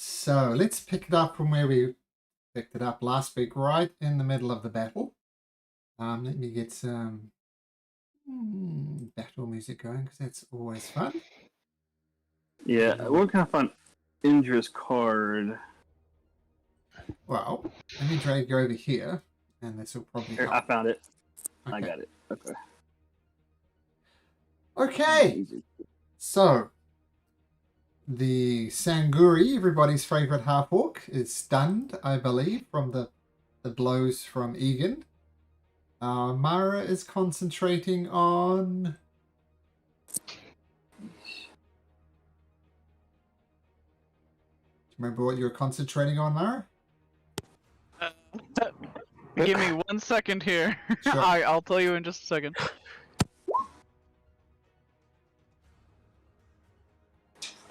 So let's pick it up from where we picked it up last week, right in the middle of the battle. Let me get some battle music going because that's always fun. Yeah, we're kind of find Indra's card. Well, let me drag you over here, and this will probably Here, help. I found it. Okay. I got it. Okay. Okay. So the Sanguri, everybody's favorite half orc, is stunned, I believe, from the blows from Egan. Mara is concentrating on. Remember what you were concentrating on, Mara? Give me 1 second here. Sure. I'll tell you in just a second.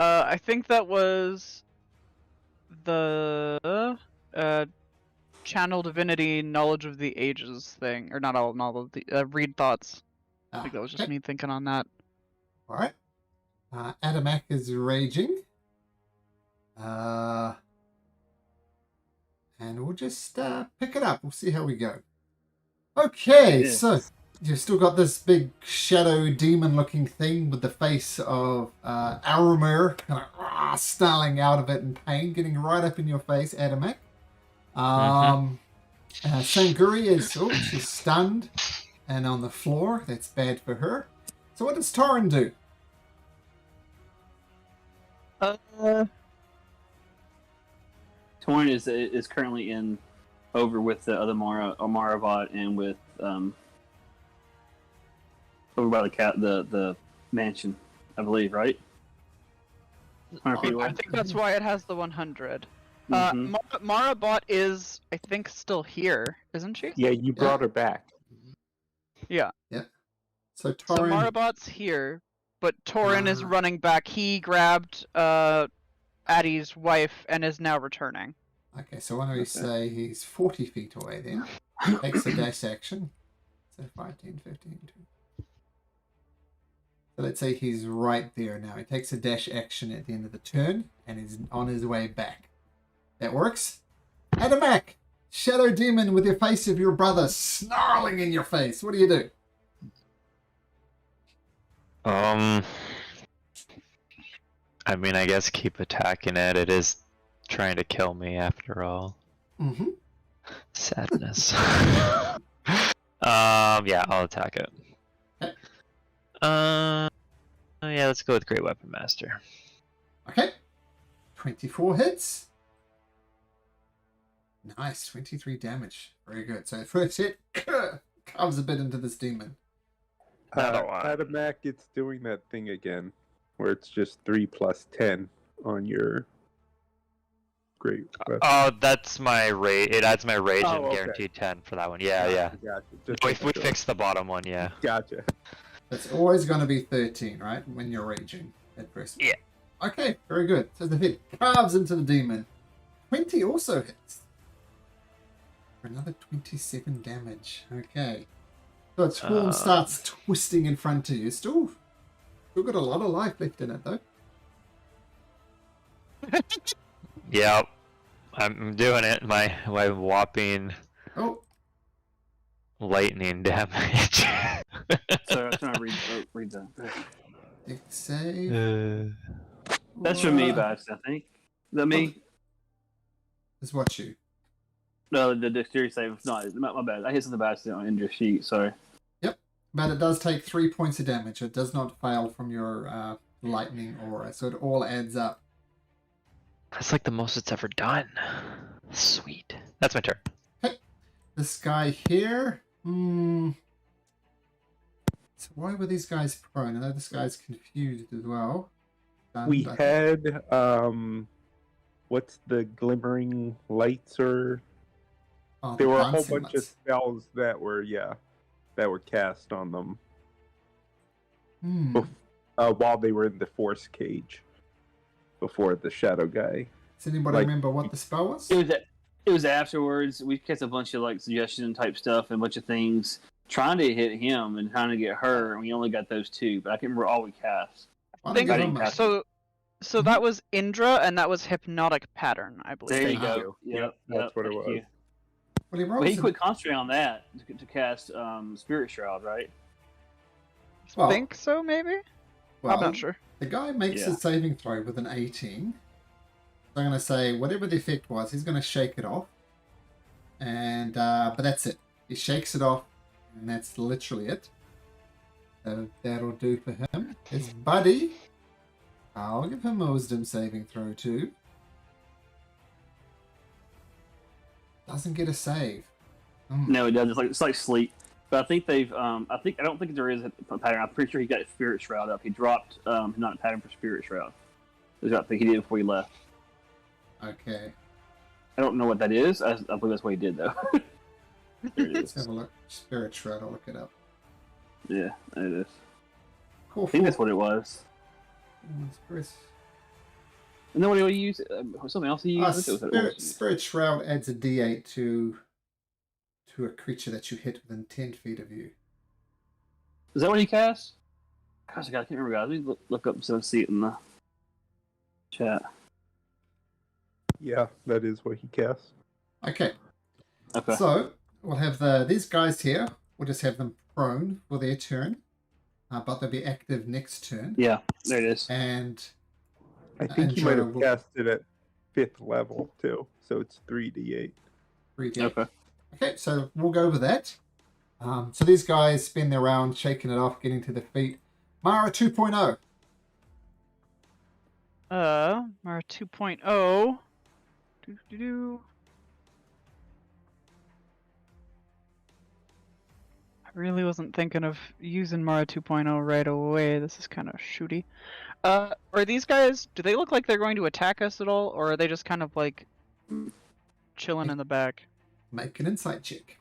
I think that was the Channel Divinity Knowledge of the Ages thing, or not all knowledge, the read thoughts. I think that was just me thinking on that. All right. Attamack is raging. And we'll just pick it up. We'll see how we go. Okay, so you've still got this big shadow demon-looking thing with the face of Aramir kind of snarling out of it in pain, getting right up in your face, Attamack. Sanguri is she's stunned and on the floor. That's bad for her. So what does Torin do? Torn is currently over with the other Maravot and with over by the mansion, I believe, right? I think that's why it has the 100. Mm-hmm. Marabot is, I think, still here, isn't she? Yeah, you brought her back. Yeah. Yeah. So So Torin. Marabot's here, but Torin is running back. He grabbed Addie's wife and is now returning. Okay, so why don't we say he's 40 feet away then? Takes a dash action. So 5, 10, 15, 20. So let's say he's right there now. He takes a dash action at the end of the turn and is on his way back. That works. Attamack, shadow demon with your face of your brother snarling in your face. What do you do? I mean, I guess keep attacking it. It is trying to kill me after all. Mm-hmm. Sadness. Yeah, I'll attack it. Okay. Yeah, let's go with Great Weapon Master. Okay. 24 hits. Nice, 23 damage. Very good. So first hit carves a bit into this demon. Attamack, it's doing that thing again, where it's just 3 plus 10 on your great weapon. Oh, that's my rage. It adds my rage and okay. guaranteed 10 for that one. Yeah. Gotcha. We fixed the bottom one, yeah. Gotcha. It's always going to be 13, right? When you're raging at first. Yeah. Okay, very good. So the hit carves into the demon. 20 also hits. For another 27 damage. Okay. So its form starts twisting in front of you. Still got a lot of life left in it, though. Yep. I'm doing it. My whopping lightning damage. So I'm trying to read that. Dex save. That's for me, Bash, I think. Is that me? Is what you? No, the dexterity save. No, my bad. I hit something bad on Indra's sheet. Sorry. Yep, but it does take 3 points of damage. It does not fail from your lightning aura, so it all adds up. That's like the most it's ever done. Sweet. That's my turn. Okay, this guy here. So why were these guys prone? I know this guy's confused as well. We had what's the glimmering lights or? Oh, there were a whole bunch of spells that were cast on them while they were in the force cage before the shadow guy. Does anybody remember what the spell was? It was afterwards. We cast a bunch of suggestion type stuff and a bunch of things trying to hit him and trying to get her, and we only got those two. But I can't remember all we cast. So So that was Indra, and that was Hypnotic Pattern, I believe. There you Thank go. Yep, That's what it thank was. you. Well, he But rolls he an- quit concentrating on that to cast Spirit Shroud, right? Well, Think so, maybe? well, I'm not sure. The guy makes Yeah. a saving throw with an 18. So I'm going to say whatever the effect was, he's going to shake it off. And but that's it. He shakes it off, and that's literally it. So that'll do for him. His buddy, I'll give him a wisdom saving throw too. Doesn't get a save. No, it does. It's like sleep. But I think they've. I don't think there is a pattern. I'm pretty sure he got Spirit Shroud up. He dropped not a pattern for Spirit Shroud. That's what I think he did before he left. Okay. I don't know what that is. I believe that's what he did though. There it Let's is. have a look. Spirit Shroud, I'll look it up. Yeah, it is. Cool. I think that's what it was. Spirit, And then what do you use? Something else he used? Spirit Shroud adds a d8 to a creature that you hit within 10 feet of you. Is that what he cast? Gosh, I can't remember, guys. Let me look up and see it in the chat. Yeah, that is what he casts. Okay. Okay. So we'll have these guys here. We'll just have them prone for their turn, but they'll be active next turn. Yeah, there it is. And I think he might have Andro cast it at 5th level too, so it's 3d8. 3d8. Okay. Okay, so we'll go over that. So these guys spend their round shaking it off, getting to their feet. Mara 2.0. Mara 2.0. Doo-doo-doo. I really wasn't thinking of using Mara 2.0 right away. This is kind of shooty. Are these guys, do they look like they're going to attack us at all, or are they just kind of like chilling in the back? Make an insight check.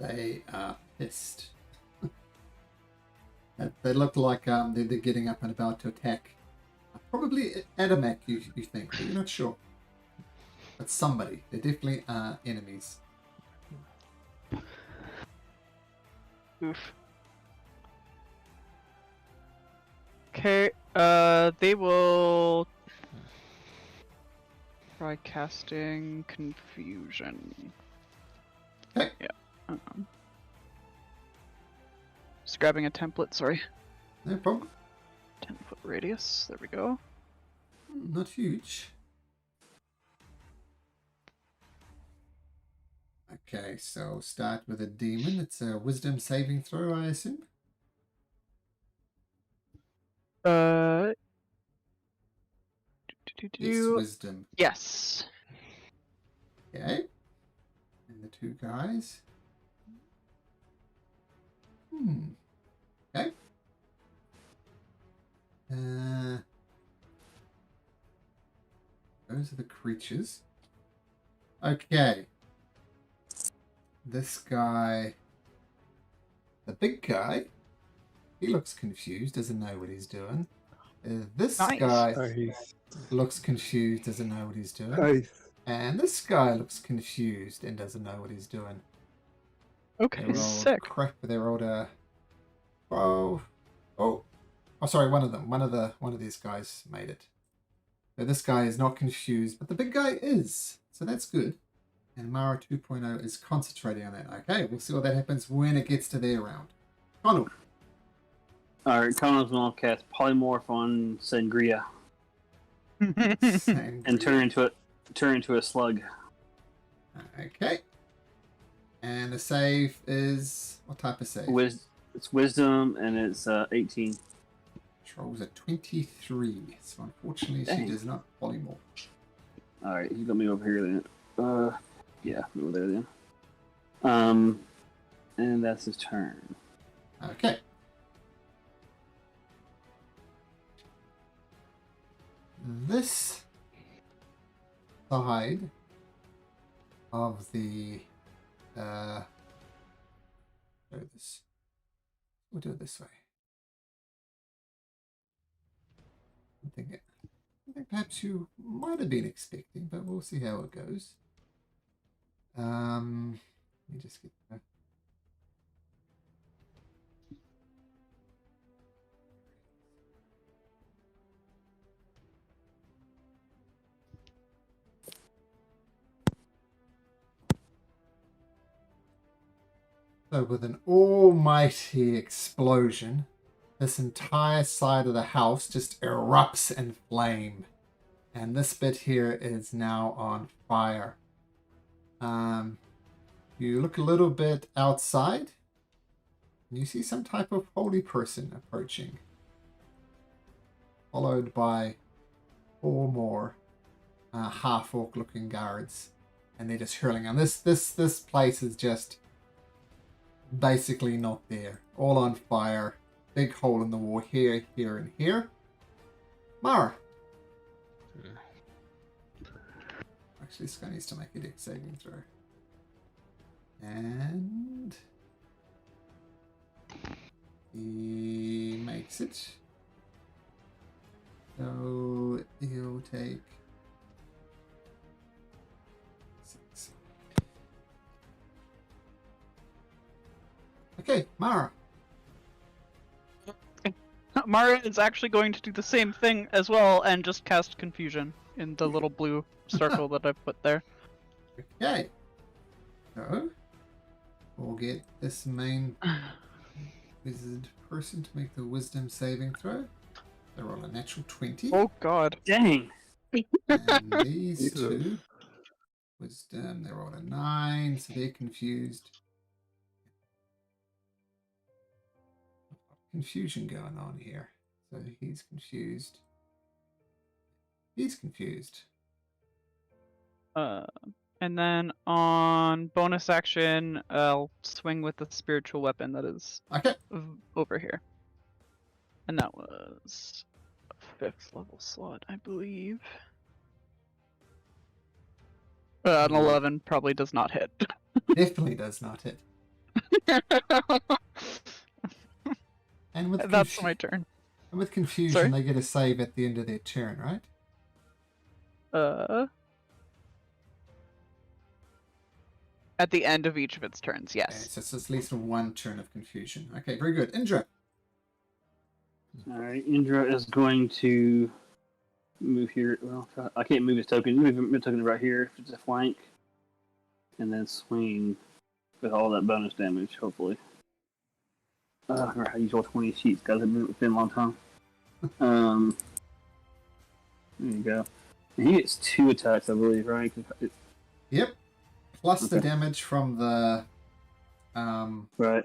They are pissed. They look like they're getting up and about to attack. Probably Attamack, you think, but you're not sure. But somebody. They definitely are enemies. Oof. Okay, they will try casting Confusion. Okay. Yeah. Just grabbing a template, sorry. No problem. 10-foot radius, there we go. Not huge. Okay, so start with a demon. It's a wisdom saving throw, I assume. It's wisdom. Yes. Okay. And the two guys. Okay. Those are the creatures. Okay. This guy, the big guy, he looks confused, doesn't know what he's doing. This Nice. guy Nice. looks confused, doesn't know what he's doing. Nice. And this guy looks confused and doesn't know what he's doing. Okay, They rolled sick. crap. They rolled a. Oh, sorry. One of them. One of these guys made it. So this guy is not confused, but the big guy is. So that's good. And Mara 2.0 is concentrating on that. Okay, we'll see what that happens when it gets to their round. Connell. Alright, Connor's gonna cast Polymorph on Sangria and turn into a slug. Okay. And the save is what type of save? It's Wisdom and it's 18. Rolls at 23. So unfortunately, Dang. she does not polymorph. Alright, you got me over here then. Yeah, over there then. And that's his turn. Okay. This side of the we'll do it this way. I think perhaps you might have been expecting, but we'll see how it goes. Let me just get that. So with an almighty explosion, this entire side of the house just erupts in flame. And this bit here is now on fire. You look a little bit outside, and you see some type of holy person approaching, followed by 4 more half-orc looking guards, and they're just hurling. And this place is just basically not there. All on fire. Big hole in the wall here, here, and here. Mara. Actually, this guy needs to make a dex saving throw. And he makes it. So he'll take 6. Okay, Mara. Mara is actually going to do the same thing as well and just cast confusion in the little blue circle that I've put there. Okay. So we'll get this main wizard person to make the wisdom saving throw. They're on a natural 20. Oh god. Dang. And these two, wisdom, they're on a 9, so they're confused. Confusion going on here. So he's confused. He's confused. And then on bonus action, I'll swing with the spiritual weapon that is Okay. over here. And that was a 5th level slot, I believe. An 11 probably does not hit. Definitely does not hit. And with That's my turn. And with confusion, Sorry? they get a save at the end of their turn, right? At the end of each of its turns, Okay, yes. so it's at least 1 turn of confusion. Okay, very good. Indra. Alright, Indra is going to move here. Well, I can't move his token. Move his token right here if it's a flank. And then swing with all that bonus damage, hopefully. I use all 20 sheets, guys. It's been a long time. There you go. And he gets 2 attacks, I believe, right? Yep. Plus the Okay. damage from the Right.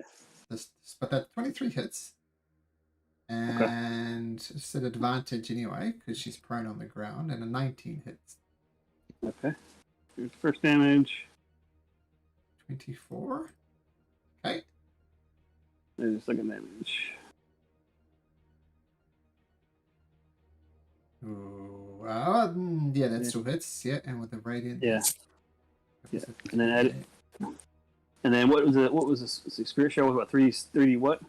but that 23 hits. And it's an advantage anyway, because she's prone on the ground, and a 19 hits. Okay. Here's first damage. 24. Okay. There's second damage. Ooh, yeah, that still hits. Yeah, and with the radiant. Yeah. Yeah. And then add it. And then what was it? What was this? Spirit Shell was what? 3D what?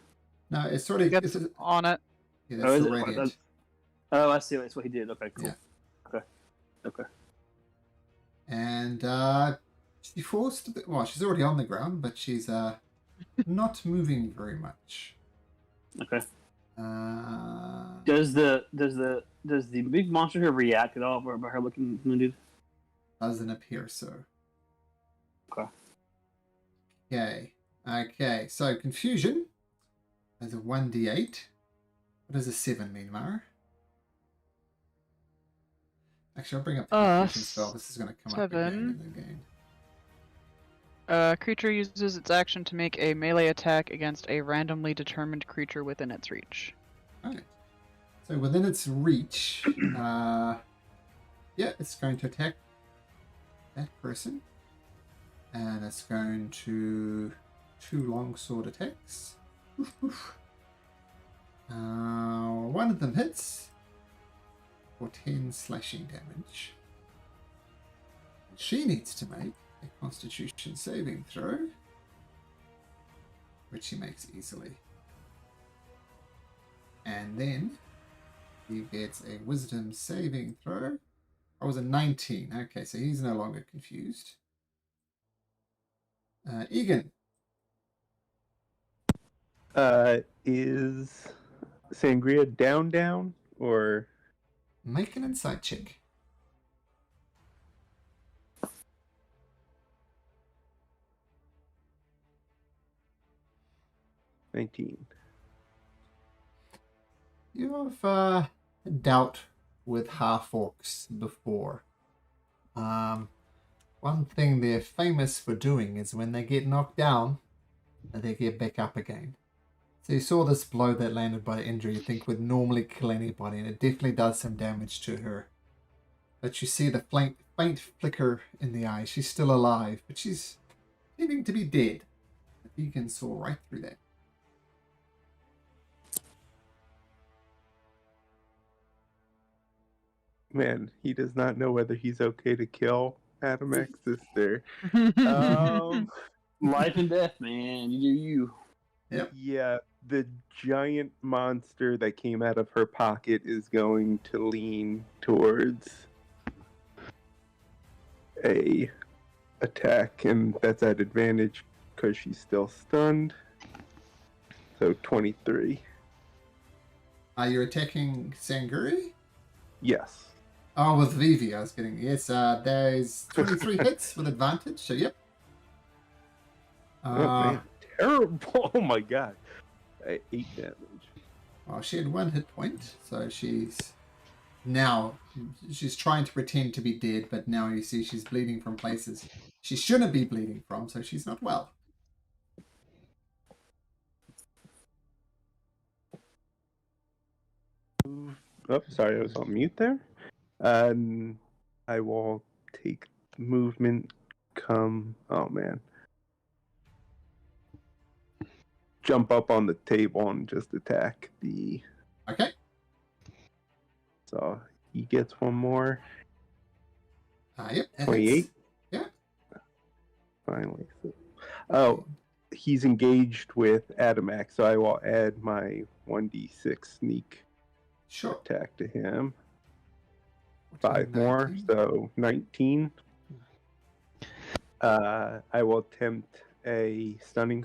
No, it's sort of Gets on it. Yeah, Oh, that's is the it? radiant. Oh, I see. That's what he did. Okay, cool. Yeah. Okay. And she falls to the, well, she's already on the ground, but she's not moving very much. Okay. Uh, Does the big monster here react at all by her looking wounded? doesn't appear so. Okay. Okay, so confusion as a 1d8. What does a 7 mean, Mara? Actually, I'll bring up the confusion spell. This is going to come up again 7. in the game. Creature uses its action to make a melee attack against a randomly determined creature within its reach. Right. So within its reach, yeah, it's going to attack that person. And it's going to 2 longsword attacks. One of them hits for 10 slashing damage. She needs to make a Constitution saving throw, which she makes easily. And then he gets a Wisdom saving throw. Oh, it was a 19. Okay, so he's no longer confused. Egan. Is Sangria down or Make an insight check. $19? You've dealt with half-orcs before. One thing they're famous for doing is when they get knocked down, they get back up again. So you saw this blow that landed by Indra, you think would normally kill anybody, and it definitely does some damage to her. But you see the faint flicker in the eye. She's still alive, but she's seeming to be dead. Egan saw right through that. Man, he does not know whether he's okay to kill Attamack's sister. Life and death, man. You do you. Yep. Yeah, the giant monster that came out of her pocket is going to lean towards a attack, and that's at advantage because she's still stunned. So 23. Are you attacking Sanguri? Yes. Oh, with Vivi, I was getting. Yes, there's 23 hits with advantage, so yep. Oh man, terrible! Oh my god, 8 damage. Well, she had 1 hit point, so she's trying to pretend to be dead, but now you see she's bleeding from places she shouldn't be bleeding from, so she's not well. Oh, sorry, I was on mute there. I will take movement. Oh man. Jump up on the table and just attack the. Okay. So he gets one more. Yep. 28. Yeah. Finally. Oh, he's engaged with Attamack, so I will add my 1d6 sneak attack to him. 5 more, so 19. I will attempt a stunning.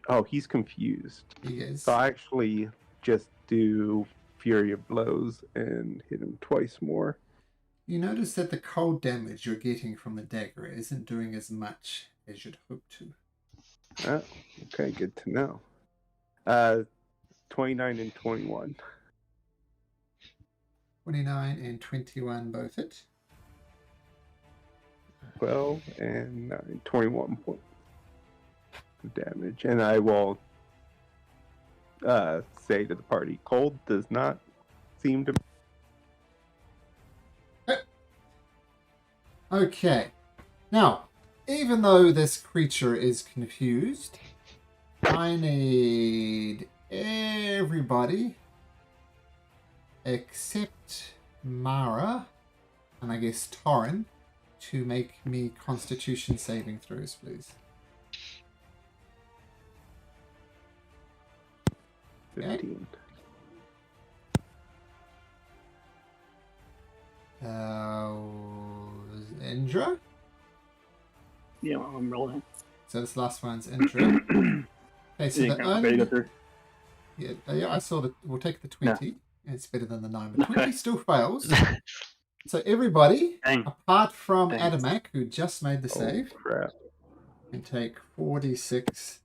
Oh, he's confused. He is. So I actually just do Fury of Blows and hit him twice more. You notice that the cold damage you're getting from the dagger isn't doing as much as you'd hope to. Oh, okay, good to know. 29 and 21. 29 and 21 both hit. 12 and 9, 21 points of damage. And I will say to the party, cold does not seem to... Okay. Now, even though this creature is confused, I need everybody except Mara and I guess Torrin to make me Constitution saving throws, please. 15. Indra? Yeah, I'm rolling. So this last one's Indra. Okay, so the only... Yeah, I saw that. We'll take the 20. No. It's better than the 9, but 20 still fails. So everybody, apart from Attamack, who just made the save, can take 46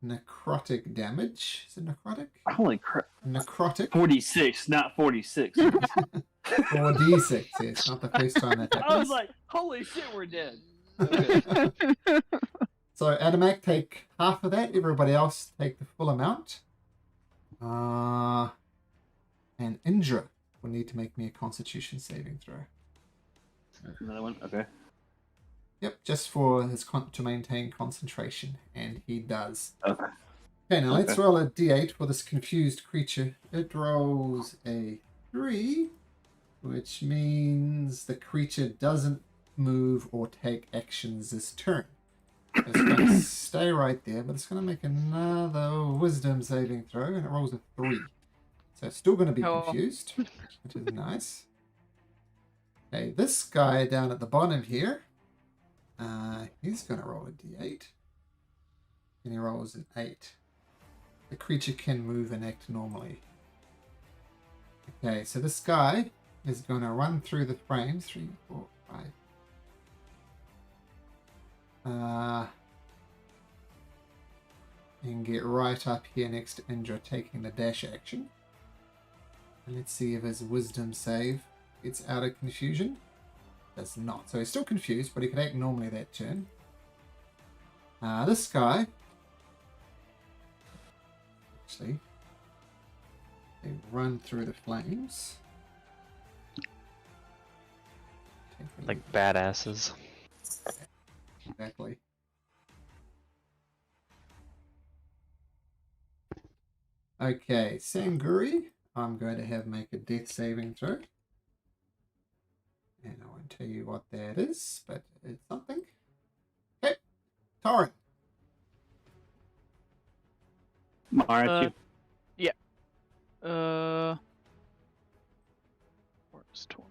necrotic damage. Is it necrotic? Holy crap. Necrotic. 46, not 46. 4d6, yes. Not the first time that happens. I was like, holy shit, we're dead. Okay. So Attamack, take half of that. Everybody else take the full amount. And Indra will need to make me a Constitution saving throw. Another one? Okay. Yep, just for his to maintain concentration, and he does. Okay. Okay, now let's roll a d8 for this confused creature. It rolls a 3, which means the creature doesn't move or take actions this turn. So it's going to stay right there, but it's going to make another Wisdom saving throw, and it rolls a 3. So it's still going to be confused, which is nice. Okay, this guy down at the bottom here, he's going to roll a d8. and he rolls an 8. The creature can move and act normally. Okay, so this guy is going to run through the frames. 3, 4, 5. And get right up here next to Indra, taking the dash action. And let's see if his wisdom save gets out of confusion. Does not. So he's still confused, but he can act normally that turn. This guy, actually, they run through the flames. Like badasses. Exactly. Okay, Sanguri, I'm going to have make a death saving throw. And I won't tell you what that is, but it's something. Okay, Torrin. Mara, Yeah. Where's Torn?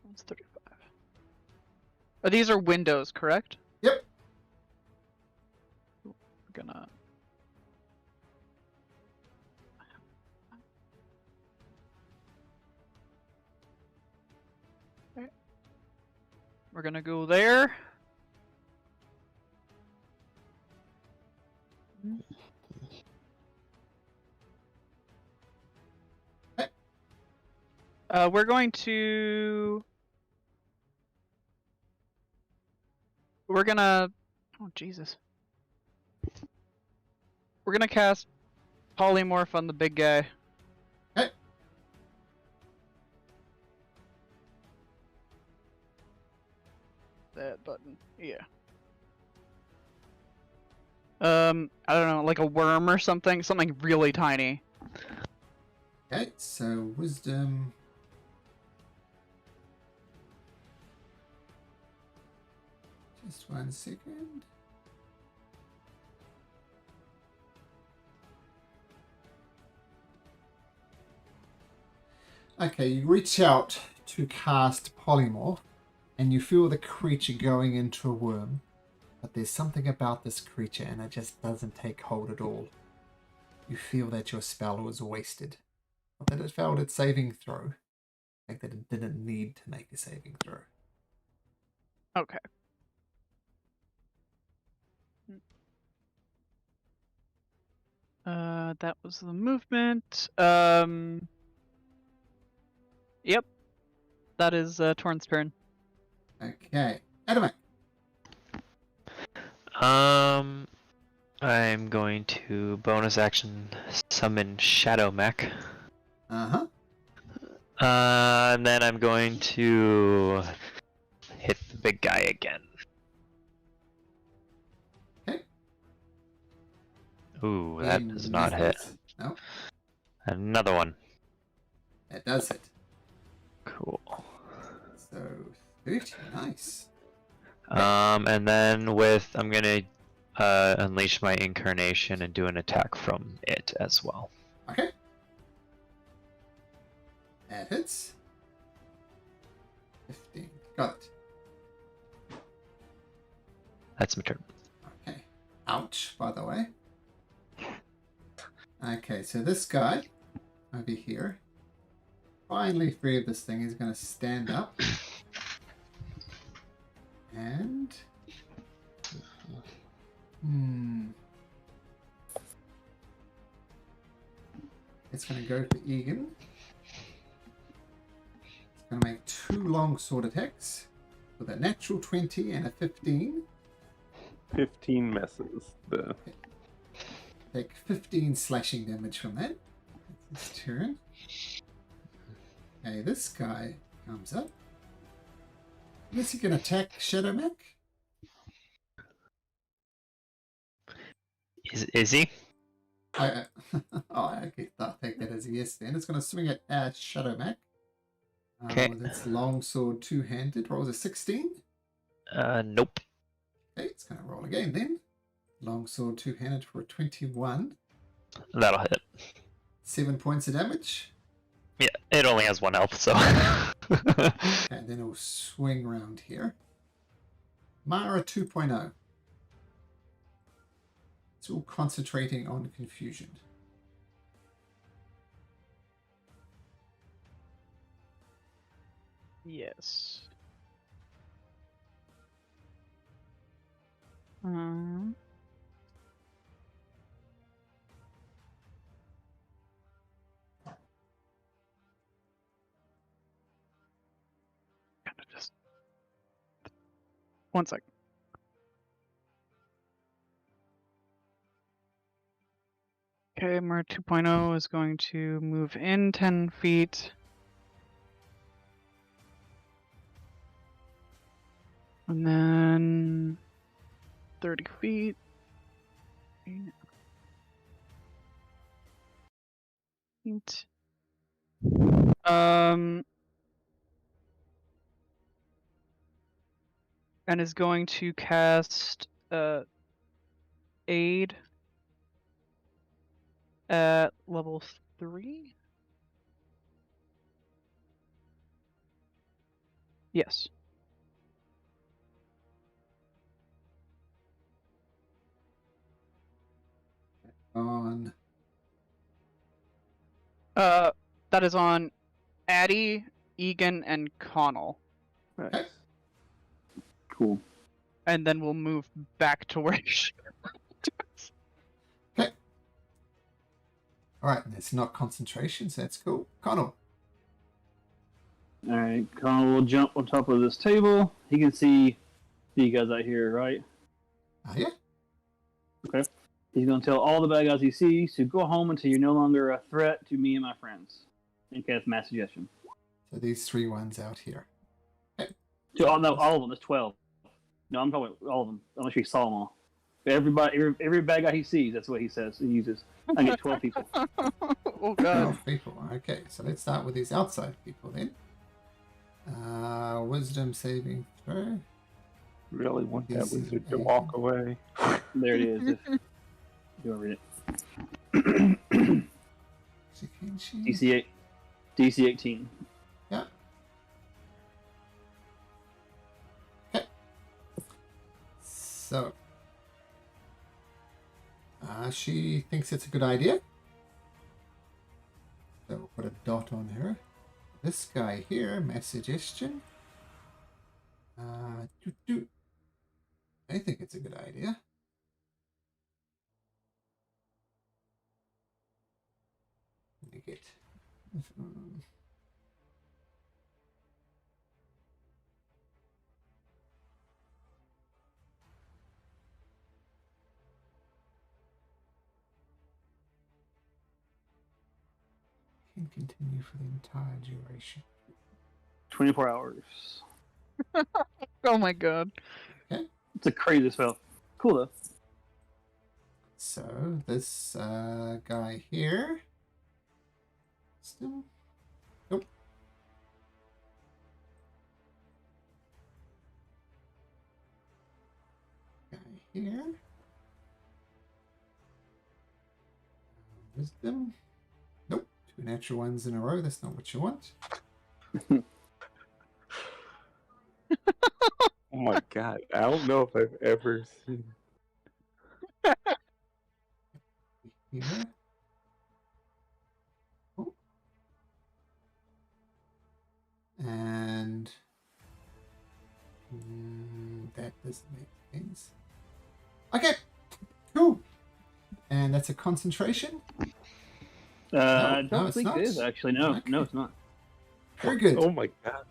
Torn's 35. These are windows, correct? Yep. We're gonna. Okay. We're gonna go there. We're going to. We're gonna. Oh Jesus. We're gonna cast Polymorph on the big guy. Okay. That button. Yeah. I don't know, like a worm or something. Something really tiny. Okay, so wisdom. Just 1 second. Okay, you reach out to cast Polymorph, and you feel the creature going into a worm, but there's something about this creature, and it just doesn't take hold at all. You feel that your spell was wasted. Not that it failed its saving throw, like that it didn't need to make a saving throw. Okay. That was the movement. Yep. That is Torn's turn. Okay, Attamack. I'm going to bonus action summon Attamack. Uh-huh. And then I'm going to hit the big guy again. Okay. Ooh, that does not hit. No, Another one. that does hit. Cool. So 30, nice. And then I'm gonna unleash my incarnation and do an attack from it as well. Okay. That hits. 15. Got it. That's my turn. Okay. Ouch, by the way. Okay, so this guy over here, finally free of this thing, he's going to stand up. And... It's going to go for Egan. It's going to make 2 long sword attacks with a natural 20 and a 15. 15 messes. The Take 15 slashing damage from that. That's his turn. Okay, this guy comes up. Is he going to attack Attamack? Is he? I take that as a yes then. It's going to swing at Attamack. Okay. With its long sword two-handed. Rolls a 16. Nope. Okay, it's going to roll again then. Long sword two-handed for a 21. That'll hit. 7 points of damage. Yeah, it only has 1 health, so. And then it'll swing round here. Mara 2.0. It's all concentrating on confusion. Yes. Just 1 sec. Okay, Mer 2.0 is going to move in 10 feet. And then 30 feet. Feet. And is going to cast Aid at level 3? Yes. On. That is on Addie, Egan, and Connell. Nice. Cool. And then we'll move back to where she Okay. Alright, and it's not concentration, so that's cool. Connell. Alright, Connell will jump on top of this table. He can see you guys out here, right? Yeah. Okay. He's going to tell all the bad guys he sees to go home until you're no longer a threat to me and my friends. And cast mass suggestion. So these 3 ones out here. Okay. To all, no, all of them. There's 12. No, I'm talking about all of them. Unless you saw them all. Everybody, every bad guy he sees, that's what he says. He uses. I get 12 people. Oh god. 12 people. Okay, so let's start with these outside people then. Wisdom saving throw. Really want that This is wizard to a- walk away. There it is. You want to read it? DC 8. DC 18. Yeah. Okay. So, she thinks it's a good idea. So we'll put a dot on her. This guy here, mass suggestion. I think it's a good idea. Let me get. Can continue for the entire duration. 24 hours. Oh my god. Okay. It's a crazy spell. Cool though. So this guy here. Still. Nope. Guy here. Wisdom. Nope. 2 natural ones in a row. That's not what you want. Oh my god, I don't know if I've ever seen. Here. Oh. And that doesn't make sense. Okay, cool. And that's a concentration. I no, don't it's think not. it is actually. No, Okay. no, it's not. Very good. Oh my god.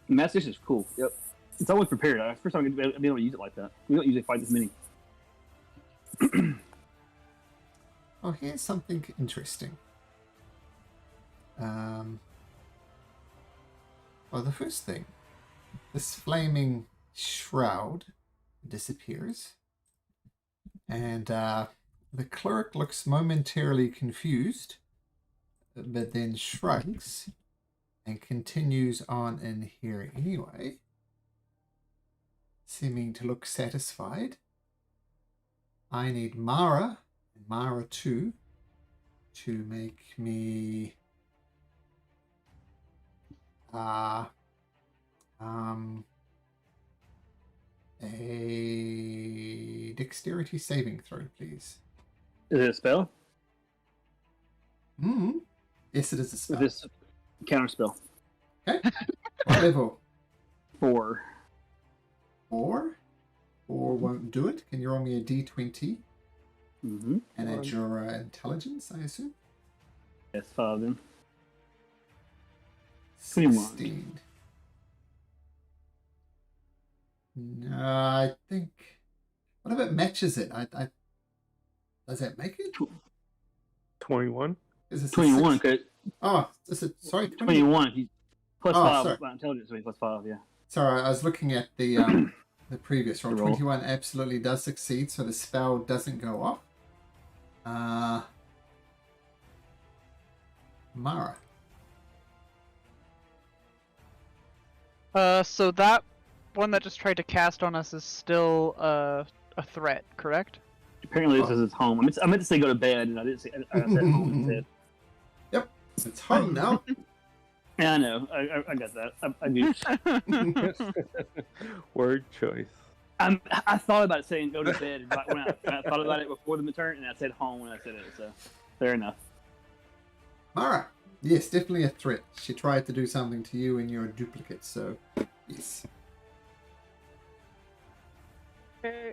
Mass suggestion is cool. Yep. It's always prepared. First time I've been able to use it like that. We don't usually fight this many. Oh, here's something interesting. Well, the first thing, this flaming shroud disappears, and the cleric looks momentarily confused, but then shrugs and continues on in here anyway, seeming to look satisfied. I need Mara, and Mara too, to make me A dexterity saving throw, please. Is it a spell? Yes, it is a spell. This counter spell. Okay. What level? 4. 4. 4 won't do it. Can you roll me a d20? Mm-hmm. And add your intelligence, I assume? Yes, 5 then. 16. No, I think. What if it matches it? Does that make it? 21. Is it 21? Okay. Oh, is it? Sorry, 21. Plus Oh, 5. sorry. Intelligence, so plus 5. Yeah. Sorry, I was looking at the previous roll. The roll. 21 absolutely does succeed, so the spell doesn't go off. Mara. So that one that just tried to cast on us is still a threat, correct? Apparently, this is his home. I meant to say go to bed, and I didn't say. I said home instead. Yep, it's home now. Yeah, I know. I got that. I goofed. Word choice. I thought about saying go to bed when I thought about it before the turn, and I said home when I said it. So, fair enough. Mara. Yes, definitely a threat. She tried to do something to you and you're a duplicate, so yes. Okay.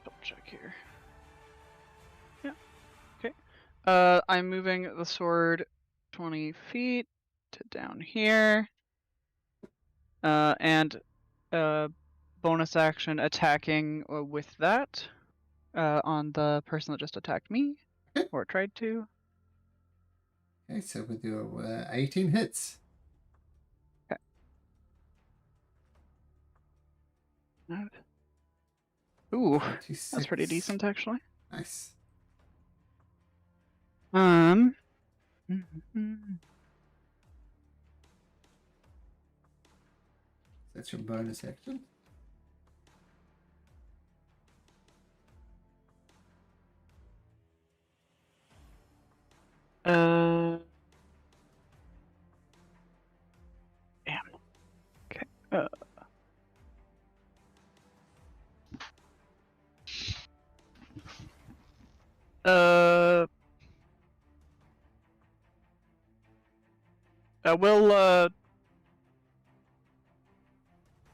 Double check here. Yeah. Okay. I'm moving the sword 20 feet to down here. And bonus action attacking with that on the person that just attacked me or tried to. Okay, so with your 18 hits. Okay. Ooh, 26. that's pretty decent actually. Nice. That's your bonus action. Damn. Okay.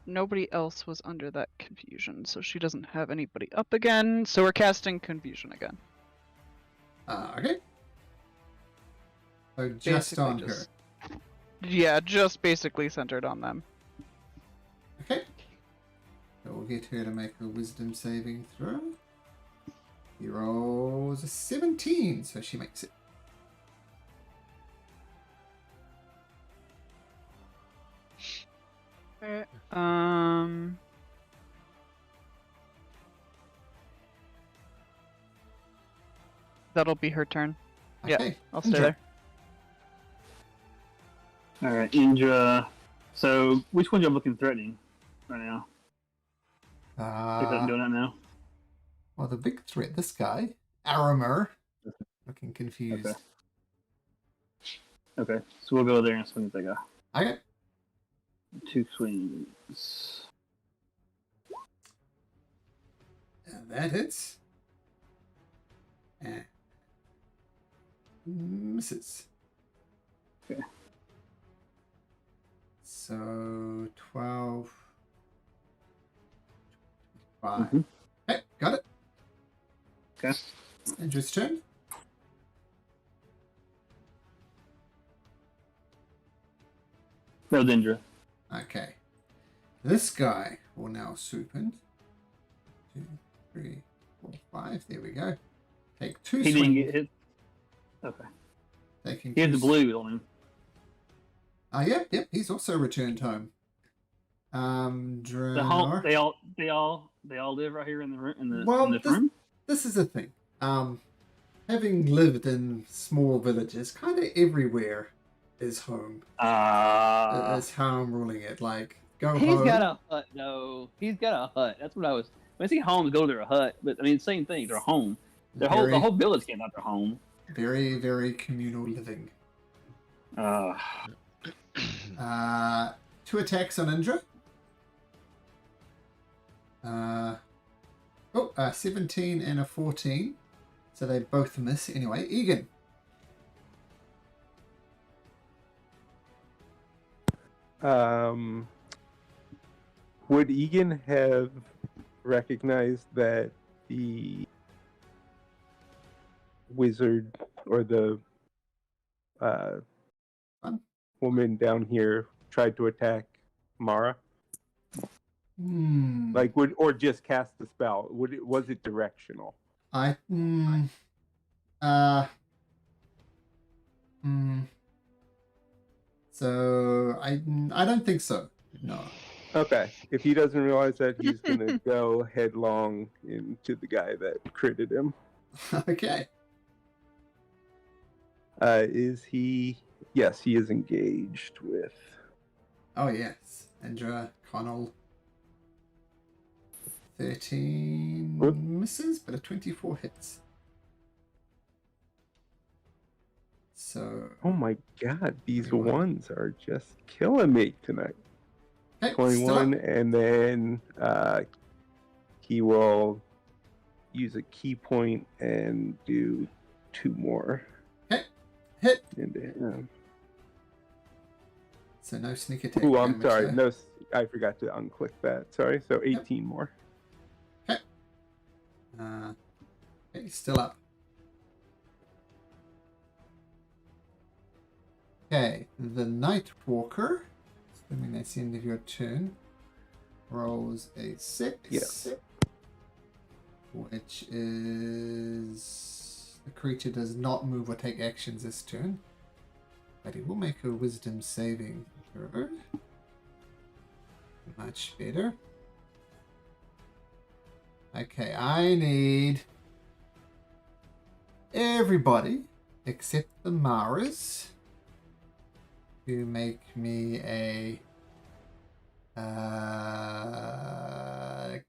Nobody else was under that confusion, so she doesn't have anybody up again. So we're casting confusion again. Okay. So just Basically on just- her. Yeah, just basically centered on them. Okay. So we'll get her to make a wisdom saving throw. He rolls a 17, so she makes it. Okay. That'll be her turn. Yeah, Okay. I'll stay Indra. there. All right, Indra. So, which one y'all looking threatening right now? Doing that now. Well, the big threat, this guy, Aramer, looking confused. Okay, so we'll go there and swing at that guy. Okay. 2 swings. And that hits. And misses. Okay. So 12. 5. Mhm. Okay, got it. Okay. Indra's turn. That was Indra. Okay. This guy will now swoop in. 2, 3, 4, 5. There we go. Take 2 He swings. didn't get hit. Okay. Taking He has two the blue on him. Yep. He's also returned home. The home. They all live right here in the room. In the room. This is the thing. Having lived in small villages, kind of everywhere is home. That's how I'm ruling it. Like, go He's home. got a hut, though. He's got a hut. That's what I was. When I see homes, go to their hut. But I mean, same thing. They're home. The whole village came out their home. Very, very communal living. 2 attacks on Indra. 17 and a 14. So they both miss anyway. Egan. Would Egan have recognized that the wizard or the woman down here tried to attack Mara? Like, or just cast the spell? Was it directional? So I don't think so. No. Okay. If he doesn't realize that, he's gonna go headlong into the guy that critted him. Okay. Is he? Yes, he is engaged with. Oh yes, Indra Connell. 13 misses, but a 24 hits. So. Oh my God, these 21. Ones are just killing me tonight. Okay, 21, and then he will use a key point and do 2 more. Okay, hit. Into him. So no sneak attack. Oh, I'm sorry. There. No, I forgot to unclick that. Sorry. So 18 more. Okay. Okay, still up. Okay, the Nightwalker, assuming that's the end of your turn, rolls a 6. Yes. Which is... The creature does not move or take actions this turn. But he will make a wisdom saving throw. Much better. Okay, I need everybody except the Maras to make me a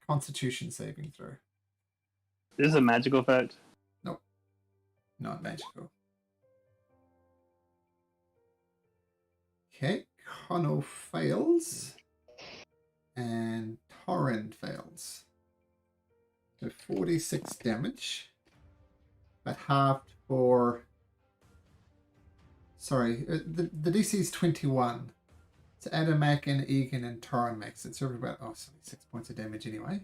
Constitution saving throw. This is a magical effect? Nope. Not magical. Okay, Connell fails. And Torrin fails. So 46 damage. But halved for... Sorry, the DC is 21. So Attamack and Egan and Torrin makes it. So about 6 points of damage anyway.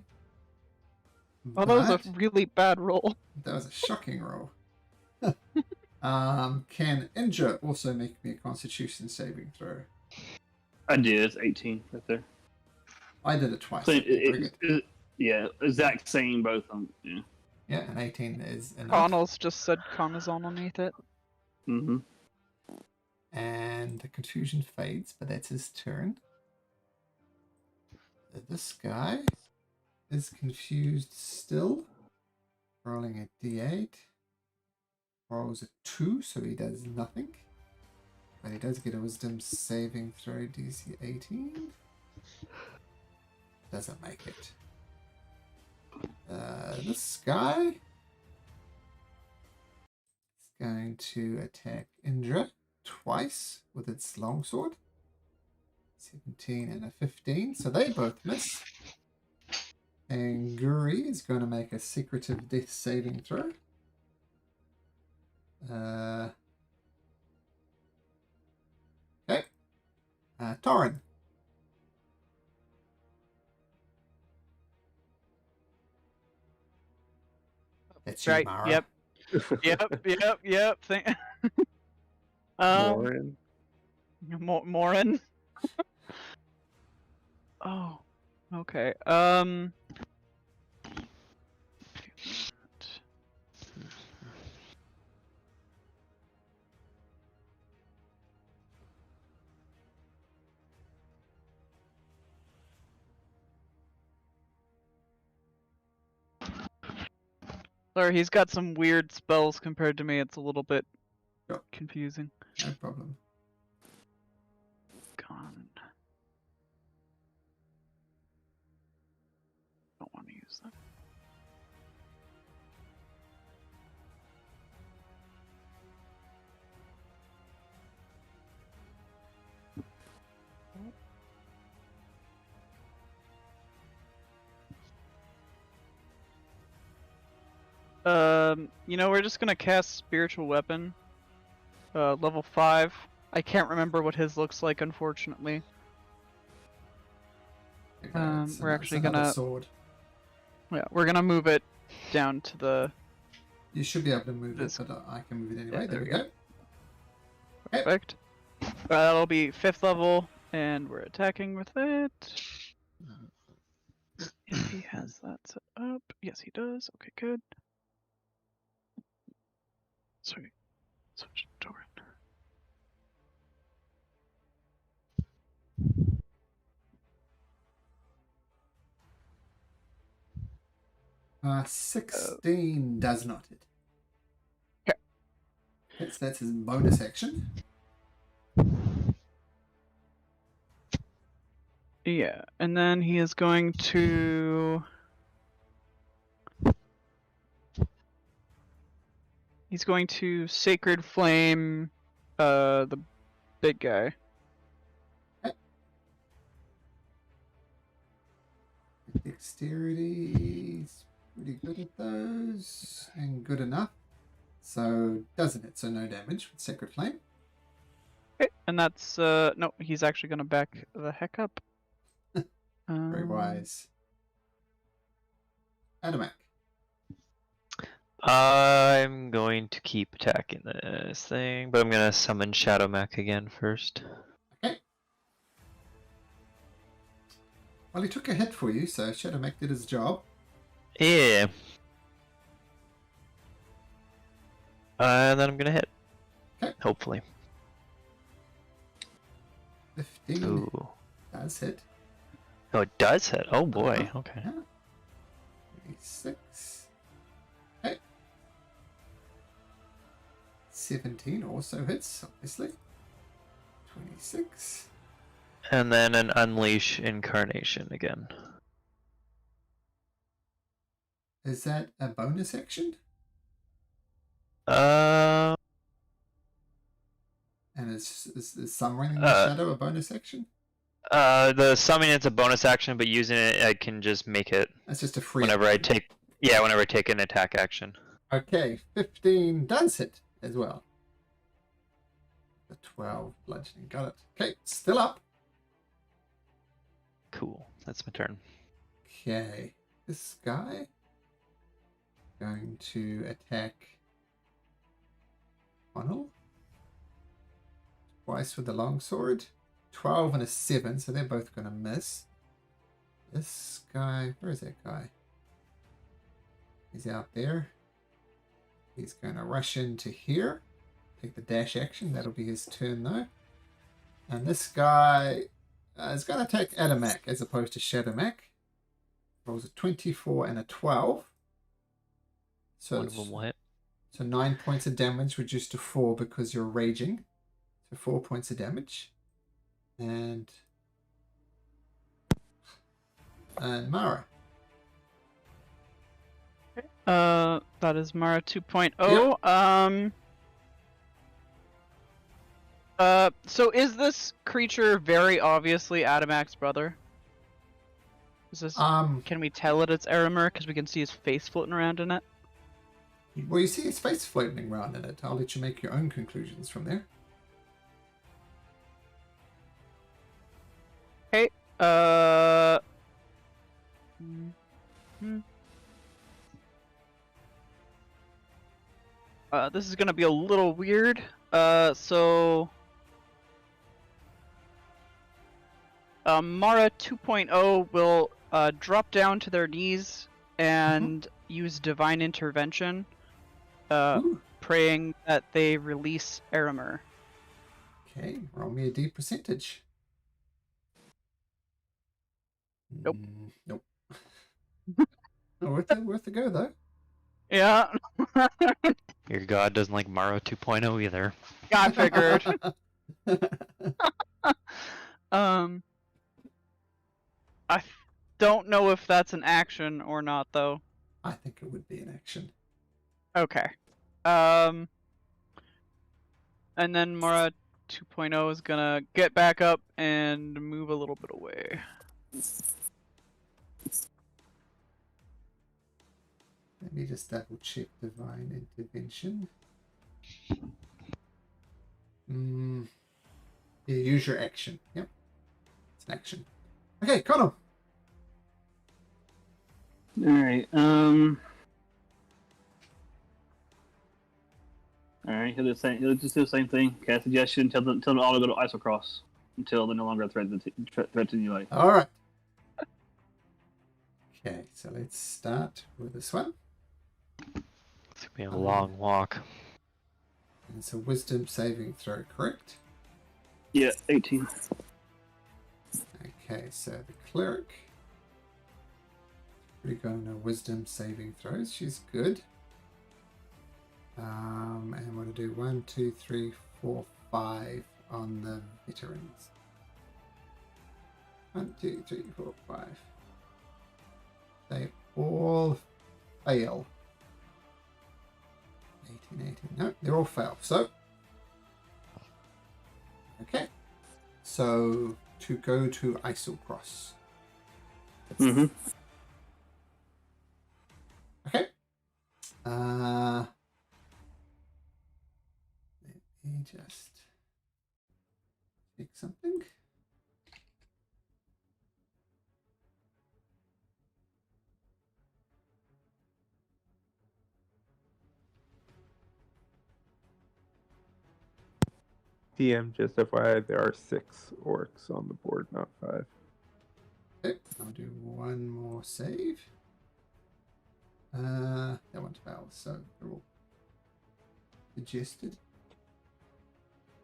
Oh, that was a really bad roll. That was a shocking roll. Can Indra also make me a Constitution saving throw? I did. It's 18 right there. I did it twice. So yeah, exact same both of them. Yeah. Yeah, and 18 is enough. Connell's just said con is on underneath it. Mm-hmm. And the confusion fades, but that's his turn. This guy is confused still. Rolling a d8. Rolls a 2, so he does nothing. But he does get a wisdom saving throw, DC 18. Doesn't make it. This guy is going to attack Indra twice with its longsword. 17 and a 15, so they both miss. And Guri is going to make a secretive death saving throw. Okay. Torrin. That's you, Right. Mara. Yep. Yep. Morin. Morin. Oh. Okay. Sorry, he's got some weird spells compared to me. It's a little bit confusing. No problem. Con. Don't want to use that. You know, we're just gonna cast Spiritual Weapon. Level 5. I can't remember what his looks like, unfortunately. Okay, it's We're actually another gonna... sword. Yeah, we're gonna move it down to the... You should be able to move it, but I can move it anyway. Yeah, there we go. Okay. Perfect. That'll be 5th level, and we're attacking with it. If he has that set up. Yes, he does. Okay, good. Sorry. Switch door. 16 does not hit. Okay. Okay, so that's his bonus action. Yeah, and then he is going to... He's going to Sacred Flame the big guy. Dexterity's pretty good at those, and good enough. So doesn't it? So no damage with Sacred Flame. Okay, and that's no, he's actually gonna back the heck up. Very wise. Attamack. I'm going to keep attacking this thing, but I'm gonna summon Shadow Mac again first. Okay. Well, he took a hit for you, so Shadow Mac did his job. Yeah. And then I'm gonna hit. Okay. Hopefully. 15 Ooh. does hit. Oh, it does hit. Oh boy. Okay. Yeah. 26. Okay. 17 also hits, obviously. 26. And then an Unleash Incarnation again. Is that a bonus action? Uh. And is summoning the shadow a bonus action? The summoning it's a bonus action, but using it, I can just make it That's just a free whenever I action. take. Yeah, whenever I take an attack action. Okay, 15 does hit as well. The 12 bludgeoning, got it. Okay, still up. Cool. That's my turn. Okay, this guy going to attack Funnel twice with the longsword. 12 and a 7, so they're both going to miss. This guy, where is that guy? He's out there. He's going to rush into here. Take the dash action. That'll be his turn, though. And this guy is going to attack Attamack as opposed to Shadow Mac. Rolls a 24 and a 12. So One of them will hit. So 9 points of damage reduced to 4 because you're raging. So 4 points of damage. And Mara. That is Mara 2.0. Yep. So is this creature very obviously Attamack's brother? Is this? Can we tell it's Eremer because we can see his face floating around in it? Well, you see his face floating around in it. I'll let you make your own conclusions from there. Okay. This is gonna be a little weird. So Mara 2.0 will drop down to their knees and use Divine Intervention, praying that they release Eremer. Okay, roll me a D percentage. Nope. Nope. Worth a go, though. Yeah. Your god doesn't like Mara 2.0 either. I figured. I don't know if that's an action or not, though. I think it would be an action. Okay. And then Mara 2.0 is gonna get back up and move a little bit away. Let me just double check divine intervention. Yeah, use your action. Yep. It's an action. Okay, Connor. Alright, Alright, he'll just do the same thing. Cast suggestion, tell them all to go to Isocross until they're no longer a threat to your life. All right. Okay, so let's start with this one. It's gonna be a long walk. And it's a wisdom saving throw, correct? Yeah, 18. Okay, so the cleric. We're going to wisdom saving throws. She's good. And I'm going to do 1, 2, 3, 4, 5 on the veterans. 1, 2, 3, 4, 5. They all fail. 18. No, they all fail. So, okay. So, to go to Isocross. Mm-hmm. Okay. Let me just pick something. TM, just FYI, there are 6 orcs on the board, not 5. Okay, I'll do one more save. That one failed, so they're all suggested.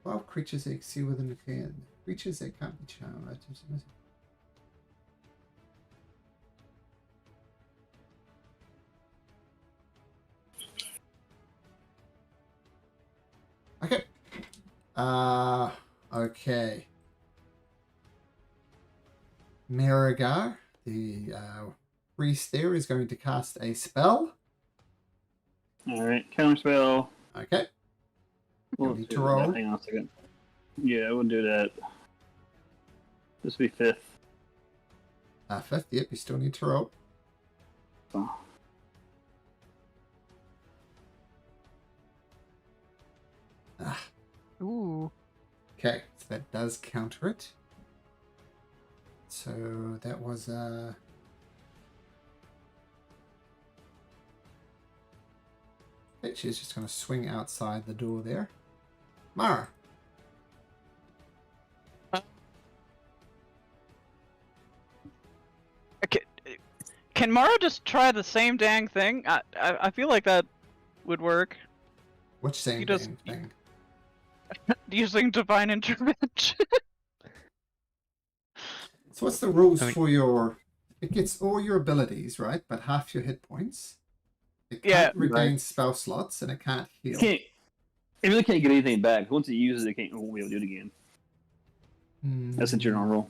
12 creatures that exceed within the clear. Creatures that can't be charmed. Okay. Okay. Miragar, the priest there, is going to cast a spell. Alright, counterspell. Okay. We'll need do to that. roll. Hang on a second. Yeah, we'll do that. This will be 5th. 5th, yep, you still need to roll. Oh. Ooh. Okay, so that does counter it. So that was okay, she's just going to swing outside the door there. Mara. Can Mara just try the same dang thing? I feel like that would work. Which same You just- thing? Using divine intervention. So what's the rules I mean- for your... It gets all your abilities, right? But half your hit points. It can't Yeah. regain spell slots, and it can't heal. It really can't get anything back. Once it uses it, won't be able to do it again. That's the general rule.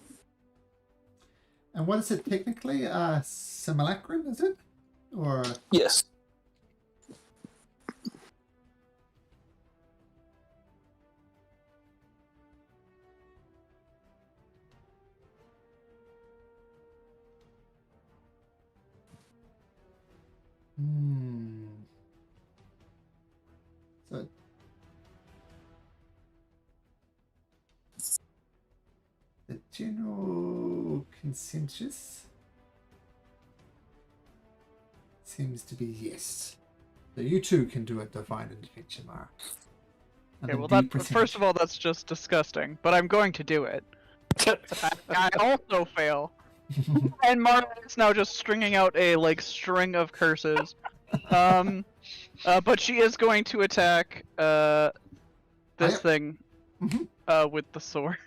And what is it technically? Simulacrum, is it? Or... Yes. So the general consensus seems to be yes. So you two can do a divine intervention, Mara. And Okay, the well, D that percentage. first of all, that's just disgusting. But I'm going to do it. I also fail, and Mara is now just stringing out a string of curses. But she is going to attack this Yep. thing Mhm. with the sword.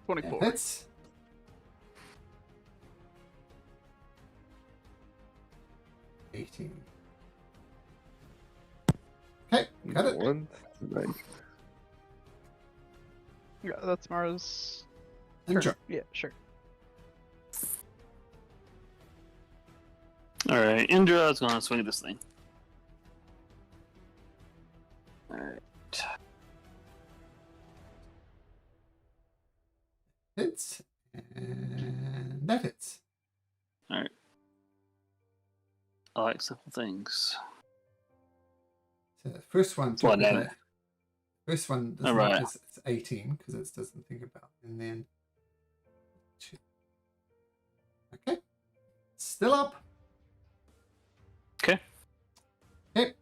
24. Hits. $18. Okay, got it. 1, 9. Yeah, that's Mara's. Enjoy. turn. Yeah, sure. Alright, Indra's gonna swing at this thing. Alright. hits. And that hits. Alright. I like simple things. So the first one Well, took then. it. First one doesn't Alright. it's 18 because it doesn't think about. And then okay. Still up. Okay. Okay.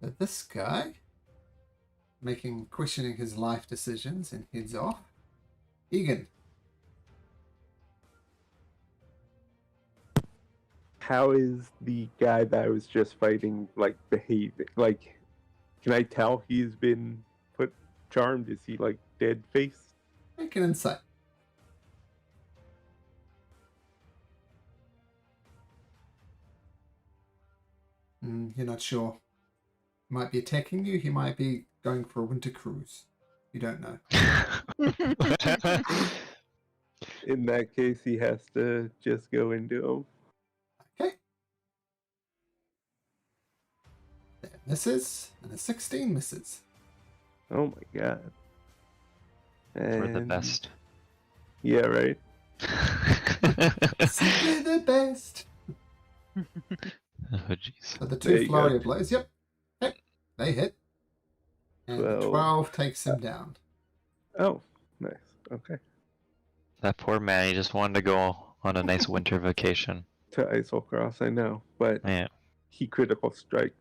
So this guy questioning his life decisions and heads off. Egan. How is the guy that I was just fighting like behaving? Like, can I tell he's been put charmed? Is he like dead faced? Make an insight. You're not sure. He might be attacking you. He might be going for a winter cruise. You don't know. In that case, he has to just go into him. Okay. That misses, and a 16 misses. Oh my god. We're the And- best. Yeah, right. Simply the best. Oh jeez. So the There two you flurry go. of blows, yep. They hit. And 12. 12 takes him down. Oh, nice. Okay. That poor man, he just wanted to go on a nice winter vacation. To Isocross, I know, but Yeah. he critical struck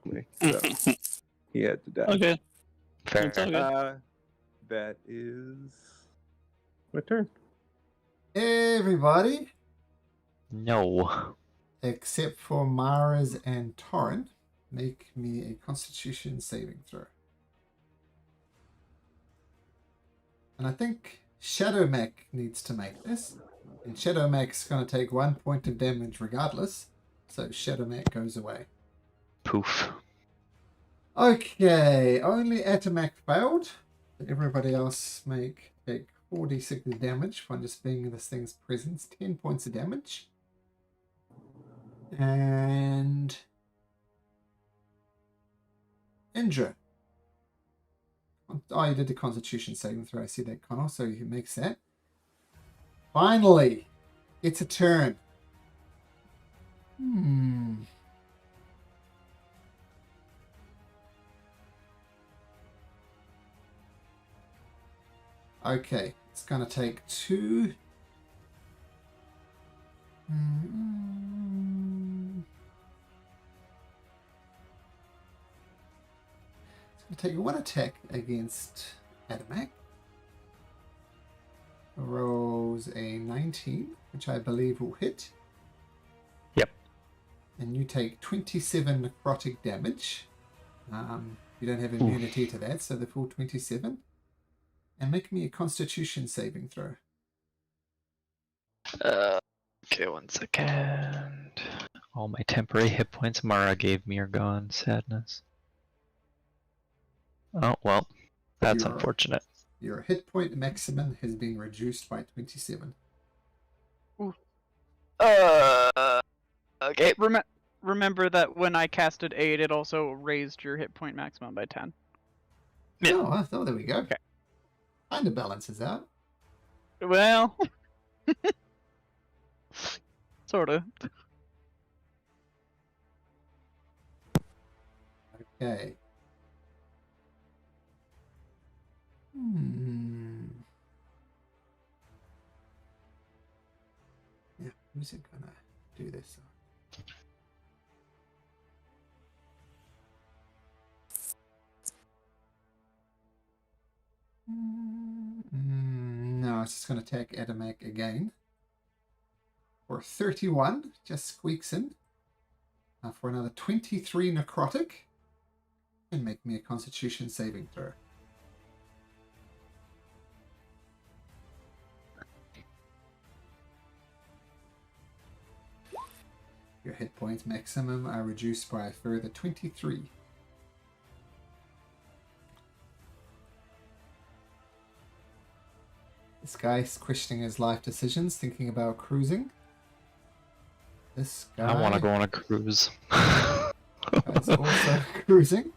me, so he had to die. Okay. Fair. It's all good. That is my turn. Everybody, No. except for Mars and Torrin, make me a Constitution saving throw. And I think Shadow Mac needs to make this. And Shadow Mac's going to take 1 point of damage regardless. So Shadow Mac goes away. Poof. Okay, only Attamack failed. Everybody else take 4d6 damage from just being in this thing's presence. 10 points of damage. And Indra. Oh, you did the Constitution saving throw. I see that, Connor. So he makes that. Finally, it's a turn. Okay, it's going to take 2. It's going to take 1 attack against Attamack. Rolls a 19, which I believe will hit. Yep. And you take 27 necrotic damage. You don't have immunity to that, so the full 27. And make me a Constitution saving throw. Okay, 1 second. All my temporary hit points Mara gave me are gone. Sadness. Oh, well. That's You're- unfortunate. Your hit point maximum has been reduced by 27. Okay. Remember that when I casted Aid, it also raised your hit point maximum by 10. Yeah. Oh, there we go. Okay. Kind of balances out. Well, sort of. Okay. Yeah, who's it gonna do this on? No, it's just gonna attack Attamack again. For 31, just squeaks in. For another 23 necrotic. And make me a Constitution saving throw. Your hit points maximum are reduced by a further 23. This guy's questioning his life decisions, thinking about cruising. This guy I want to go on a cruise. is also cruising.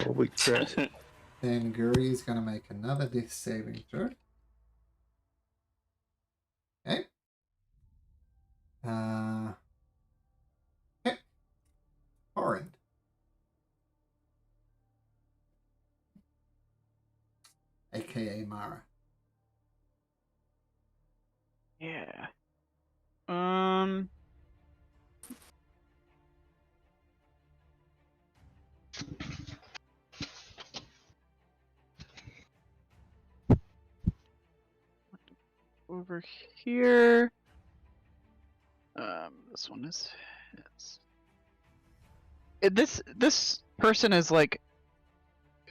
Holy crap. Then Guri is going to make another death saving throw. Okay. Orin. AKA Mara. Yeah. Over here. This one is. This person is like.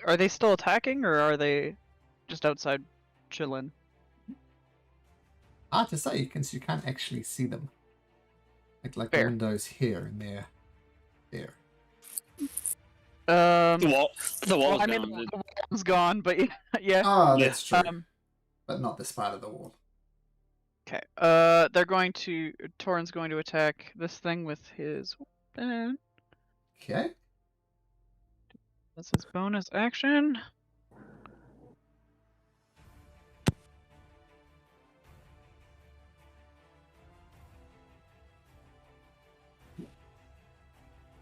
Are they still attacking, or are they just outside chilling? Hard to say because you can't actually see them. Like the Fair. windows here and there. There. The wall. The wall's Well, I gone. mean, the wall's gone, but yeah. Oh, Yeah. that's true. But not this part of the wall. Okay. They're going to. Torin's going to attack this thing with his weapon. Okay. That's his bonus action.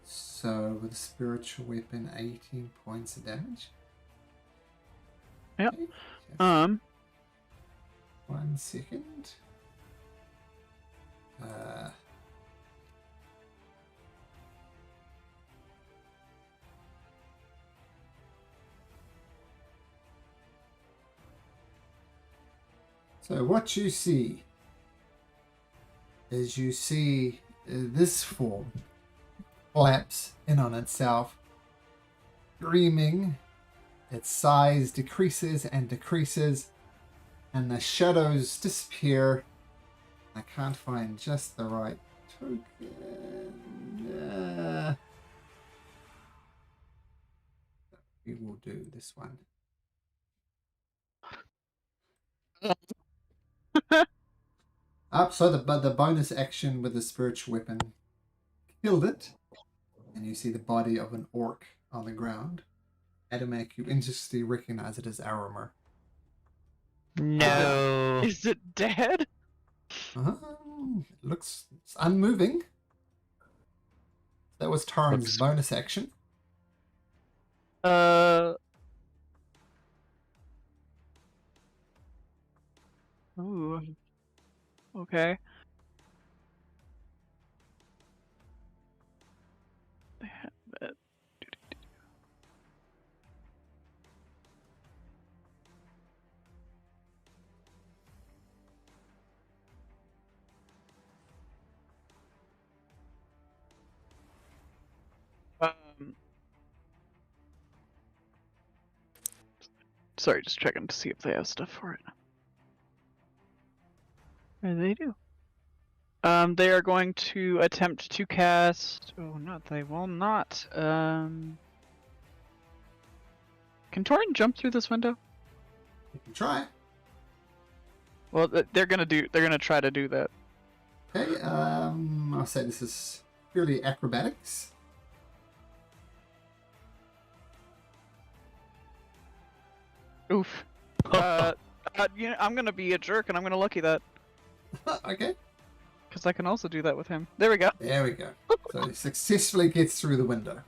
So with a spiritual weapon, 18 points of damage. Yep. Okay, just 1 second. So what you see is you see this form collapse in on itself, screaming. Its size decreases and decreases, and the shadows disappear. I can't find just the right token. We will do this one. So the bonus action with the spiritual weapon killed it, and you see the body of an orc on the ground. Attamack, you instantly recognize it as Aramir. No. Is it dead? It looks unmoving. That was Taran's Looks- bonus action. Ooh. Okay. Sorry, just checking to see if they have stuff for it. They do. They are going to attempt to cast. Oh, no, they will not. Can Torin jump through this window? You can try. Well, they're gonna try to do that. Okay, I'll say this is purely acrobatics. Oof. You know, I'm gonna be a jerk and I'm gonna lucky that Okay, because I can also do that with him. There we go. there we go. So he successfully gets through the window.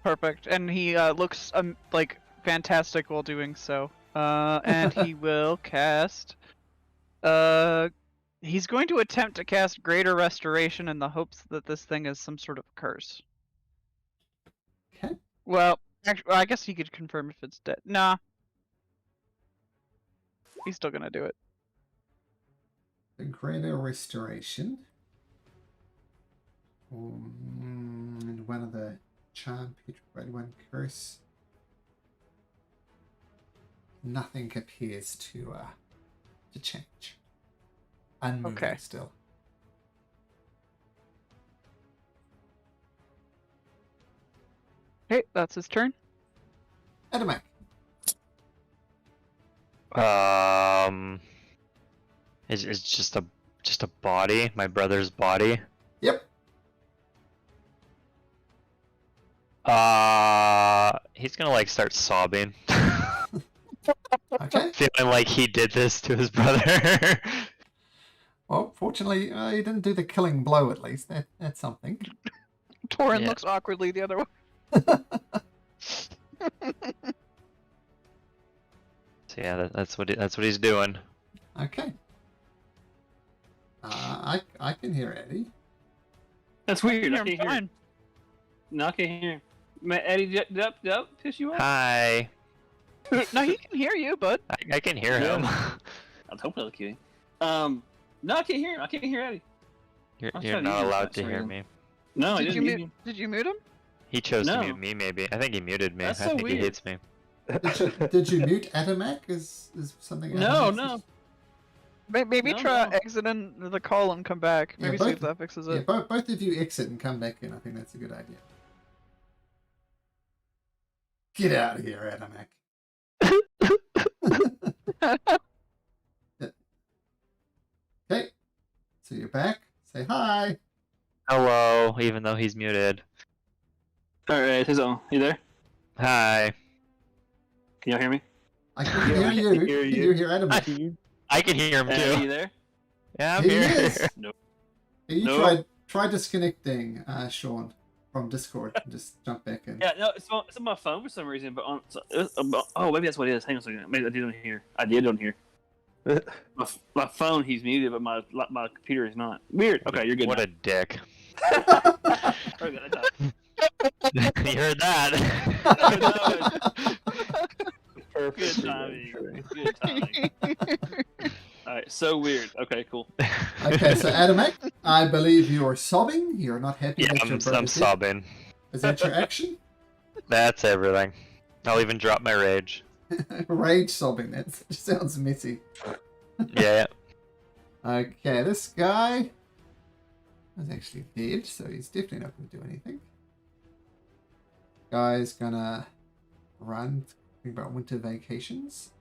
Perfect. And he looks like fantastic while doing so. And he will cast. He's going to attempt to cast Greater Restoration in the hopes that this thing is some sort of curse. Okay. Well, actually, I guess he could confirm if it's dead. Nah. He's still gonna do it. The Greater Restoration. And one of the Charm, Petrified One Curse. Nothing appears to change. Unmoving Okay. still. Okay, that's his turn. Attamack. It's just a body, my brother's body. Yep. He's gonna like start sobbing, Okay. feeling like he did this to his brother. Well, fortunately, you didn't do the killing blow. At least that's something. Torin Yeah. looks awkwardly the other way. So yeah, that's what he's doing. Okay. I can hear Eddie. That's weird. I You're can't hear. fine. No, I can't hear. Eddie, did that piss you off? Hi. No, he can hear you, bud. I can hear him. I was hoping I was kidding. No, I can't hear him. I can't hear Eddie. You're I'm you're trying to not use allowed that to for hear reason. me. No, I Did you didn't mute? mute you. Did you mute him? He chose to No. mute me. Maybe I think he muted me. That's I so think he weird. hates me. Did you mute Attamack? Is something? No, Attamack no. says? Maybe No, try no. exiting the call and come back. Yeah, Maybe see if that fixes Yeah, it. both of you exit and come back in. I think that's a good idea. Get out of here, Attamack. Okay, so you're back. Say hi. Hello, even though he's muted. Alright, his own. You there? Hi. Can y'all hear me? I can hear you. I hear Can you. you hear Attamack? I can hear him Eddie, you too. there? Yeah, I'm He here. is. Nope. You No. try disconnecting Sean from Discord and just jump back in. Yeah, no, it's on my phone for some reason, but oh, maybe that's what it is. Hang on a second. Maybe I did on here. I did on here. My phone, he's muted, but my computer is not. Weird. Okay, you're good. What now. a dick. We're good. I got it. You heard that? Perfect. Good timing. Good timing. Alright, so weird. Okay, cool. Okay, so Attamack, I believe you're sobbing. You're not happy Yeah, that your I'm brother's dead. sobbing. Is that your action? That's everything. I'll even drop my rage. Rage sobbing. That sounds messy. Yeah. Okay, this guy is actually dead, so he's definitely not going to do anything. Guy's gonna run. Think about winter vacations.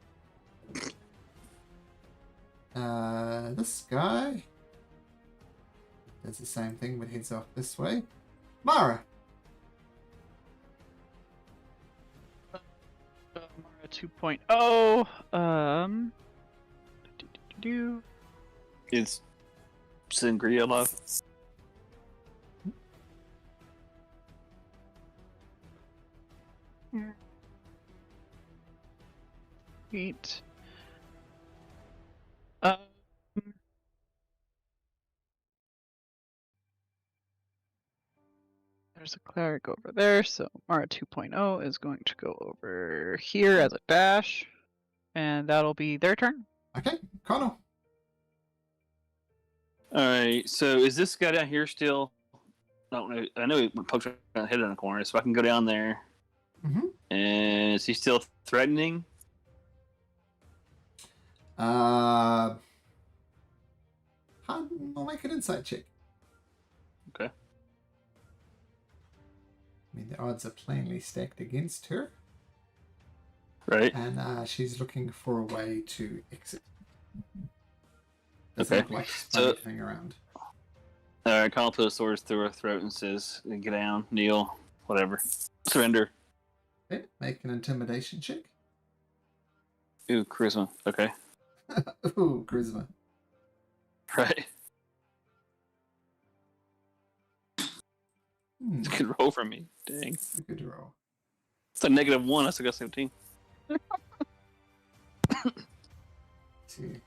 This guy does the same thing, but heads off this way. Mara. Mara 2.0. Do. Is Sangria alive? Eat. There's a cleric over there, so Mara 2.0 is going to go over here as a dash, and that'll be their turn. Okay, Connor. Alright, so is this guy down here still? I don't know. I know he poked around the head in the corner, so I can go down there. Mm-hmm. And is he still threatening? I'll make an insight check. Okay. I mean, the odds are plainly stacked against her, Right. and she's looking for a way to exit. Doesn't Okay. look like she's So- anything around. Alright, Kyle puts swords through her throat and says, get down, kneel, whatever. Surrender. Okay, make an intimidation check. Ooh, charisma. Okay. Ooh, charisma. Right. It's a good roll for me. Dang. It's a good roll. It's a -1. I still got 17. See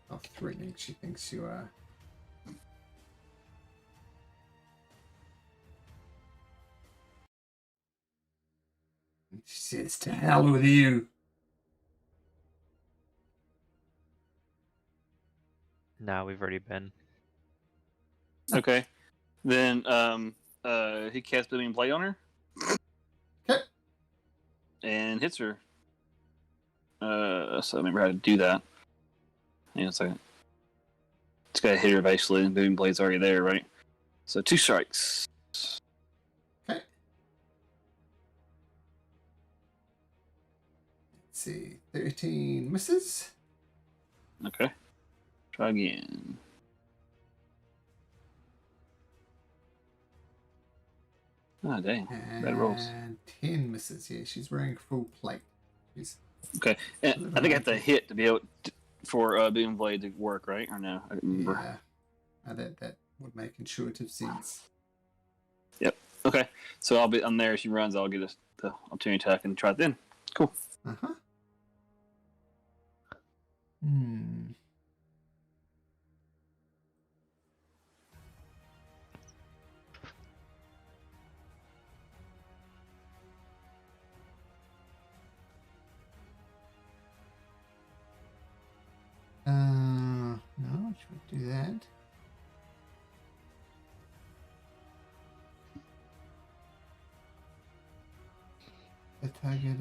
how threatening she thinks you are. She says, "To hell with you." No, we've already been. Okay. Then he casts Booming Blade on her. Okay. And hits her. So I remember how to do that. Hang on a second. It's got to hit her basically, and Booming Blade's already there, right? So 2 strikes. Okay. Let's see. 13 misses. Okay. Try again. Ah, dang. Bad rolls. And 10 misses. Yeah, she's wearing full plate. She's Okay. And I think I have to hit to be able for Boom Blade to work, right? Or no? I don't remember. Yeah. That would make intuitive sense. Okay, so I'm there as she runs. I'll get the opportunity attack and try it then. Cool. Uh-huh. Hmm. No, should we do that? The target.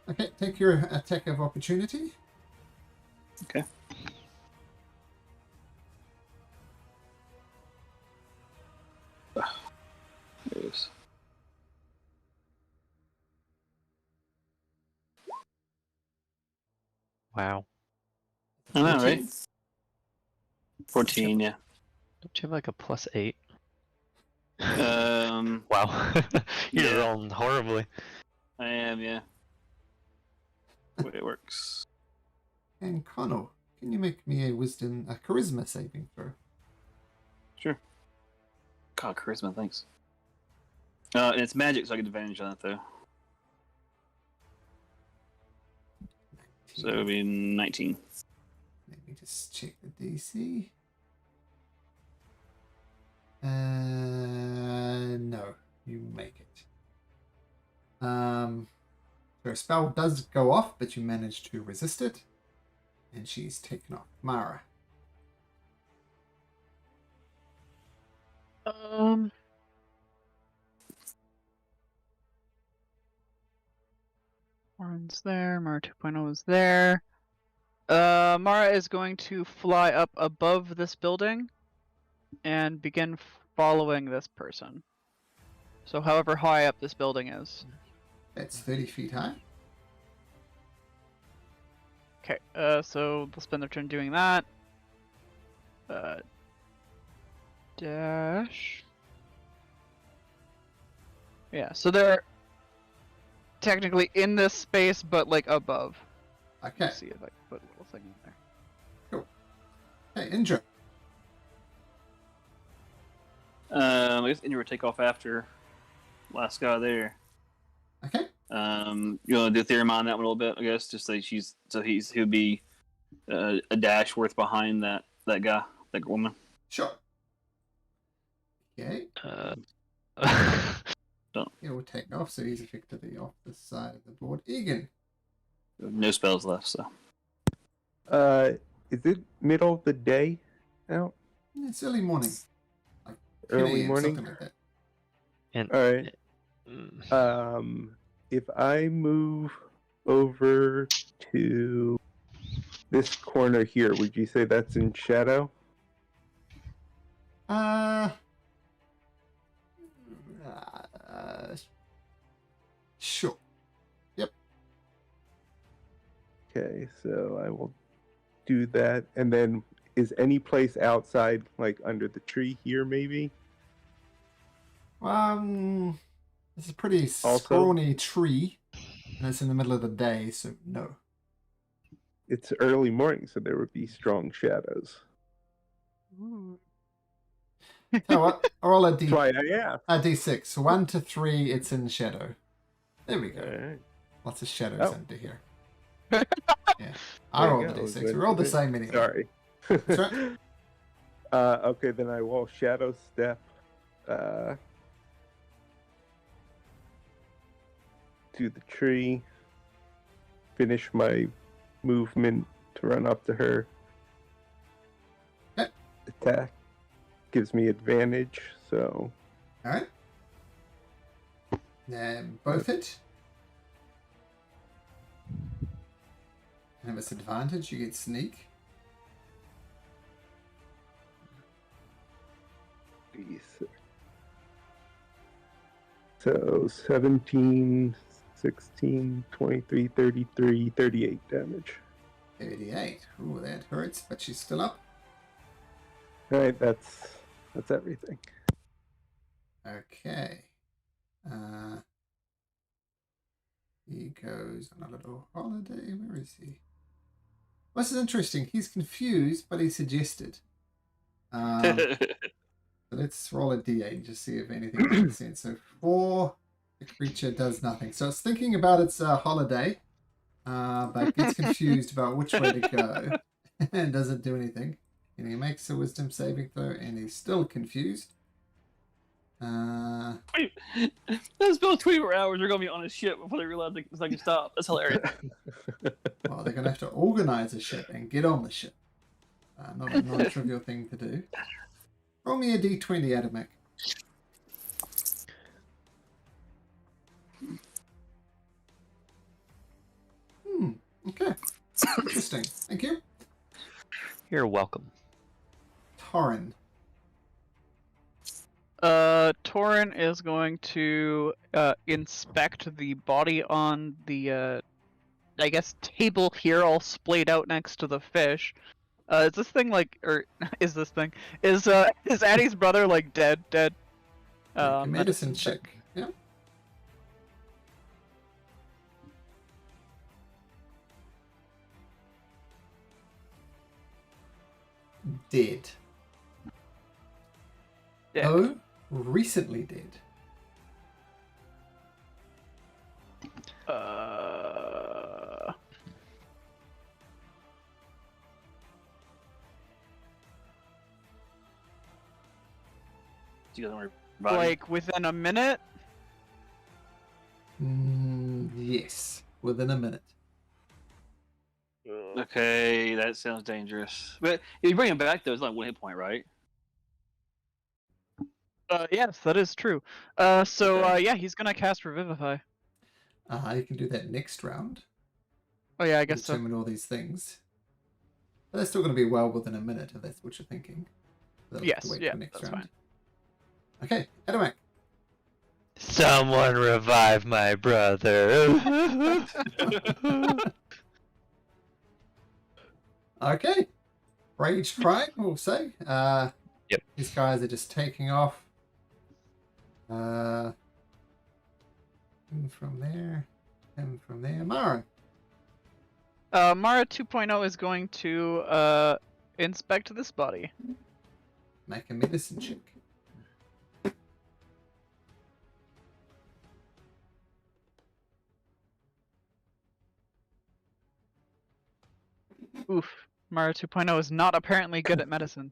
Okay, take your attack of opportunity. Okay. There it is. Wow. I know, 14. right? 14, yeah. Don't you have like a +8? Wow. You're Yeah. rolling horribly. I am, yeah. The way it works. And Connor, can you make me a charisma saving throw? Sure. God, charisma, thanks. And it's magic, so I get advantage on it, though. So it would be 19. Let me just check the DC. No, you make it. Her spell does go off, but you manage to resist it, and she's taken off. Mara. Warren's there. Mara 2.0 is there. Mara is going to fly up above this building and begin following this person. So however high up this building is. That's 30 feet high. Okay, so they'll spend their turn doing that. Dash. Yeah, so they're technically in this space, but like above. Okay. Let's see if I can put a little thing in there. Hey, Indra. I guess Indra would take off after last guy there. Okay. You want to do theorem on that one a little bit, I guess, just like he'll be a dash worth behind that guy, that woman. Sure. Okay. He will take off, so he's effectively off the side of the board. Egan. No spells left, so. Is it middle of the day out? It's early morning. Like 10 Early a.m., morning? something like that. And All right. If I move over to this corner here, would you say that's in shadow? Sure. Yep. Okay, so I will do that. And then is any place outside, like under the tree here, maybe? It's a pretty scrawny tree, and it's in the middle of the day, so no. It's early morning, so there would be strong shadows. So what? Roll a That's why I asked. a d6. So 1 to 3, it's in shadow. There we go. Alright. Lots of shadows Oh. under here. Yeah, I There you rolled a go. d6. Good We rolled the bit. same anyway. Sorry. Sure. Okay, then I will shadow step to the tree, finish my movement to run up to her. Okay. Attack gives me advantage, so All right. Then both hit. And if it's advantage, you get sneak. so 17, 16, 23, 33, 38 damage. 38. Ooh, that hurts, but she's still up. Alright, that's everything. Okay. He goes on a little holiday. Where is he? Well, this is interesting. He's confused, but he suggested. So let's roll a d8 and just see if anything makes sense. So 4, the creature does nothing. So it's thinking about its holiday, but gets confused about which way to go and doesn't do anything. And he makes a wisdom saving throw and he's still confused. Wait, those Bill's 24 hours are going to be on a ship before they realize they can stop. That's hilarious. Well, they're going to have to organize a ship and get on the ship. Not a trivial thing to do. Roll me a d20, Attamack. Okay. Interesting. Thank you. You're welcome. Torrin. Torin is going to inspect the body on the I guess table here, all splayed out next to the fish. Is this thing like, or is Addie's brother like dead? Make a medicine check. Yeah. Dead. Yeah. Oh, recently dead. You guys want to Like within a minute? Yes, within a minute. Okay, that sounds dangerous. But if you bring him back, though, it's like 1 hit point, right? Yes, that is true. Yeah, he's gonna cast Revivify. You can do that next round. Oh yeah, I guess so. Determine all these things. But they're still going to be well within a minute, if that's what you're thinking. They'll have Yes, to wait yeah, for next that's round. fine. Okay, Attamack. Someone revive my brother. Okay. Rage Pride, we'll say. Yep. These guys are just taking off. Him from there. Him from there. Mara. Mara 2.0 is going to inspect this body. Make a medicine check. Oof. Mara 2.0 is not apparently good at medicine.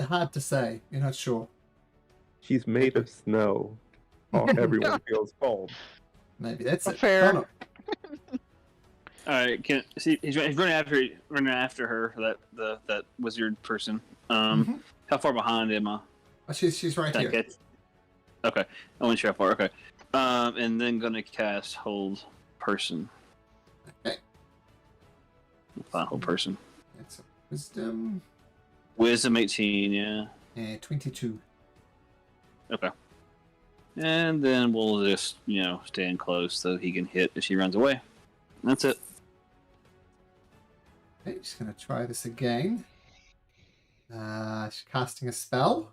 Hard to say. You're not sure. She's made of snow. Oh, everyone feels cold. Maybe that's it. Fair. Connor. All right, he's running after her, that wizard person. How far behind am I? Oh, she's right here. Okay, I wasn't sure how far. Okay, and then gonna cast Hold Person. Okay. Find Hold Person. That's a wisdom. Wisdom 18, yeah. 22. Okay. And then we'll just, stand close so he can hit if she runs away. That's it. Okay, just gonna try this again. She's casting a spell.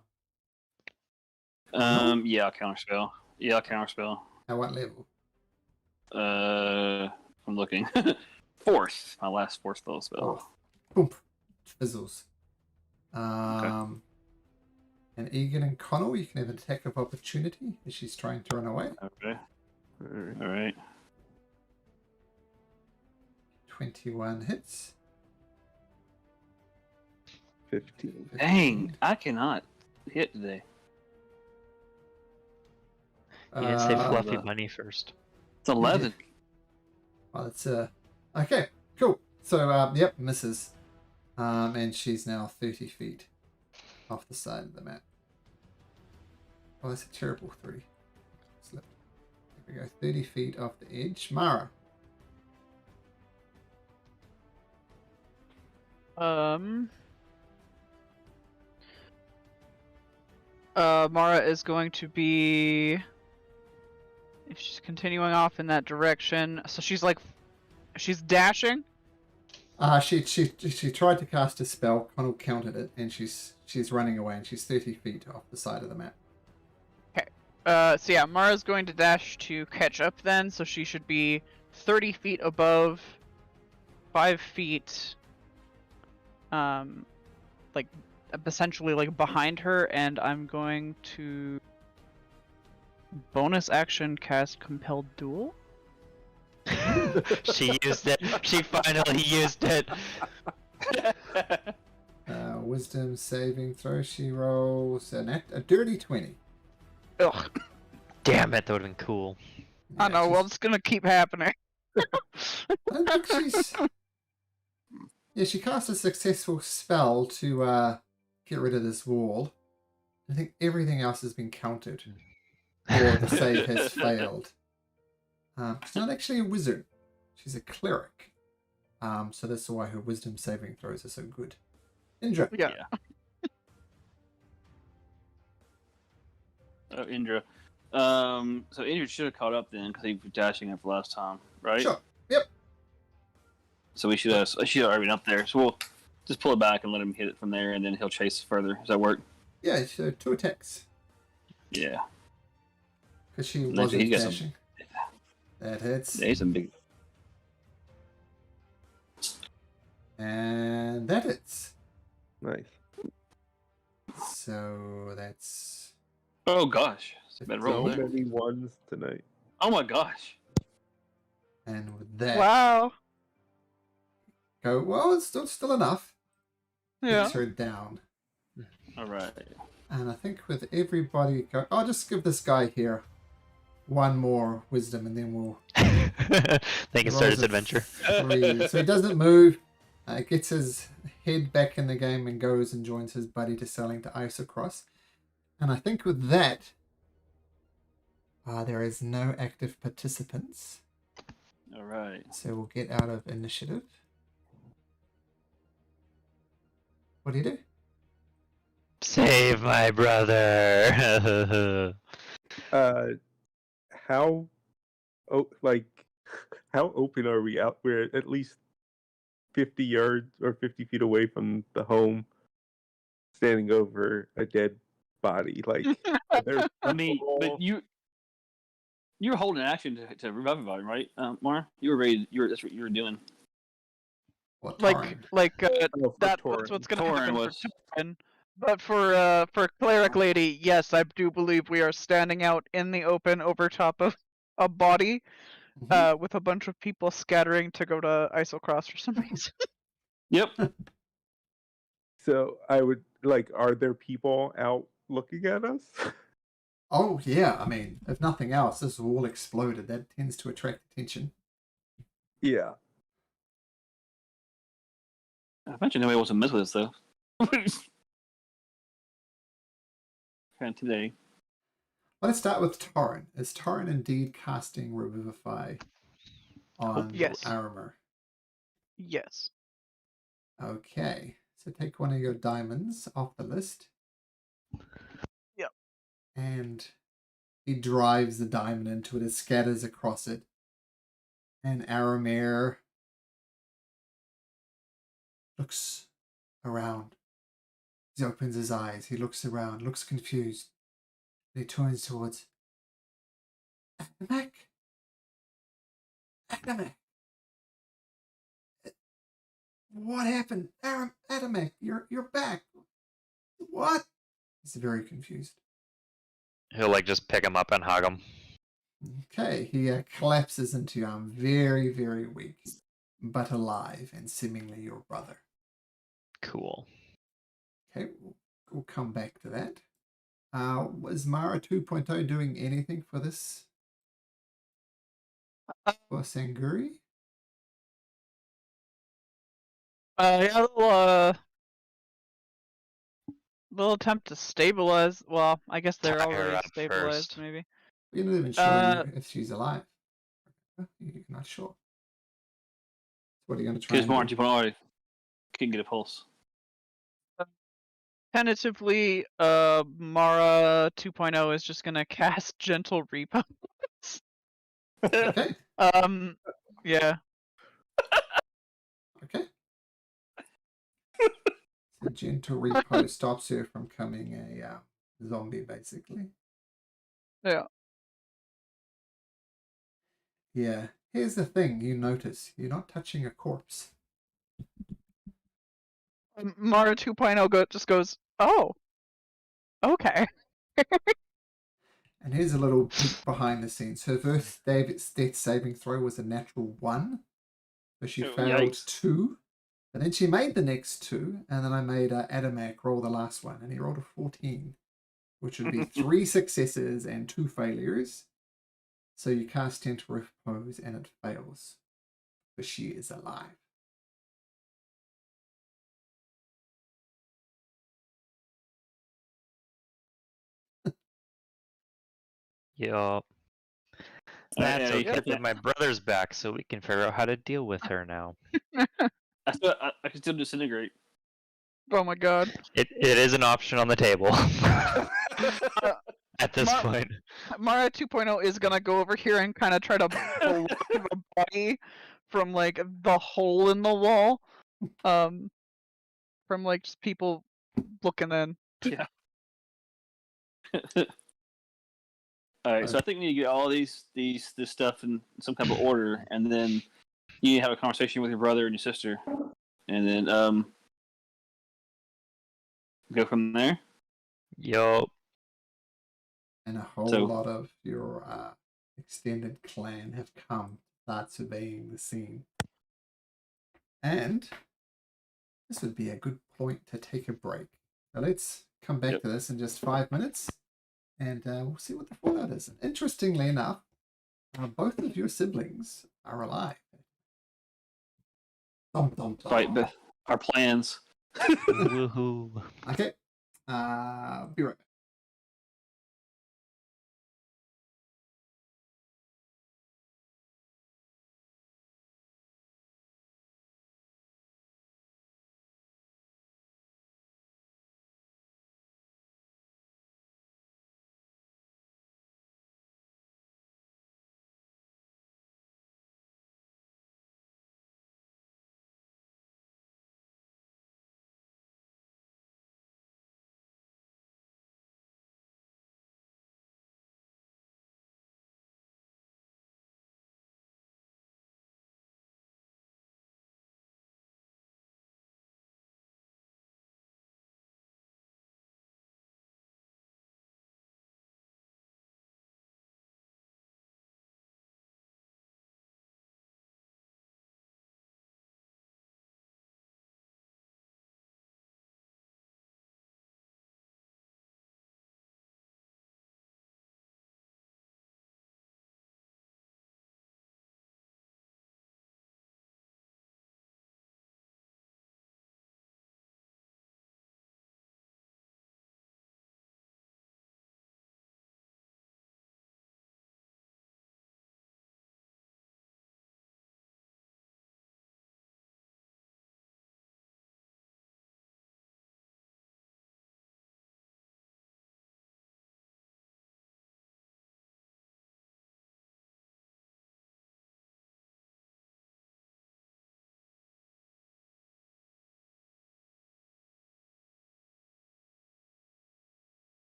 Yeah, I'll counterspell. At what level? I'm looking. Fourth. My last fourth spell. Boom. Fizzles. And Egan and Connell, you can have an attack of opportunity as she's trying to run away. Okay. All right. 21 hits. 15. Dang, I cannot hit today. You didn't say fluffy bunny first. It's 11. Well, it's okay, cool. So yep, misses. And she's now 30 feet off the side of the map. Oh, that's a terrible 3. Slip. There we go, 30 feet off the edge. Mara. Mara is going to be, if she's continuing off in that direction, so she's dashing. She tried to cast a spell. Connell countered it, and she's running away, and she's 30 feet off the side of the map. So yeah, Mara's going to dash to catch up then, so she should be 30 feet above, 5 feet, like, essentially, like, behind her, and I'm going to bonus action cast Compelled Duel. She used it. She finally used it. Wisdom saving throw. She rolls a dirty 20. Ugh, Damn it, that would have been cool. I know, she's- well, it's gonna keep happening. I don't think she's. Yeah, she cast a successful spell to get rid of this wall. I think everything else has been countered, or the save has failed. She's not actually a wizard; she's a cleric. So that's why her wisdom saving throws are so good. Indra. Yeah. Oh, Indra. So Indra should have caught up then because he was dashing after last time, right? Sure. Yep. So we should have already been up there. So we'll just pull it back and let him hit it from there, and then he'll chase further. Does that work? Yeah, so 2 attacks Yeah. because she Nice, wasn't he's got some- dashing. That hits, Yeah, he's a big. and that hits. Nice. So that's Oh gosh, it's a bad roll So there. many ones tonight. Oh my gosh. and with that Wow. go. Well, it's still enough. Yeah. Takes her down. All right. And I think with everybody go, I'll just give this guy here one more wisdom, and then we'll They can start rolls his a adventure. 3. So he doesn't move. Gets his head back in the game and goes and joins his buddy to sailing to ice across. And I think with that, there is no active participants, All right. so we'll get out of initiative. What do you do? Save my brother. How, how open are we out? We're at least 50 yards or 50 feet away from the home, standing over a dead body. Like, are there I mean, people- but you were holding action to revive everybody, right, Mara? You were ready. That's what you were doing. What Like, Torrin? Oh, for that's Torin. what's gonna Torin happen was- for Torin. But for Cleric Lady, yes, I do believe we are standing out in the open over top of a body, Mhm. with a bunch of people scattering to go to Isocross for some reason. Yep. So I would like, are there people out looking at us? Oh yeah, I mean, if nothing else, this wall exploded. That tends to attract attention. Yeah. I imagine nobody wants to mess with us though. Kind of today. Let's start with Torrin. Is Torrin indeed casting Revivify on Yes. Aramer? Yes. Okay, so take one of your diamonds off the list. Yep. And he drives the diamond into it. It scatters across it. And Aramer looks around. He opens his eyes. He looks around, looks confused. He turns towards Attamack. Attamack. What happened? Attamack, you're back. What? He's very confused. He'll like just pick him up and hug him. Okay, he collapses into your arm, very, very weak, but alive and seemingly your brother. Cool. Okay, we'll come back to that. Was Mara 2.0 doing anything for this? For Sanguri? Yeah, little attempt to stabilize. Well, I guess they're Tie her already up stabilized, first. maybe. You're not even sure if she's alive. You're not sure. What are you going to try Because and Mara do? 2.0 couldn't get a pulse. Tentatively, Mara 2.0 is just gonna cast Gentle Repose. Okay, Yeah. okay. So gentle repose stops her from becoming a zombie, basically. Yeah. Yeah. Here's the thing you notice. You're not touching a corpse. Mara 2.0 just goes, oh, okay. And here's a little peek behind the scenes. Her first death saving throw was a natural 1. So she Oh, failed yikes. 2. And then she made the next 2. And then I made Attamack roll the last one. And he rolled a 14, which would be 3 successes and 2 failures. So you cast Gentle Repose and it fails. But she is alive. Yup. Alright, That's yeah, you okay. hit But that. my brother's back, so we can figure out how to deal with her now. I can still disintegrate. Oh my god. It is an option on the table at this Mar- point. Mara 2.0 is gonna go over here and kind of try to blow the body from like the hole in the wall. From like just people looking in. Yeah. Alright, so I think we need to get all this stuff in some type of order, and then you need to have a conversation with your brother and your sister, and then go from there. Yup. And a whole So- lot of your extended clan have come to start surveying the scene. And this would be a good point to take a break. So let's come back Yep. to this in just 5 minutes, and we'll see what the fallout is. And interestingly enough, both of your siblings are alive. Dum, dum, dum. Fight our plans. Woohoo. Okay, be right back.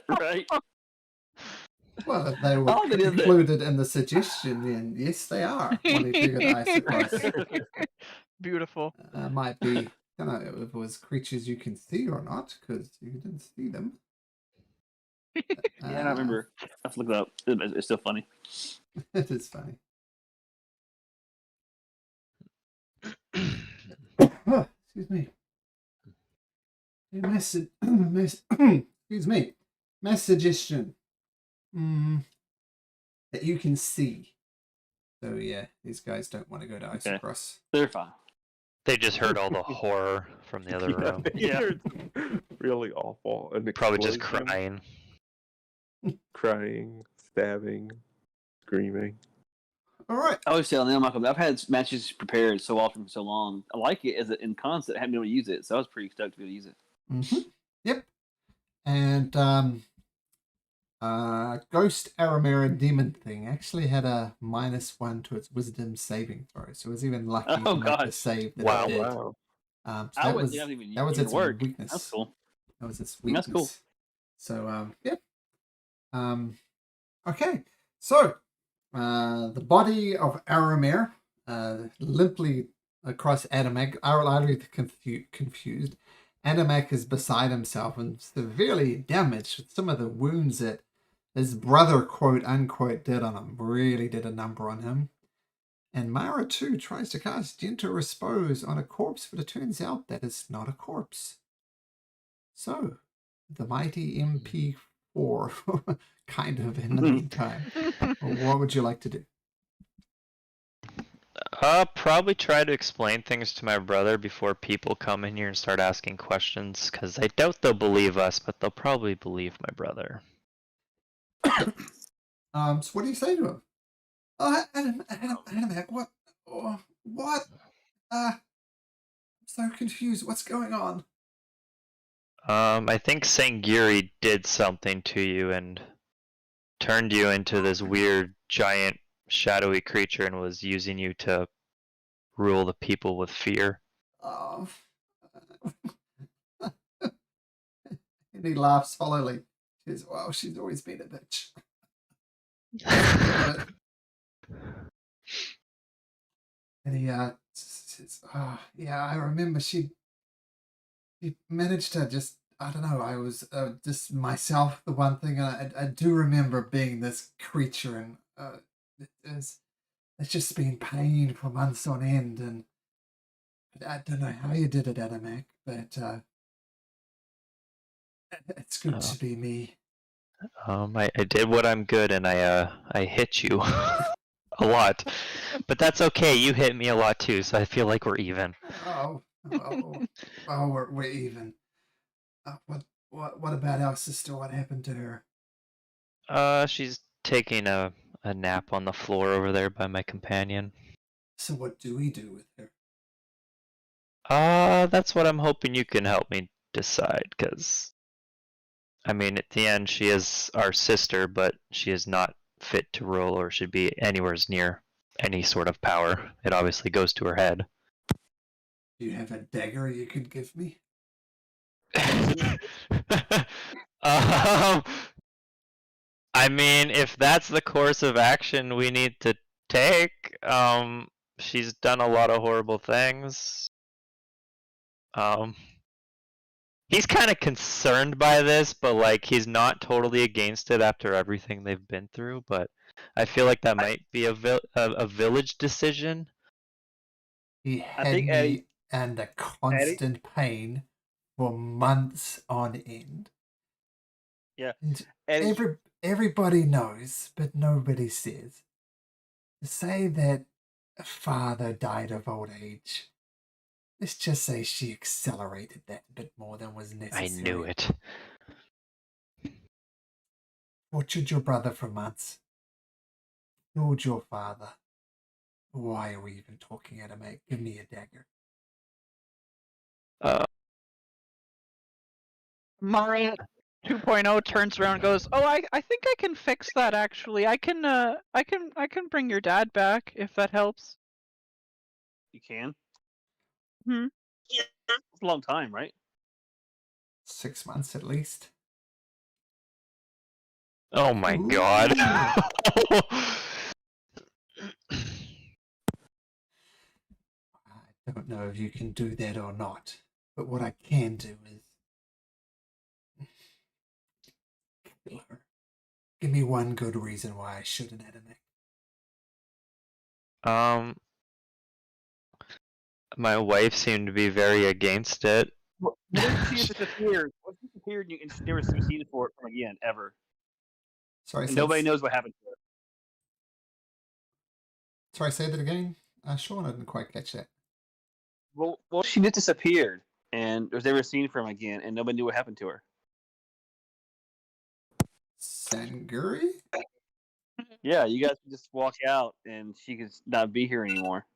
Right. Well, if they were Oh, they did that. included in the suggestion, then yes, they are wanting to go to ice across. Beautiful. Might be, I don't know if it was creatures you can see or not, because you didn't see them. Yeah, I remember. I have to look it up. It's still funny. It is funny. Excuse me. A message. Excuse me. Mass suggestion. That you can see. So yeah, these guys don't want to go to ice across. They're fine. They just heard all the horror from the other room. Yeah. Really awful. An Probably just explosion, crying. crying, stabbing, screaming. All right. I always tell them, I've had matches prepared so often for so long. I like it as in concept. I haven't been able to use it, so I was pretty stoked to be able to use it. Mm-hmm. Yep. And Ghost Aramera Demon Thing actually had a -1 to its Wisdom saving throw, so it was even lucky to make the save that it did. Wow. So I that wouldn't was even that was use its work. weakness. That's cool. That was its That's weakness. cool. So yeah. Okay. So the body of Aramir limply across Attamack. I'm confused. Attamack is beside himself and severely damaged with some of the wounds that his brother, quote unquote, did on him. Really did a number on him. And Mara too tries to cast Gentle Repose on a corpse, but it turns out that it's not a corpse. So, the mighty MP4, kind of in the meantime. What would you like to do? Probably try to explain things to my brother before people come in here and start asking questions, because I doubt they'll believe us, but they'll probably believe my brother. So what do you say to him? Oh, Attamack, what? Oh, what? I'm so confused. What's going on? I think Sangiri did something to you and turned you into this weird, giant, shadowy creature and was using you to rule the people with fear. Oh. And he laughs hollowly. She says, well, she's always been a bitch. And he says, oh, yeah, I remember she managed to just, I don't know, I was just myself, the one thing. I do remember being this creature, and it's just been pain for months on end. And I don't know how you did it, Attamack, but it's good to be me. I did what I'm good, and I hit you a lot, but that's okay. You hit me a lot too, so I feel like we're even. Oh, we're even. What about our sister? What happened to her? She's taking a nap on the floor over there by my companion. So what do we do with her? That's what I'm hoping you can help me decide, because I mean, at the end, she is our sister, but she is not fit to rule or should be anywhere near any sort of power. It obviously goes to her head. Do you have a dagger you could give me? I mean, if that's the course of action we need to take, she's done a lot of horrible things. He's kind of concerned by this, but like he's not totally against it after everything they've been through. But I feel like that might be a village decision. He had me under constant pain for months on end. Yeah. And everybody knows, but nobody says. To say that a father died of old age, let's just say she accelerated that a bit more than was necessary. I knew it. Tortured your brother for months. Killed your father. Why are we even talking, Attamack? Give me a dagger. Mara 2.0 turns around and goes, "Oh, I think I can fix that actually. I can bring your dad back if that helps." You can? Hmm. Yeah. It's a long time, right? 6 months at least. Oh my god. I don't know if you can do that or not, but what I can do is kill her. Give me one good reason why I shouldn't, Attamack. My wife seemed to be very against it. What if she just disappeared? What if she disappeared and she never succeeded for it from again, ever? Sorry, And nobody knows what happened to her. Sorry, say that again. Sean, I didn't quite catch that. Well, she just disappeared and was never seen from again, and nobody knew what happened to her. Sanguri? Yeah, you guys could just walk out and she could not be here anymore.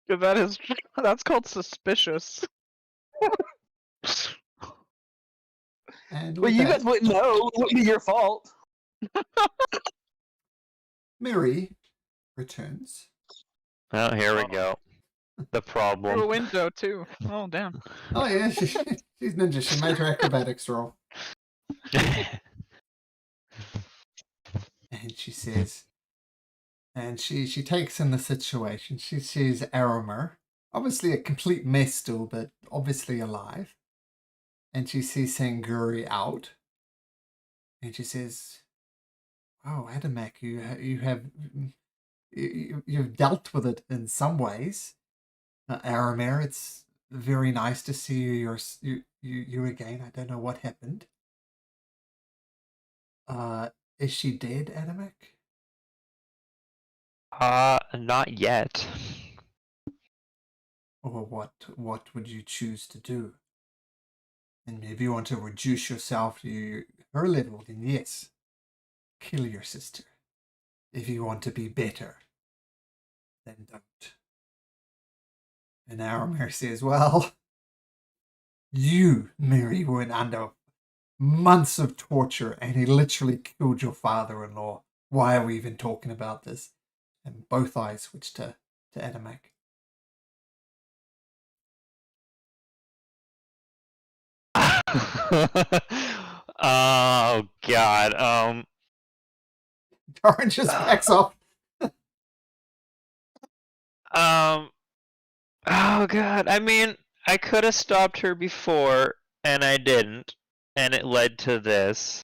That's called suspicious. And Well, with you that, guys wouldn't know. It wouldn't be your fault. Mary returns. Oh, here we go. The Through a problem. window too. Oh damn. Oh yeah, she's ninja. She made her acrobatics roll. And she says, and she takes in the situation. She sees Aramer, obviously a complete mess still, but obviously alive. And she sees Sanguri out. And she says, "Oh, Attamack, you've dealt with it in some ways. Aramer, it's very nice to see you again. I don't know what happened. Is she dead, Attamack?" Not yet. Or what would you choose to do? And if you want to reduce yourself to her level, then yes, kill your sister. If you want to be better, then don't. And Aramer says, "Well, you, Mary, went under months of torture, and he literally killed your father-in-law. Why are we even talking about this?" And both eyes switch to Attamack. Oh god. Darren just backs off. Oh god. I mean, I could have stopped her before, and I didn't, and it led to this.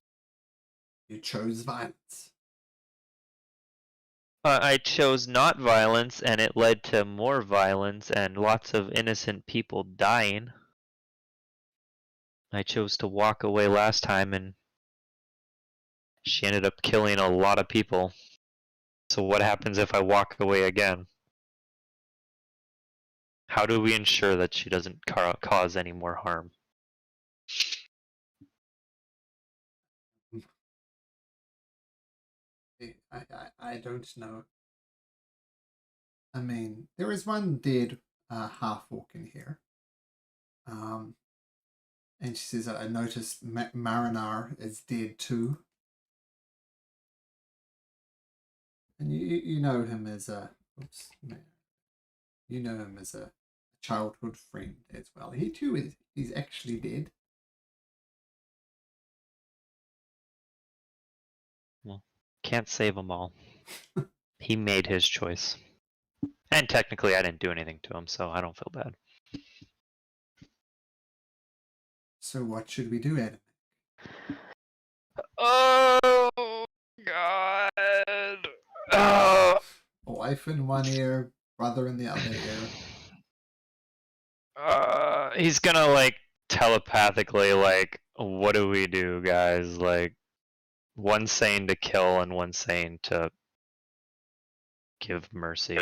You chose violence. I chose not violence, and it led to more violence and lots of innocent people dying. I chose to walk away last time, and she ended up killing a lot of people. So what happens if I walk away again? How do we ensure that she doesn't cause any more harm? I don't know. I mean, there is one dead half-orc in here. And she says, "I noticed Marinar is dead too." And you know him as a you know him as a childhood friend as well. He too he's actually dead. Well, can't save them all. He made his choice. And technically I didn't do anything to him, so I don't feel bad. So what should we do, Adam? Oh god. Wife in one ear, brother in the other ear. He's gonna like telepathically like, what do we do, guys? Like, one saying to kill and one saying to give mercy.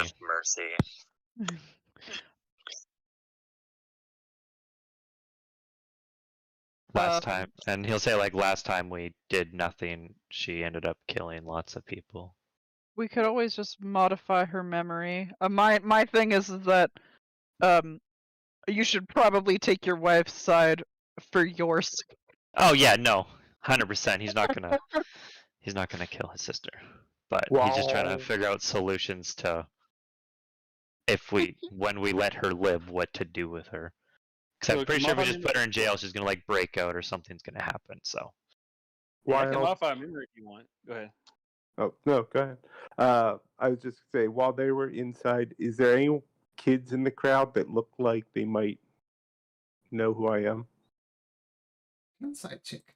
Last time, and he'll say like, last time we did nothing, she ended up killing lots of people. We could always just modify her memory. My thing is that you should probably take your wife's side for yours. Oh yeah, no, 100%. He's not gonna kill his sister, but he's just trying to figure out solutions to when we let her live, what to do with her. Because I'm pretty sure if we just put her in jail, she's gonna like break out or something's gonna happen. So Yeah, I can While modify a memory if you want. Go ahead. oh no, go ahead. I was just gonna say while they were inside, is there any kids in the crowd that look like they might know who I am? Inside check.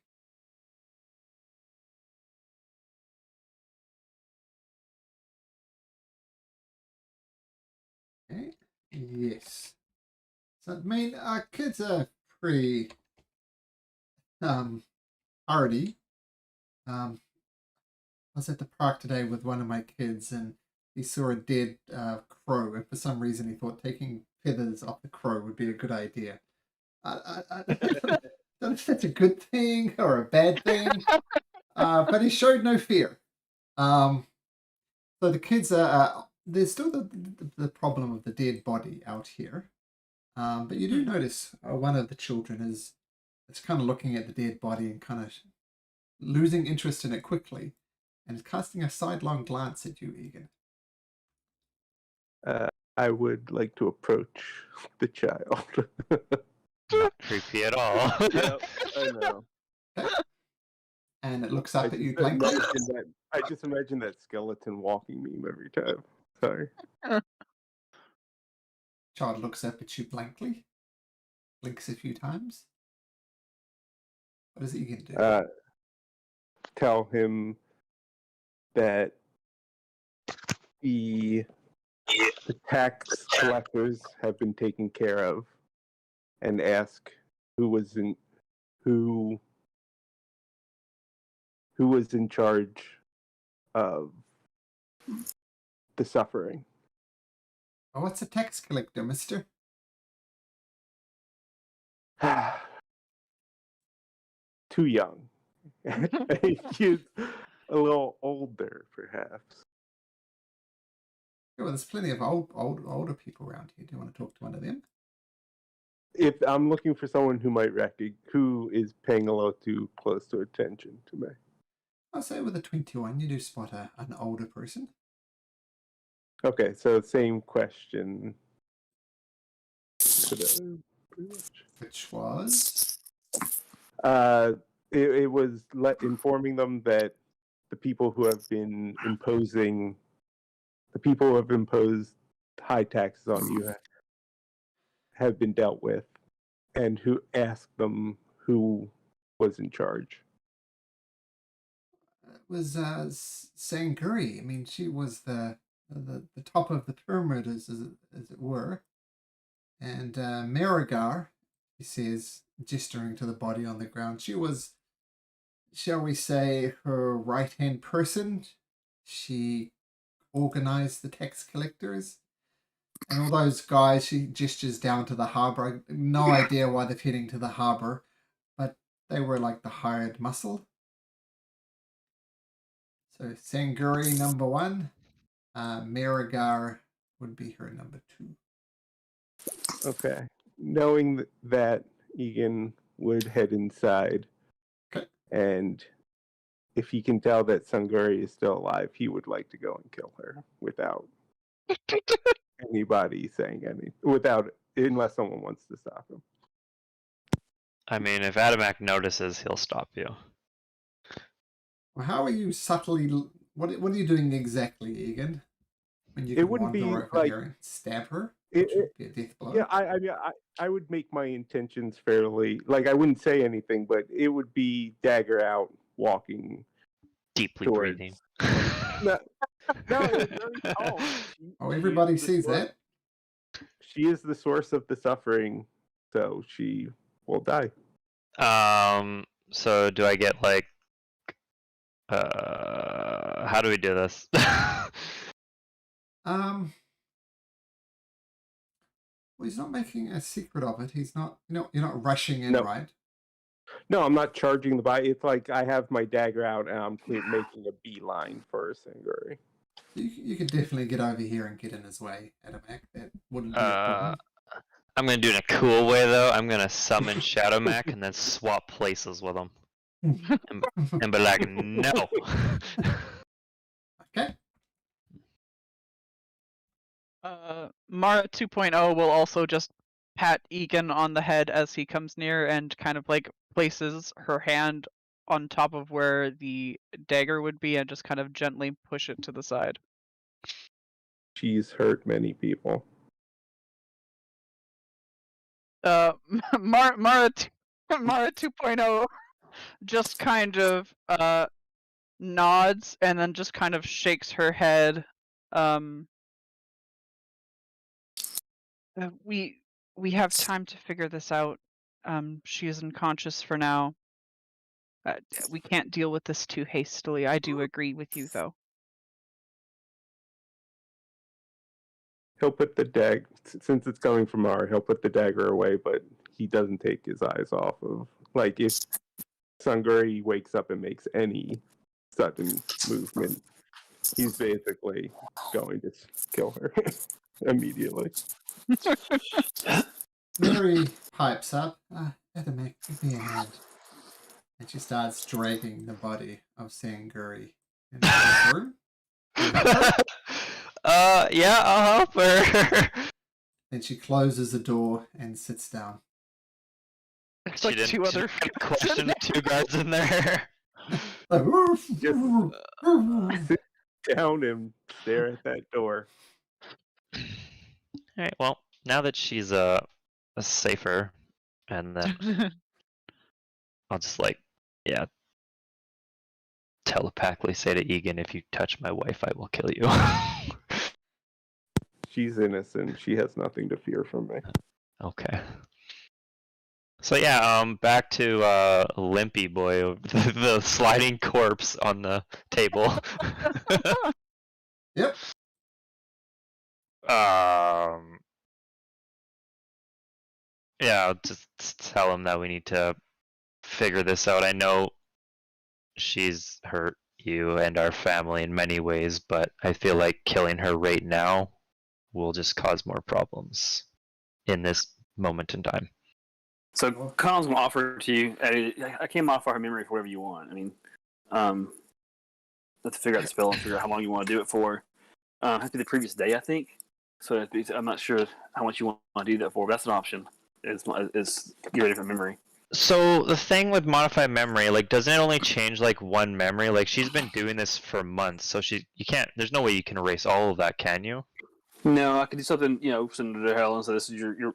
Okay. Yes. So I mean, our kids are pretty hardy. I was at the park today with one of my kids, and he saw a dead crow, and for some reason he thought taking feathers off the crow would be a good idea. I don't know if that's a good thing or a bad thing, but he showed no fear. So the kids are there's still the problem of the dead body out here, but you do notice one of the children is kind of looking at the dead body and kind of losing interest in it quickly, and is casting a sidelong glance at you, Egan. I would like to approach the child. Not creepy at all. Yep, I know. And it looks up at you blankly. I just imagine that skeleton walking meme every time. Sorry. Child looks up at you blankly, blinks a few times. What is Egan do? Tell him that the tax collectors have been taken care of, and ask who was in charge of the suffering. Oh, what's a tax collector, mister? Too young. He's a little older, perhaps. Yeah, well, there's plenty of older people around here. Do you want to talk to one of them? If I'm looking for someone who might who is paying a little too close to attention to me. I'll say with a 21, you do spot an older person. Okay, so same question. Which was? It was informing them that the people who have imposed high taxes on you have been dealt with, and who asked them who was in charge. It was Sanguri. I mean, she was the top of the pyramid, as it were. And Marigar, he says, gesturing to the body on the ground, she was, shall we say, her right-hand person. She organized the tax collectors. And all those guys, she gestures down to the harbor. No idea why they're heading to the harbor, but they were like the hired muscle. So Sanguri, number 1. Marigar would be her number 2. Okay. Knowing that, Egan would head inside. Okay. And if he can tell that Sanguri is still alive, he would like to go and kill her without anybody saying anything. Unless someone wants to stop him. I mean, if Attamack notices, he'll stop you. Well, how are you subtly? What are you doing exactly, Egan? When you It wouldn't be like here and stab her. It would be a death blow. Yeah, I mean, I would make my intentions fairly. Like, I wouldn't say anything, but it would be dagger out, walking, deeply towards... breathing. No, it's very calm. Everybody sees that. She is the source of the suffering, so she will die. So do I get like? How do we do this? Well, he's not making a secret of it. He's not. You're not rushing in, right? No, I'm not charging the body. It's like I have my dagger out and I'm making a beeline for Sanguri. You could definitely get over here and get in his way, Attamack. That wouldn't be a problem. I'm gonna do it in a cool way though. I'm gonna summon Shadowmack and then swap places with him, and be like, no. Okay. Mara 2.0 will also just pat Egan on the head as he comes near and kind of like places her hand on top of where the dagger would be and just kind of gently push it to the side. She's hurt many people. Mara 2.0 just kind of nods and then just kind of shakes her head. We have time to figure this out. She is unconscious for now. We can't deal with this too hastily. I do agree with you, though. He'll put the since it's coming from R, he'll put the dagger away, but he doesn't take his eyes off of, like, if Sanguri wakes up and makes any sudden movement, he's basically going to kill her immediately. Mary pipes up. Attamack, give me a hand. And she starts dragging the body of Sanguri into the room. Yeah, I'll help her. Then she closes the door and sits down. It's like two other question the two guards in there. Sit down and stare at that door. Alright, well, now that she's safer, and then I'll just telepathically say to Egan, if you touch my wife, I will kill you. She's innocent. She has nothing to fear from me. Okay. So yeah, back to Limpy Boy, the sliding corpse on the table. Yep. Yeah, I'll just tell him that we need to figure this out. I know she's hurt you and our family in many ways, but I feel like killing her right now will just cause more problems in this moment in time. So Connell's going to offer to you. I can't modify her memory for whatever you want. I mean, let's figure out the spell and figure out how long you want to do it for. It has to be the previous day, I think. So I'm not sure how much you want to do that for, but that's an option. Is get rid of her memory. So the thing with modified memory, like, doesn't it only change like one memory? Like, she's been doing this for months, so you can't. There's no way you can erase all of that, can you? No, I could do something, send her to hell, and so this is your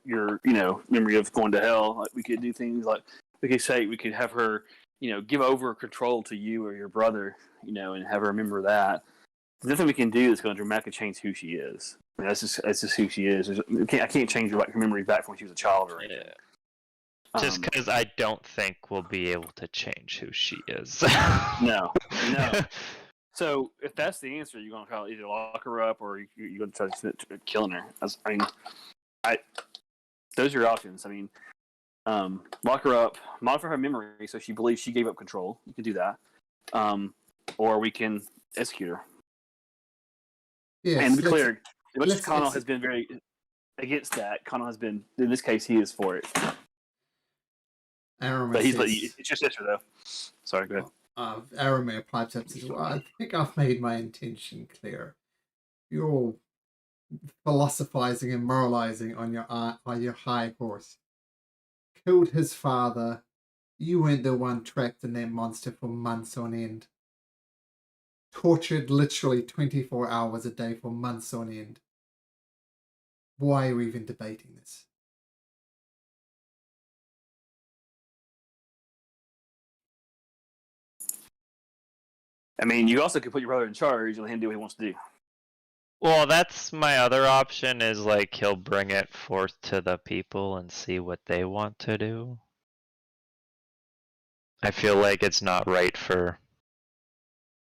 memory of going to hell. Like, we could do things like we could have her, give over control to you or your brother, and have her remember that. There's nothing we can do that's going to dramatically change who she is. I mean, that's just who she is. I can't change her memory back from when she was a child or anything. Yeah. Just because I don't think we'll be able to change who she is. No. So if that's the answer, you're going to try to either lock her up or you're going to try to killing her. Those are your options. I mean, lock her up, modify her memory so she believes she gave up control. You can do that. Or we can execute her. Yes, and to be clear, as much as Connell has been very against that, Connell has been, in this case, he is for it. But it's your sister, though. Sorry, go ahead. Aramir pipes up and says, well, I think I've made my intention clear. You're philosophizing and moralizing on your high horse. Killed his father. You weren't the one trapped in that monster for months on end. Tortured literally 24 hours a day for months on end. Why are we even debating this? I mean, you also could put your brother in charge and let him do what he wants to do. Well, that's my other option, is like he'll bring it forth to the people and see what they want to do. I feel like it's not right for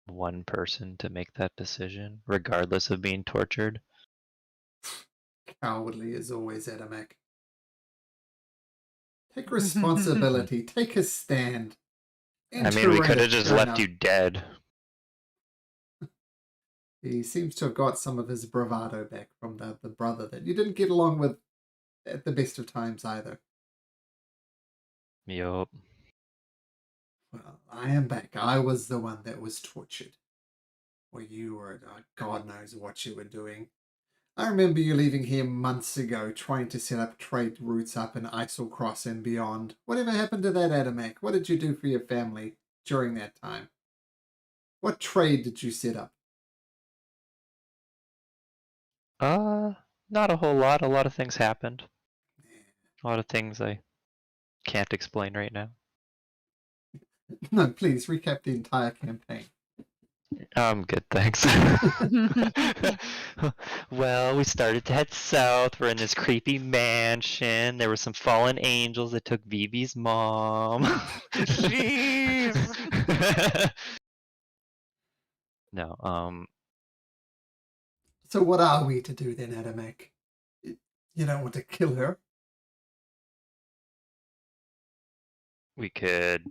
one person to make that decision, regardless of being tortured. Cowardly as always, Attamack. Take responsibility. Take a stand. I mean, we could have just left you dead. He seems to have got some of his bravado back from the brother that you didn't get along with at the best of times either. Yup. Well, I am back. I was the one that was tortured. Well, you were, God knows what you were doing. I remember you leaving here months ago, trying to set up trade routes up in Isle Cross and beyond. Whatever happened to that, Attamack? What did you do for your family? during that time? What trade did you set up? Not a whole lot. A lot of things happened. A lot of things I can't explain right now. No, please recap the entire campaign. I'm good, thanks. Well, we started to head south. We're in this creepy mansion. There were some fallen angels that took Vivi's mom. Jeez. No, So what are we to do then, Attamack? You don't want to kill her? we could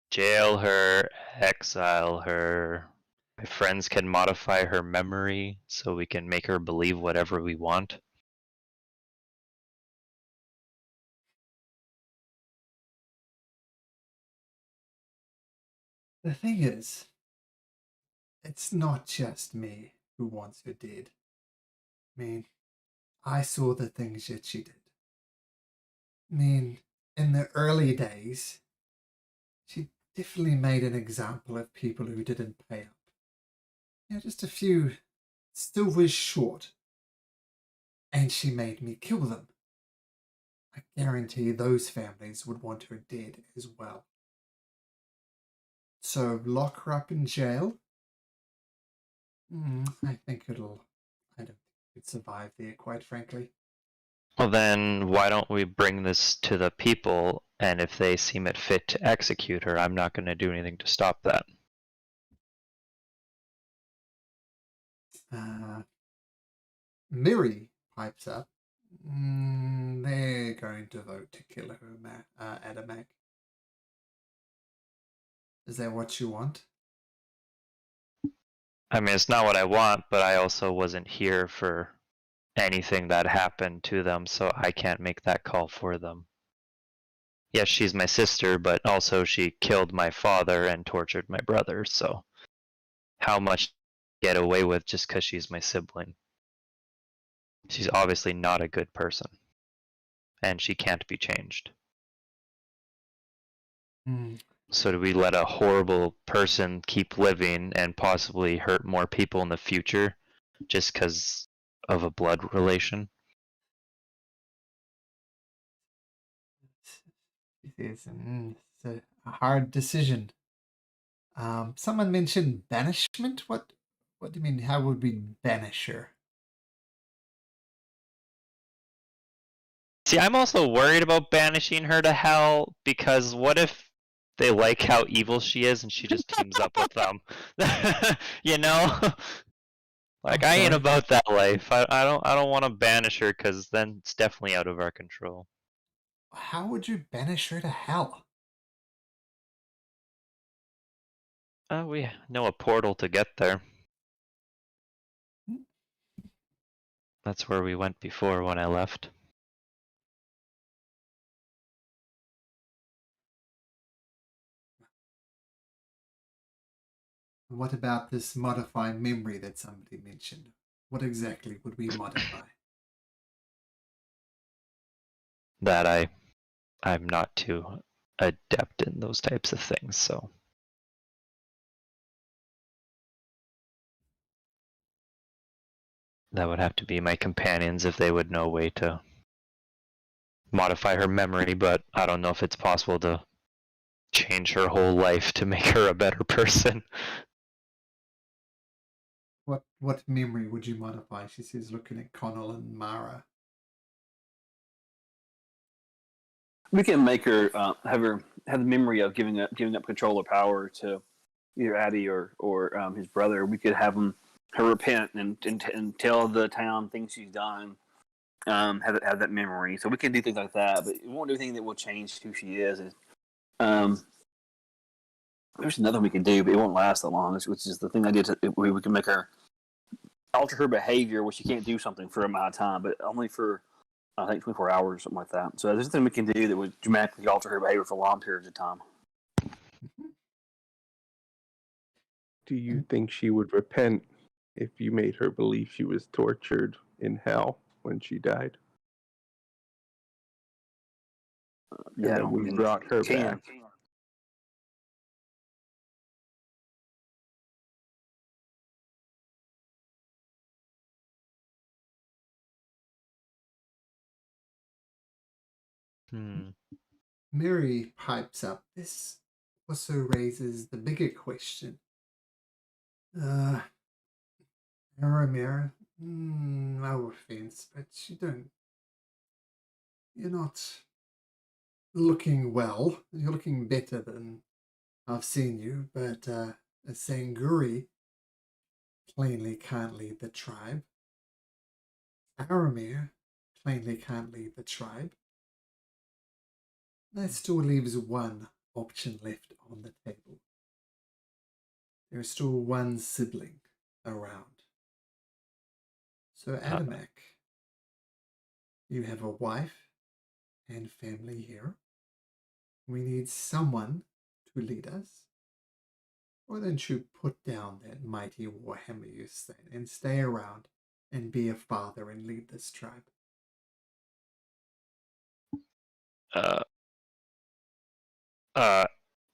jail her, exile her. My friends can modify her memory so we can make her believe whatever we want. The thing is, it's not just me who wants her dead. I mean, I saw the things that she did. I mean, in the early days, she definitely made an example of people who didn't pay up. You know, just a few silvers short. And she made me kill them. I guarantee those families would want her dead as well. So lock her up in jail? I think I don't think it'd survive there, quite frankly. Well, then why don't we bring this to the people, and if they seem it fit to execute her, I'm not going to do anything to stop that. Miri pipes up. They're going to vote to kill her, Attamack. Is that what you want? I mean, it's not what I want, but I also wasn't here for anything that happened to them, so I can't make that call for them. Yes, she's my sister, but also she killed my father and tortured my brother, so how much get away with just because she's my sibling? She's obviously not a good person, and she can't be changed. So do we let a horrible person keep living and possibly hurt more people in the future just because of a blood relation? It's a hard decision. Someone mentioned banishment. What do you mean? How would we banish her? See, I'm also worried about banishing her to hell because what if they like how evil she is and she just teams up with them? You know? Like I ain't sorry. about that life. I don't want to banish her because then it's definitely out of our control. How would you banish her to hell? We know a portal to get there. That's where we went before when I left. What about this modify memory that somebody mentioned? What exactly would we modify? That I'm not too adept in those types of things, so that would have to be my companions if they would know a way to modify her memory, but I don't know if it's possible to change her whole life to make her a better person. What memory would you modify? She says, looking at Connell and Mara. We can make her have the memory of giving up control or power to either Addy or his brother. We could have her repent and tell the town things she's done. Have that memory, so we can do things like that. But we won't do anything that will change who she is. There's another we can do, but it won't last that long. Which is the thing I did. We can make her alter her behavior, which she can't do something for a amount of time, but only for I think 24 hours or something like that. So there's nothing we can do that would dramatically alter her behavior for long periods of time. Do you think she would repent if you made her believe she was tortured in hell when she died? Yeah, and then we brought her back. Mary pipes up. This also raises the bigger question. Aramir, no offense, but you're not looking well. You're looking better than I've seen you, but a Sanguri plainly can't lead the tribe. Aramir plainly can't lead the tribe. That still leaves one option left on the table. There is still one sibling around. So Attamack, you have a wife and family here. We need someone to lead us. Why don't you put down that mighty warhammer you stand and stay around and be a father and lead this tribe?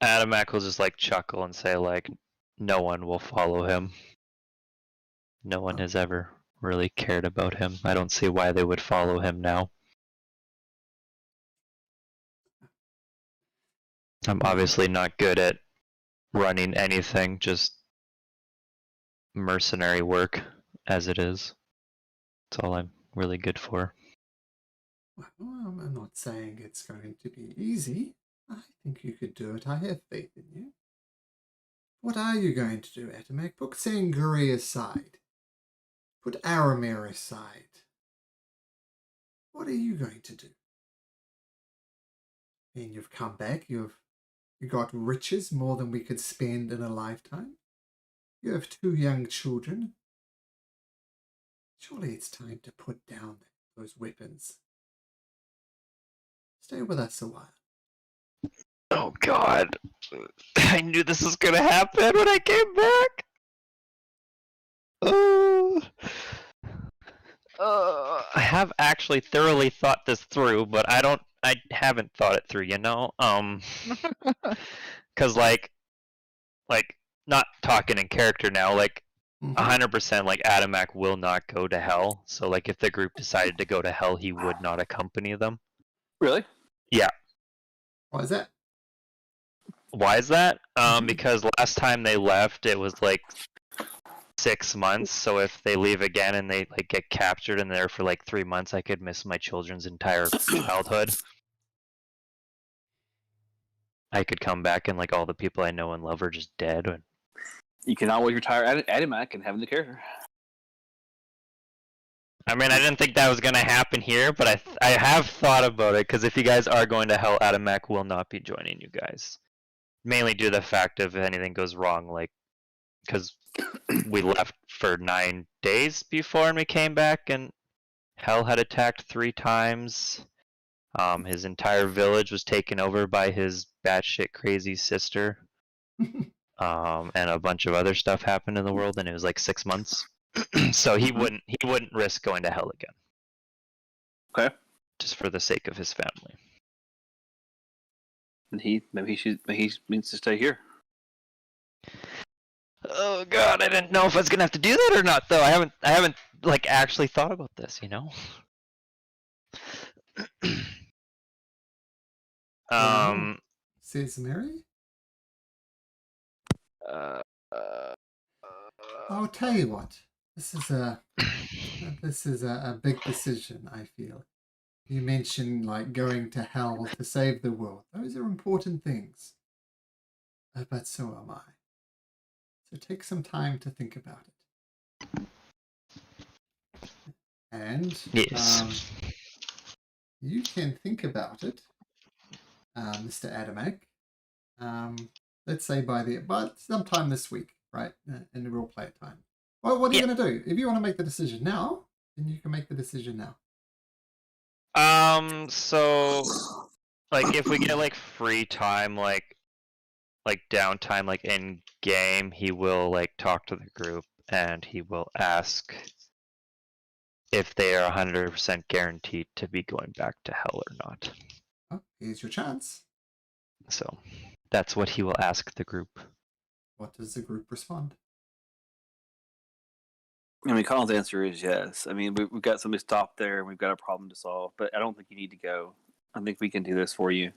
Attamack will just like chuckle and say like, no one will follow him. No one has ever really cared about him. I don't see why they would follow him now. I'm obviously not good at running anything, just mercenary work as it is. That's all I'm really good for. Well, I'm not saying it's going to be easy. I think you could do it. I have faith in you. What are you going to do, Attamack? Put Sanguri aside. Put Aramir aside. What are you going to do? And you've come back. You got riches, more than we could spend in a lifetime. You have 2 young children. Surely it's time to put down those weapons. Stay with us a while. Oh god. I knew this was gonna happen when I came back. I have actually thoroughly thought this through, but I haven't thought it through, you know? Cause like, not talking in character now, like, 100% like Attamack will not go to hell. So like if the group decided to go to hell, he would not accompany them. Really? Yeah. Why is that? Why is that? Because last time they left, it was like 6 months. So if they leave again and they like get captured and there for like 3 months, I could miss my children's entire childhood. I could come back and like all the people I know and love are just dead. You can always retire Attamack and have him the character. I mean, I didn't think that was gonna happen here, but I have thought about it, because if you guys are going to hell, Attamack will not be joining you guys. Mainly due to the fact of if anything goes wrong, like, because we left for 9 days before and we came back and hell had attacked 3 times. His entire village was taken over by his batshit crazy sister. And a bunch of other stuff happened in the world, and it was like 6 months. So he wouldn't risk going to hell again. Okay. Just for the sake of his family. And maybe he means to stay here. Oh god, I didn't know if I was gonna have to do that or not, though. I haven't like actually thought about this, you know. Says Mary. I'll tell you what. This is a big decision, I feel. You mentioned like going to hell to save the world. Those are important things. But so am I. So take some time to think about it. And yes. You can think about it, Mr. Attamack. Let's say by sometime this week, right? In the real play time. Well, what are you going to do? If you want to make the decision now, then you can make the decision now. So, like, if we get like free time, like downtime, like in game, he will like talk to the group and he will ask if they are 100% guaranteed to be going back to hell or not. Oh, here's your chance. So, that's what he will ask the group. What does the group respond? I mean, Colin's answer is yes. I mean, we've got somebody stopped there and we've got a problem to solve, but I don't think you need to go. I think we can do this for you.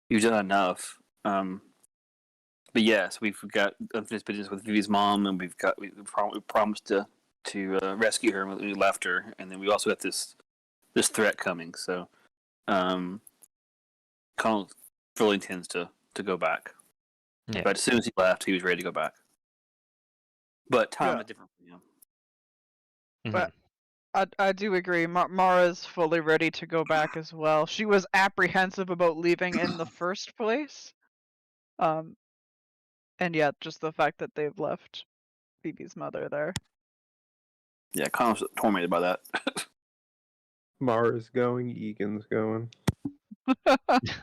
You've done enough. But yes, we've got unfinished business with Vivi's mom, and we promised to rescue her when we left her, and then we also got this threat coming. So, Connell fully intends to go back. Yeah. But as soon as he left, he was ready to go back. But time is different for him. But I do agree. Mara's fully ready to go back as well. She was apprehensive about leaving in the first place. And yeah, just the fact that they've left Phoebe's mother there. Yeah, Connell's tormented by that. Mara's going, Egan's going.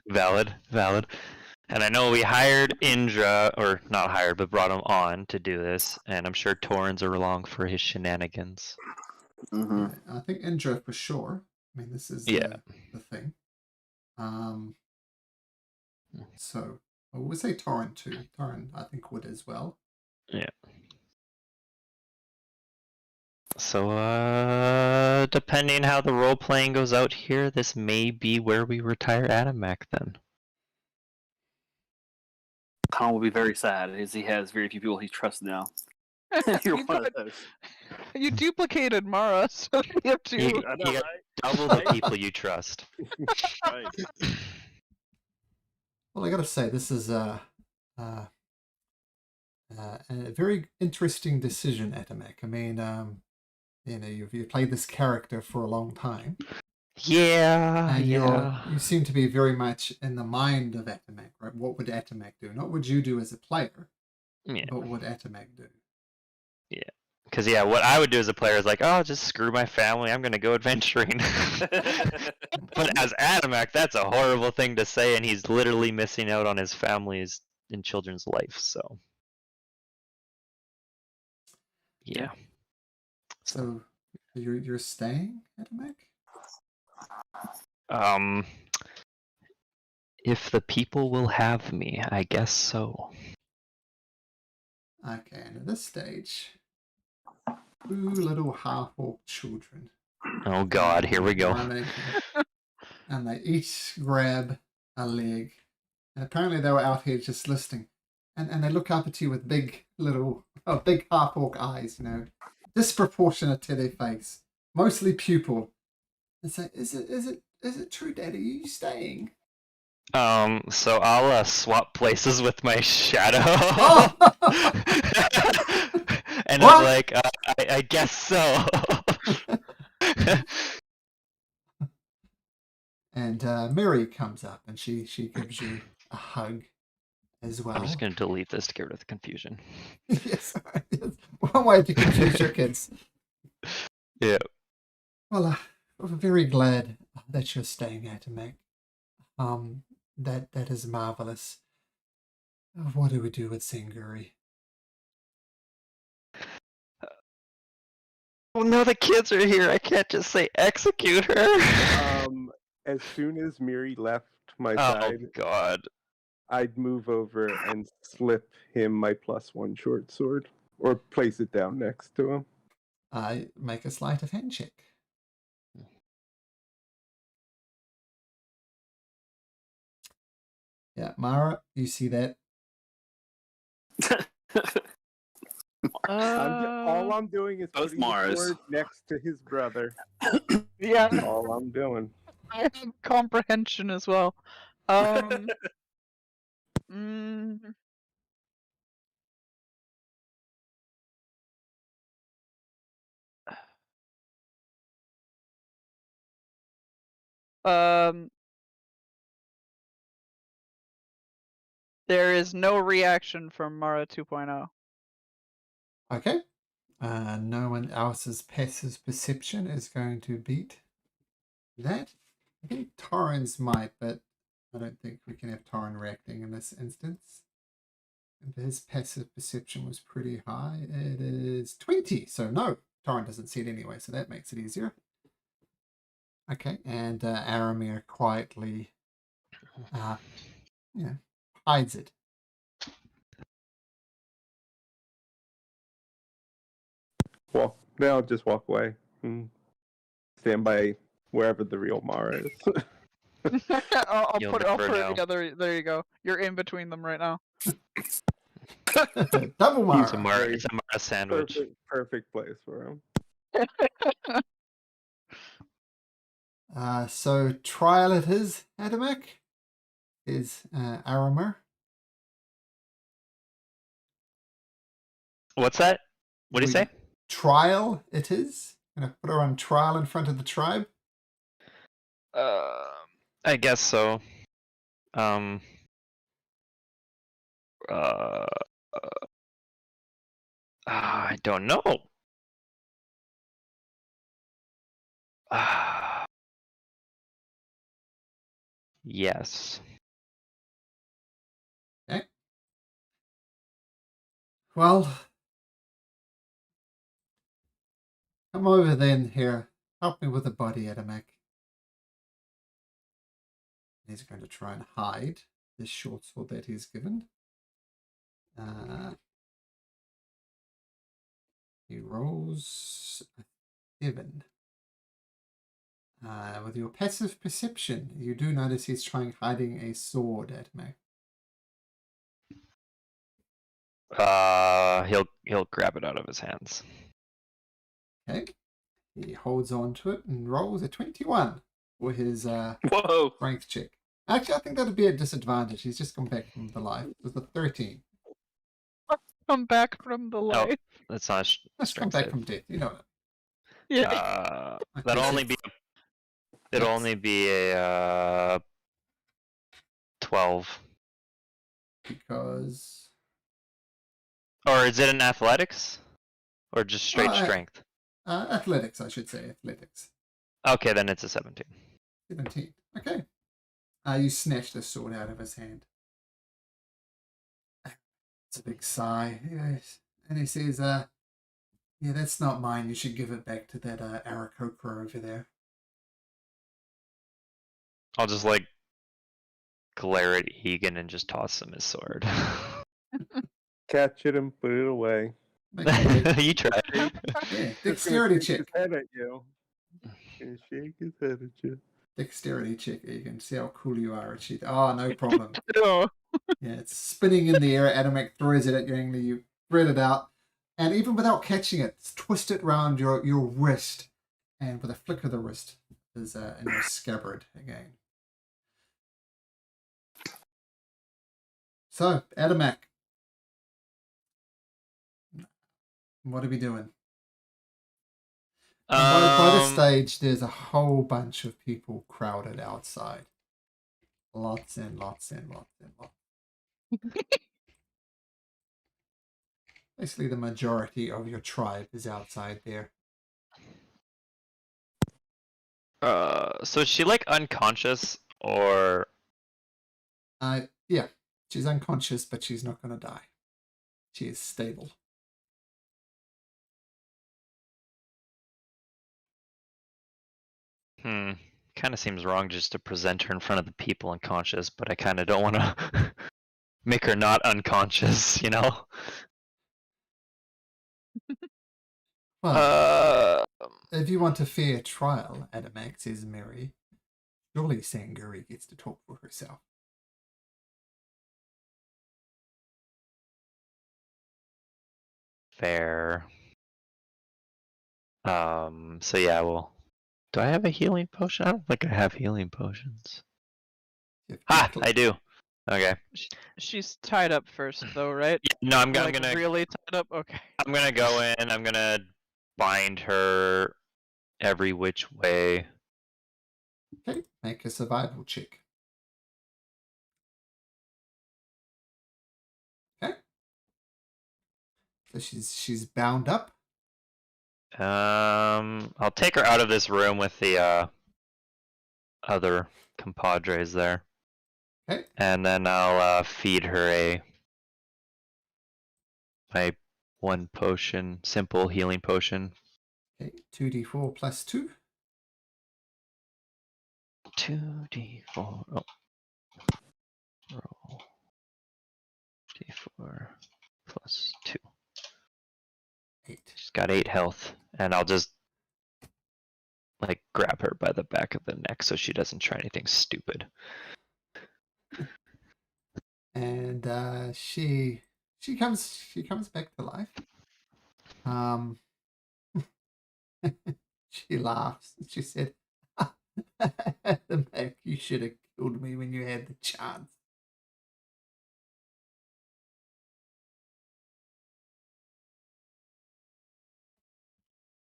Valid. And I know we hired Indra, or not hired, but brought him on to do this, and I'm sure Torrens are along for his shenanigans. Mm-hmm. Yeah, I think Indra for sure. I mean, this is the thing. So I would say Torrent too. Torrent, I think, would as well. Yeah. So, depending how the role playing goes out here, this may be where we retire Attamack then. Connell will be very sad as he has very few people he trusts now. You're one of those. You duplicated Mara, so you have to. You got double the people you trust. Right. Well, I got to say, this is a very interesting decision, Attamack. I mean, you've played this character for a long time. Yeah, And yeah. you seem to be very much in the mind of Attamack, right? What would Attamack do? Not what you do as a player, but what would Attamack do? Yeah. Because, what I would do as a player is like, oh, just screw my family, I'm going to go adventuring. But as Attamack, that's a horrible thing to say, and he's literally missing out on his family's and children's life, so. Yeah. So you're staying, Attamack? If the people will have me, I guess so. Okay, and at this stage, 2 little half-orc children. Oh god, here we go. And they each grab a leg. And apparently they were out here just listening. And they look up at you with big half-orc eyes, disproportionate to their face. Mostly pupil. And say, is it true, Daddy? Are you staying? So I'll swap places with my shadow. Oh! And What? I'm like, I guess so. And Mary comes up and she gives you a hug as well. I'm just going to delete this to get rid of the confusion. Yes, one way to confuse your kids. Yeah. Well, I'm very glad that you're staying, Attamack. That is marvelous. What do we do with Singuri? Well, now the kids are here. I can't just say execute her. As soon as Miri left my side, Oh god. I'd move over and slip him my +1 short sword, or place it down next to him. I make a sleight of hand check. Yeah, Mara, you see that? All I'm doing is Both putting the Maras. sword next to his brother. Yeah, All I'm doing. I have comprehension as well. Mm, there is no reaction from Mara 2.0. Okay. No one else's passive perception is going to beat that. I think Torrens might, but I don't think we can have Torren reacting in this instance. His passive perception was pretty high. It is 20, so no, Torren doesn't see it anyway, so that makes it easier. Okay, and Aramir quietly hides it. Well, then I'll just walk away and stand by wherever the real Mara is. I'll You'll put never it know. together. There you go. You're in between them right now. Double He's It's a Mara. Mara sandwich. Perfect place for him. So trial it is, Attamack. Is Aramir. What's that? What do you say? Trial it is. Gonna put her on trial in front of the tribe. I guess so. Um. Uh. I don't know. Yes. Okay. Well, come over then here. Help me with the body, Attamack. He's going to try and hide this short sword that he's given. He rolls a 7. With your passive perception, you do notice he's hiding a sword, Attamack. He'll grab it out of his hands. Okay. He holds on to it and rolls a 21 for his Whoa! strength check. Actually, I think that'd be a disadvantage. He's just come back from the life. It was a 13. Come back from the light. That's not a Let's come strength back save. from death. You know that. Yeah. That'll so only be. It'll Yes. only be a 12. Because Or is it an athletics? Or just straight Uh, strength? athletics, I should say. Athletics. Okay, then it's a 17. 17. Okay. You snatch the sword out of his hand. It's a big sigh. Yes. And he says, yeah, that's not mine. You should give it back to that Aarakocra over there. I'll just like glare at Egan and just toss him his sword. Catch it and put it away. Make a dex- You try. yeah, Just gonna dexterity shake check. his head at you. Gonna shake his head at you. Dexterity check. You can see how cool you are at shit. Oh, no problem. Oh. Yeah, it's spinning in the air. Attamack throws it at you, and you spread it out. And even without catching it, twist it around your wrist. And with a flick of the wrist, is in your scabbard again. So, Attamack. What are we doing? And by this stage, there's a whole bunch of people crowded outside. Lots and lots and lots and lots. Basically, the majority of your tribe is outside there. So is she like unconscious or? Yeah, she's unconscious, but she's not going to die. She is stable. Kind of seems wrong just to present her in front of the people unconscious, but I kind of don't want to make her not unconscious, you know? Well, if you want a fair trial, Attamack, says Mary, surely Sanguri gets to talk for herself. Fair. So yeah, well, do I have a healing potion? I don't think I have healing potions. I do. Okay. She's tied up first, though, right? Yeah, no, I'm Like, gonna really tied up. Okay. I'm gonna go in. I'm gonna bind her every which way. Okay, make a survival check. Okay. So she's bound up. I'll take her out of this room with the other compadres there. Okay. And then I'll feed her my one potion, simple healing potion. Okay, 2d4 plus 2. 2d4. Oh. Roll. D4 plus 2. 8. She's got 8 health, and I'll just like grab her by the back of the neck so she doesn't try anything stupid. And she comes back to life. She laughs. She said, "Attamack, you should have killed me when you had the chance."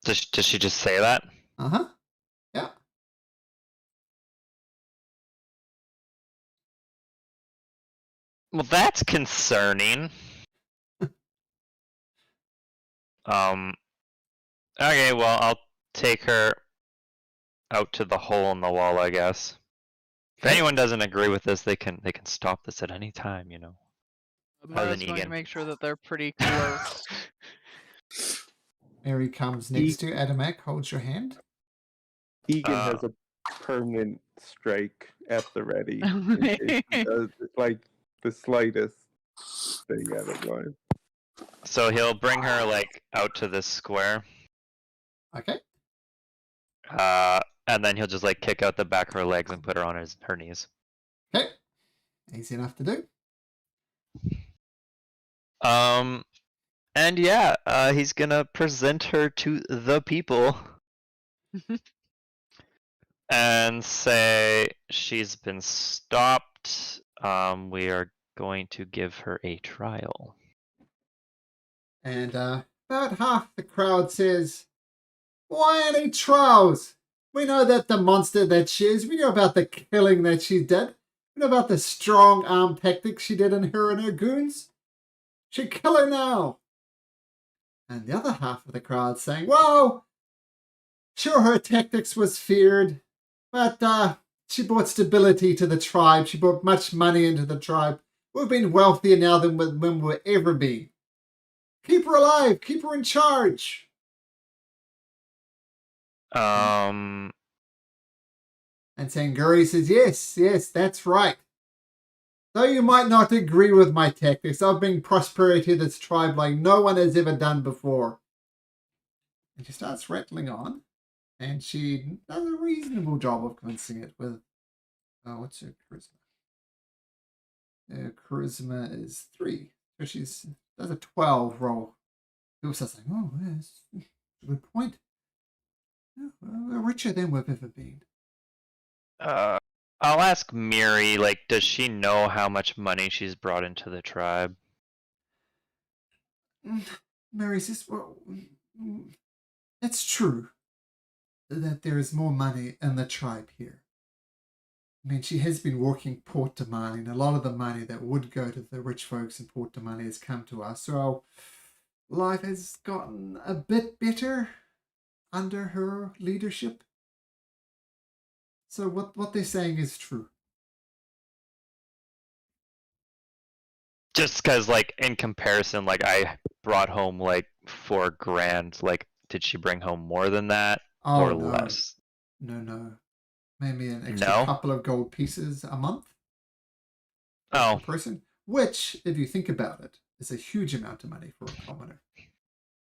Does she just say that? Uh-huh. Yeah. Well, that's concerning. Okay, well, I'll take her out to the hole in the wall, I guess. If Okay. anyone doesn't agree with this, they can stop this at any time, you know. Mara's going to Egan. make sure that they're pretty close. Mary comes next to Attamack, holds your hand. Egan has a permanent strike at the ready. In case he does like the slightest thing out of line. So he'll bring her like out to this square, Okay. and then he'll just like kick out the back of her legs and put her on her knees. Okay. Easy enough to do. And yeah, he's gonna present her to the people and say she's been stopped. We are going to give her a trial. And about half the crowd says, "Why any trials? We know that the monster that she is. We know about the killing that she did. We know about the strong arm tactics she did in her and her goons. Should kill her now." And the other half of the crowd saying, "Well, sure, her tactics was feared, but she brought stability to the tribe. She brought much money into the tribe. We've been wealthier now than we've ever been. Keep her alive. Keep her in charge." Um, And Sanguri says, yes, that's right. Though you might not agree with my tactics, I've bring prosperity to this tribe like no one has ever done before. And she starts rattling on, and she does a reasonable job of convincing it with, what's her charisma? Her charisma is 3. So she does a 12 roll. People start saying, "Oh, yes, good point. Yeah, we're richer than we've ever been." I'll ask Miri, like, does she know how much money she's brought into the tribe? Mary says, "Well, it's true that there is more money in the tribe here. I mean, she has been working Port Damali, and a lot of the money that would go to the rich folks in Port Damali has come to us. So our life has gotten a bit better under her leadership. So what they're saying is true." Just because, like, in comparison, like, I brought home, like, $4,000. Like, did she bring home more than that or No. less? No. Maybe an extra No? couple of gold pieces a month Oh, per person, which, if you think about it, is a huge amount of money for a commoner.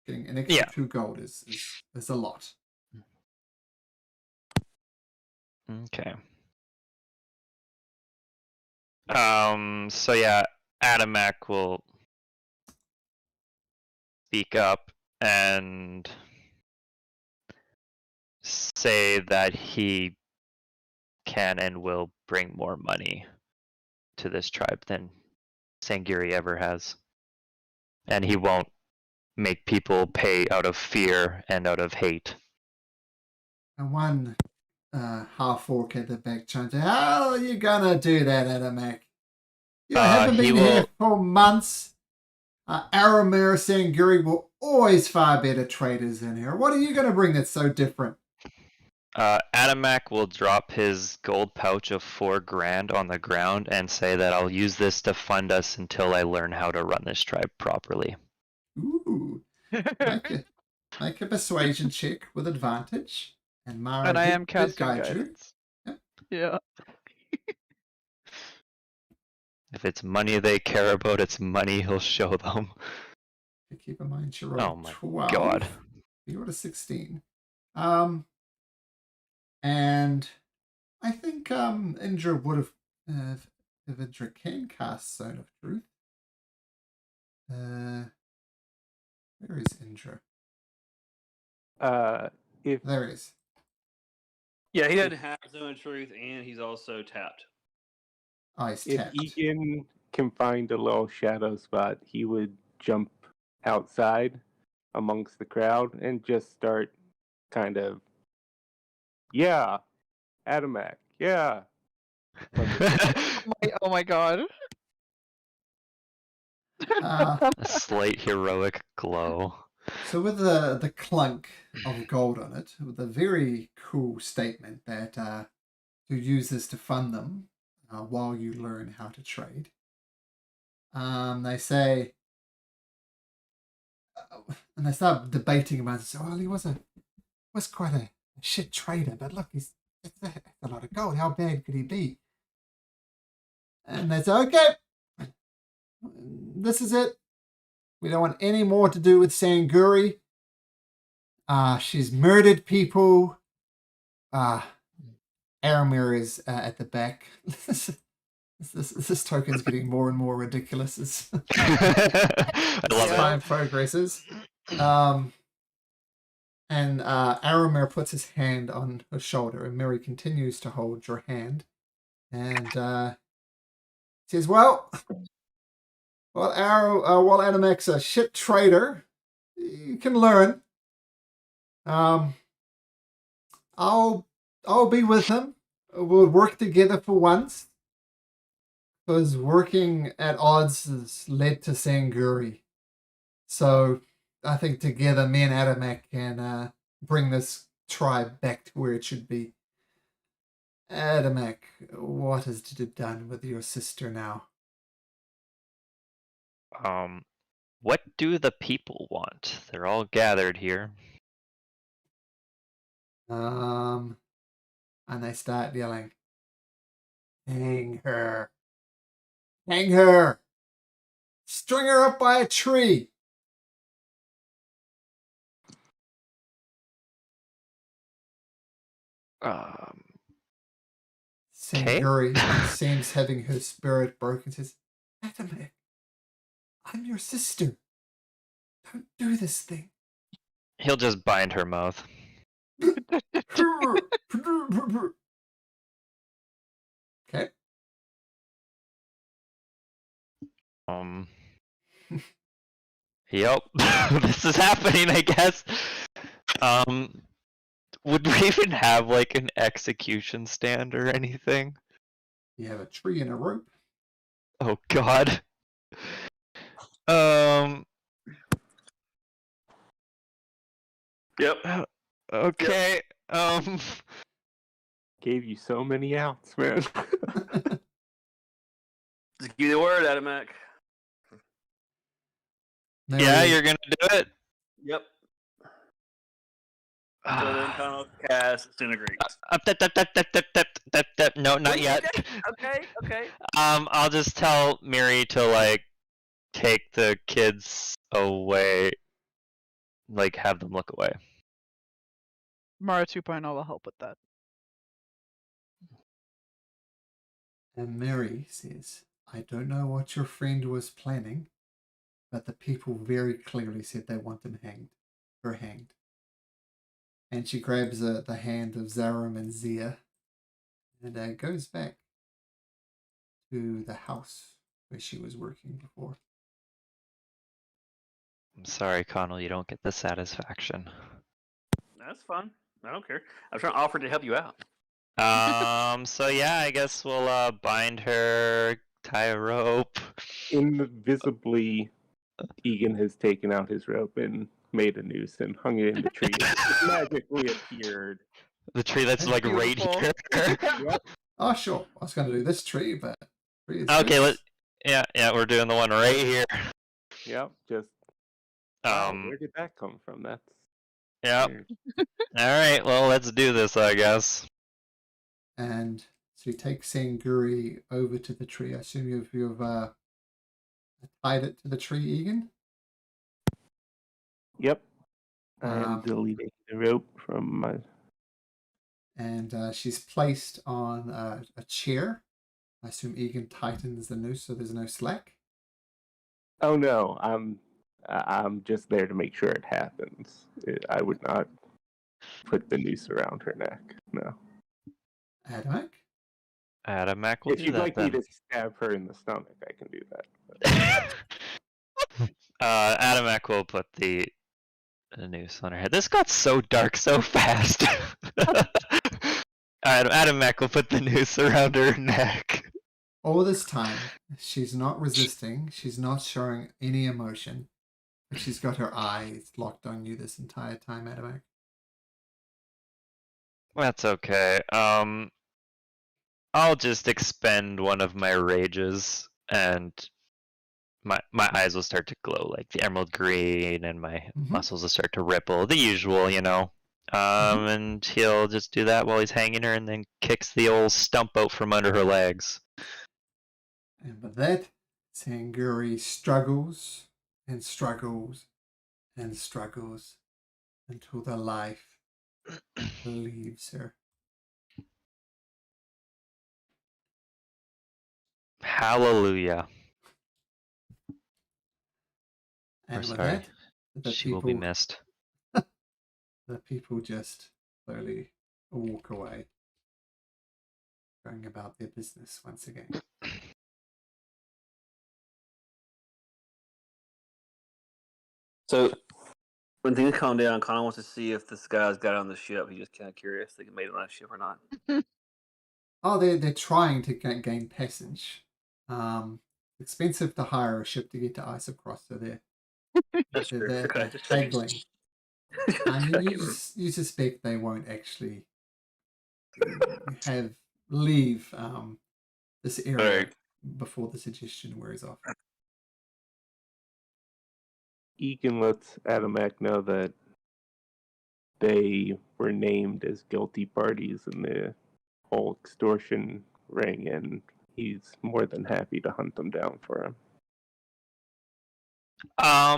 Getting an extra Yeah. 2 gold is a lot. okay. So yeah, Attamack will speak up and say that he can and will bring more money to this tribe than Sangiri ever has. And he won't make people pay out of fear and out of hate. And one half-orc at the back chanted, "How are you gonna do that, Attamack? You haven't been here for months. Aramir Sanguri were always far better traders than here. What are you gonna bring that's so different?" Attamack will drop his gold pouch of $4,000 on the ground and say that I'll use this to fund us until I learn how to run this tribe properly. Ooh. Make a persuasion check with advantage. And Mara And I am did casting guide guidance. Yep. Yeah. If it's money they care about, it's money he'll show them. Keep in mind, she rolled Oh my 12. god. You rolled a 16. I think Indra would have if Indra can cast Zone of Truth. Where is Indra? If There he is. Yeah, he doesn't have Zone of Truth, and he's also tapped. Oh, he's if tapped. Egan can find a little shadow spot, he would jump outside amongst the crowd and just start kind of, yeah, Attamack, yeah. Oh my god. Uh, A slight heroic glow. so with the clunk of gold on it, with a very cool statement that to use this to fund them while you learn how to trade. They say, and they start debating about it. So, well, he was quite a shit trader, but look, it's a lot of gold. How bad could he be? And they say, okay, this is it. We don't want any more to do with Sanguri. She's murdered people. Aramir is at the back. This token's getting more and more ridiculous as I love time it. progresses. And Aramir puts his hand on her shoulder, and Mary continues to hold your hand, and says, "Well, while Attamack's a shit trader, you can learn. I'll be with him. We'll work together for once." Because working at odds has led to Sanguri. So I think together me and Attamack can bring this tribe back to where it should be. Attamack, what is to be done with your sister now? What do the people want? They're all gathered here. And they start yelling, "Hang her! Hang her! String her up by a tree!" Sanguri seems having her spirit broken. Says, "Attamack, I'm your sister. Don't do this thing." He'll just bind her mouth. Okay. Yep. This is happening, I guess. Would we even have like an execution stand or anything? You have a tree and a rope. Oh god. Yep. Okay. Gave you so many outs, man. Just give you the word, Attamack. Yeah, you're gonna do it. Yep. So then Connell cast Disintegrate. No, not yet. Okay. I'll just tell Miri to like take the kids away, like have them look away. Mara 2.0 will help with that. And Mary says, "I don't know what your friend was planning, but the people very clearly said they want him hanged. Her hanged." And she grabs the hand of Zarum and Zia and goes back to the house where she was working before. I'm sorry, Connell, you don't get the satisfaction. That's fun. I don't care. I'm trying to offer to help you out. So yeah, I guess we'll bind her, tie a rope. Invisibly, Egan has taken out his rope and made a noose and hung it in the tree. It magically appeared. The tree that's like Beautiful. right here. Yep. Oh, sure. I was going to do this tree, but Okay, yeah, we're doing the one right here. Yep. Just. Wow, where did that come from? That's. Yep. Weird. All right, well, let's do this, I guess. And so you take Sanguri over to the tree. I assume you've tied it to the tree, Egan? Yep. I'm deleting the rope from my and she's placed on a chair. I assume Egan tightens the noose so there's no slack. Oh no, I'm just there to make sure it happens. I would not put the noose around her neck. No. Attamack? Attamack will If do you'd that like me then. to stab her in the stomach, I can do that. Attamack will put the noose on her head. This got so dark so fast. Attamack will put the noose around her neck. All this time, she's not resisting. She's not showing any emotion. But she's got her eyes locked on you this entire time, Attamack. That's okay. I'll just expend one of my rages, and my eyes will start to glow like the emerald green, and my muscles will start to ripple. The usual, you know. And he'll just do that while he's hanging her, and then kicks the old stump out from under her legs. And with that, Sanguri struggles and struggles and struggles until the life leaves her. Hallelujah. And with sorry. that, She will be missed. The people just slowly walk away, going about their business once again. So when things calm down, Connor wants to see if this guy's got on the ship. He's just kind of curious if he made it on a ship or not. Oh, they're trying to gain passage. Expensive to hire a ship to get to Isocross, so they're haggling. You suspect they won't actually leave this area before the suggestion wears off. Egan lets Attamack know that they were named as guilty parties in the whole extortion ring, and he's more than happy to hunt them down for him.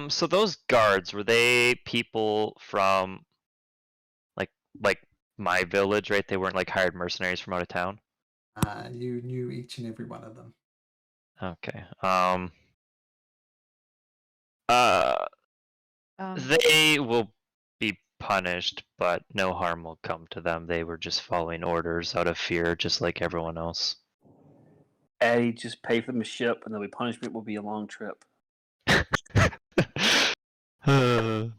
So those guards, were they people from like my village, right? They weren't like hired mercenaries from out of town? You knew each and every one of them. Okay. They will be punished, but no harm will come to them. They were just following orders out of fear, just like everyone else. Addie, just pay for them a ship, and the punishment will be a long trip. How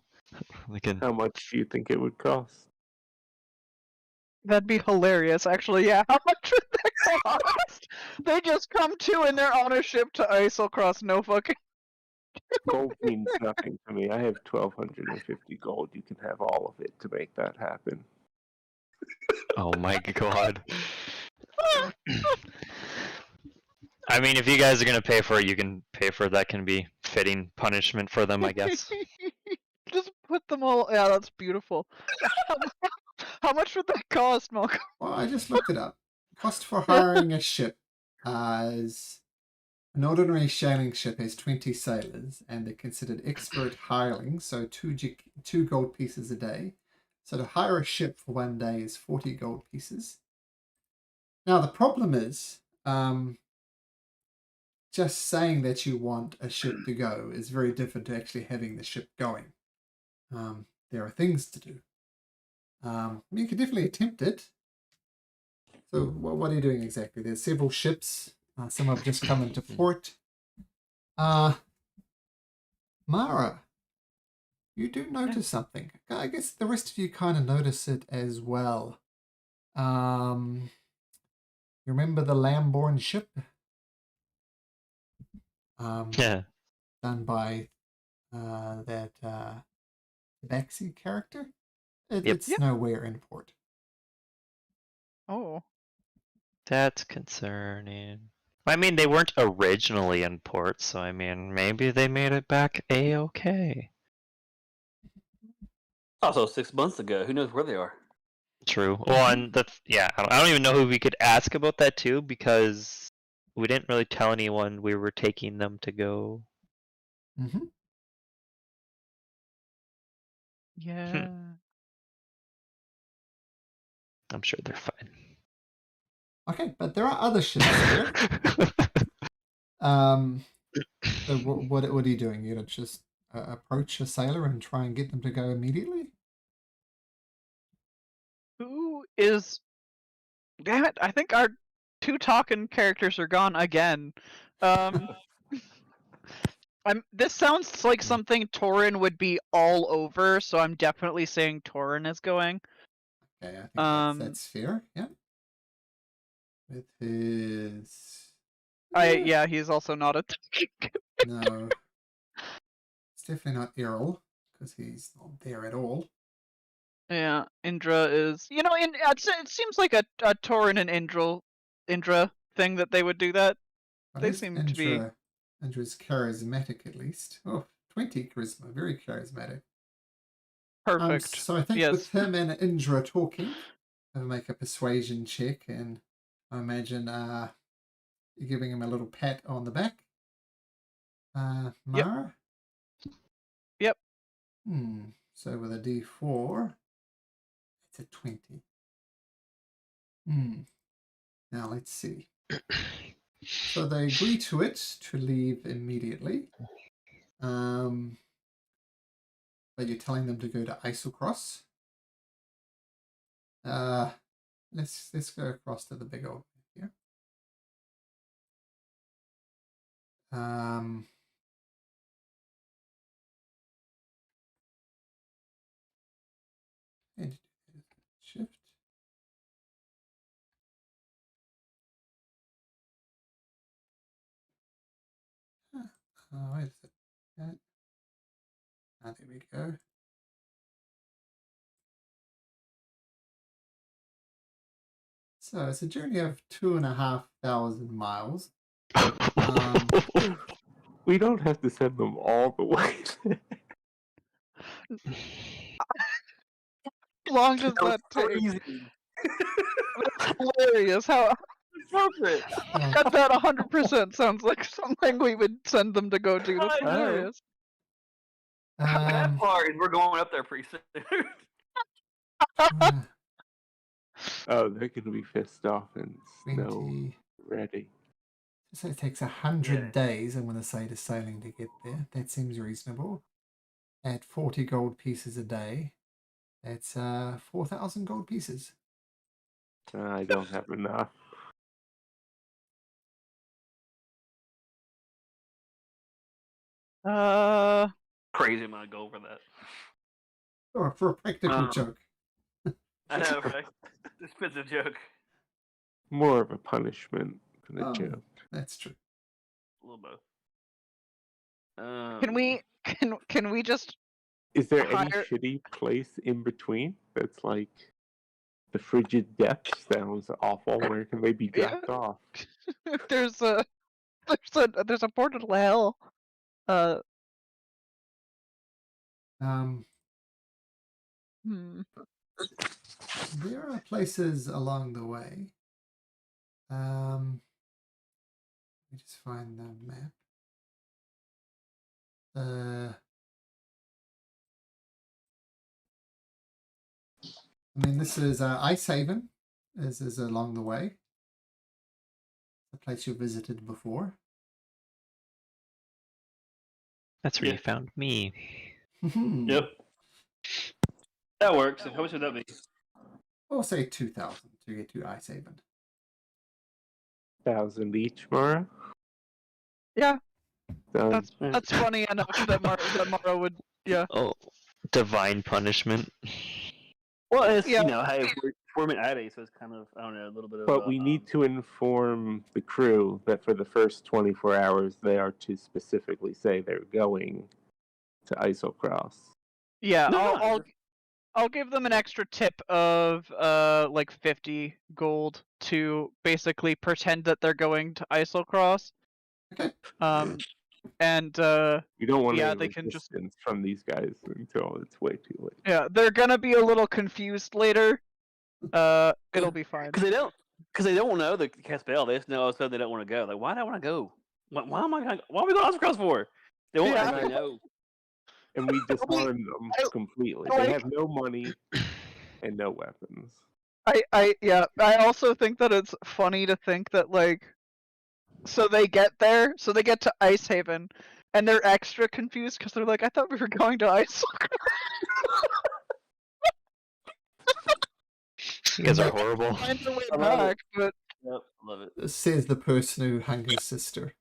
much do you think it would cost? That'd be hilarious, actually. Yeah, how much would that cost? They just come to and they're on a ship to Isocross. No fucking. Gold means nothing to me. I have 1,250 gold. You can have all of it to make that happen. Oh my god. I mean, if you guys are gonna pay for it, you can pay for it. That can be fitting punishment for them, I guess. Just put them all. Yeah, that's beautiful. How much would that cost, Malcolm? Well, I just looked it up. Cost for hiring a ship is an ordinary sailing ship has 20 sailors, and they're considered expert hirelings, so two gold pieces a day. So to hire a ship for 1 day is 40 gold pieces. Now the problem is, just saying that you want a ship to go is very different to actually having the ship going. There are things to do. You can definitely attempt it. So what are you doing exactly? There's several ships. Some have just come into port. Mara, you do notice something. I guess the rest of you kind of notice it as well. You remember the Lamborn ship? Yeah. Done by that Tabaxi character? It's nowhere in port. Oh. That's concerning. I mean, they weren't originally in port, so I mean, maybe they made it back A-okay. Also, 6 months ago, who knows where they are? True. Well, and I don't even know who we could ask about that too, because we didn't really tell anyone we were taking them to go. Yeah. I'm sure they're fine. Okay, but there are other ships here. So what are you doing? You're gonna just approach a sailor and try and get them to go immediately? Who is? Damn it! I think our 2 talking characters are gone again. This sounds like something Torin would be all over, so I'm definitely saying Torin is going. Okay, I think that's fair. Yeah. With his. Yeah, he's also not a. No. It's definitely not Errol, because he's not there at all. Yeah, Indra is. It seems like a Torin and Indra thing that they would do that. Well, They seem to be. Indra's charismatic, at least. Oh, 20 charisma. Very charismatic. Perfect. So I think Yes. with him and Indra talking, I'll make a persuasion check, and I imagine you're giving him a little pat on the back. Mara? Yep. So with a D4, it's a 20. Now let's see. So they agree to it to leave immediately. But you're telling them to go to Isocross. Let's go across to the big old here. And shift. Wait a second. There we go. So it's a journey of 2,500 miles. We don't have to send them all the way. How long does that take? That's hilarious. How Appropriate. got that 100% sounds like something we would send them to go do. That's I know. hilarious. That part is we're going up there pretty soon. Oh, they're gonna be pissed off and snow 20. ready. So it takes 100 days, I'm going to say, to sailing to get there. That seems reasonable. At 40 gold pieces a day, that's 4,000 gold pieces. I don't have enough. Crazy amount of gold for that. Or for a practical joke. I know, right? Expensive joke. More of a punishment than a joke. That's true. A little both. Can we just? Is there any shitty place in between that's like the frigid depths? Sounds awful. Where can they be dropped off? There's a portal to hell. There are places along the way. Let me just find the map. I mean, this is Ice Haven. This is along the way. A place you visited before. That's where you found me. Yep. That works. How much would that be? We'll say 2,000 to get to Ice Haven. 1,000 each, Mara? Yeah. Done. That's funny enough that Mara would. Yeah. Oh, divine punishment. Well, it's, hey, we're in Addy, so it's kind of, I don't know, a little bit of. But we need to inform the crew that for the first 24 hours, they are to specifically say they're going to Isocross. Yeah, I'll give them an extra tip of like 50 gold to basically pretend that they're going to Isocross. Okay. And you don't want they can just from these guys until it's way too late. Yeah, they're gonna be a little confused later. It'll be fine. Because they don't know the Caspel. They just know so they don't want to go. Like, why do I want to go? Why are we going to Isocross for? They won't actually know. And we disarm them completely. They have no money and no weapons. I also think that it's funny to think that like, so they get to Ice Haven, and they're extra confused because they're like, I thought we were going to Ice. You guys are horrible. Find their way I love back, but Yep, love it. Says the person who hung his sister.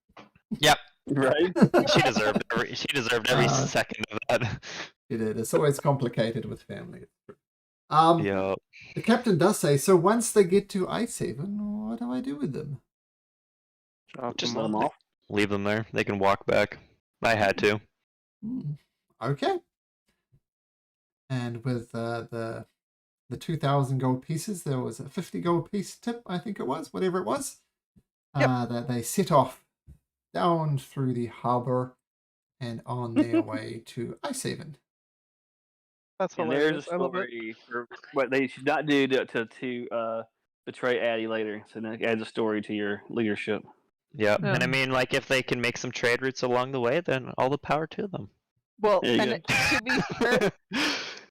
Yep, Right? she deserved every Uh, second of that. It is. It's always complicated with family. Yep. The captain does say, so once they get to Ice Haven, what do I do with them? Drop Just them Let them off. off. Leave them there. They can walk back. I had to. Okay. And with the 2,000 gold pieces, there was a 50 gold piece tip, I think it was, whatever it was. That they set off down through the harbor and on their way to Ice Haven. that's And there's hilarious. a I love it. story for what they should not do to betray Addie later. So that adds a story to your leadership. Yep. Yeah. And I mean, like, if they can make some trade routes along the way, then all the power to them. Well, There you and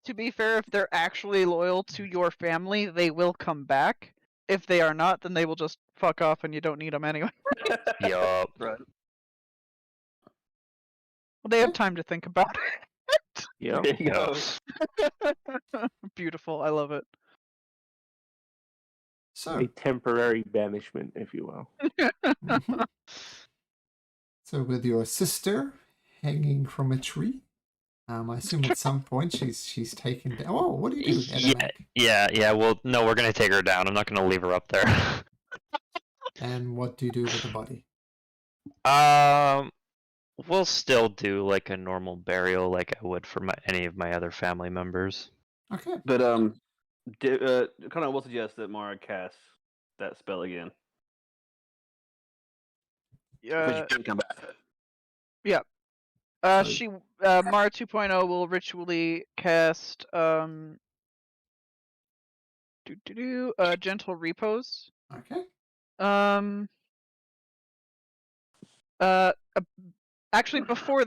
to be fair, if they're actually loyal to your family, they will come back. If they are not, then they will just fuck off, and you don't need them anyway. Yup. Right. Well, they have time to think about Yep. There you go. it. Beautiful. I love it. So, A temporary banishment, if you will. mhm. So with your sister hanging from a tree, I assume at some point she's taken down. Oh, what do you do, Attamack? Yeah. Well, no, we're gonna take her down. I'm not gonna leave her up there. And what do you do with the body? We'll still do like a normal burial, like I would for any of my other family members. Okay. But kind of will suggest that Mara casts that spell again. Because you can come back. Yeah. So- She Mara 2.0 will ritually cast gentle repose. Okay. Actually, before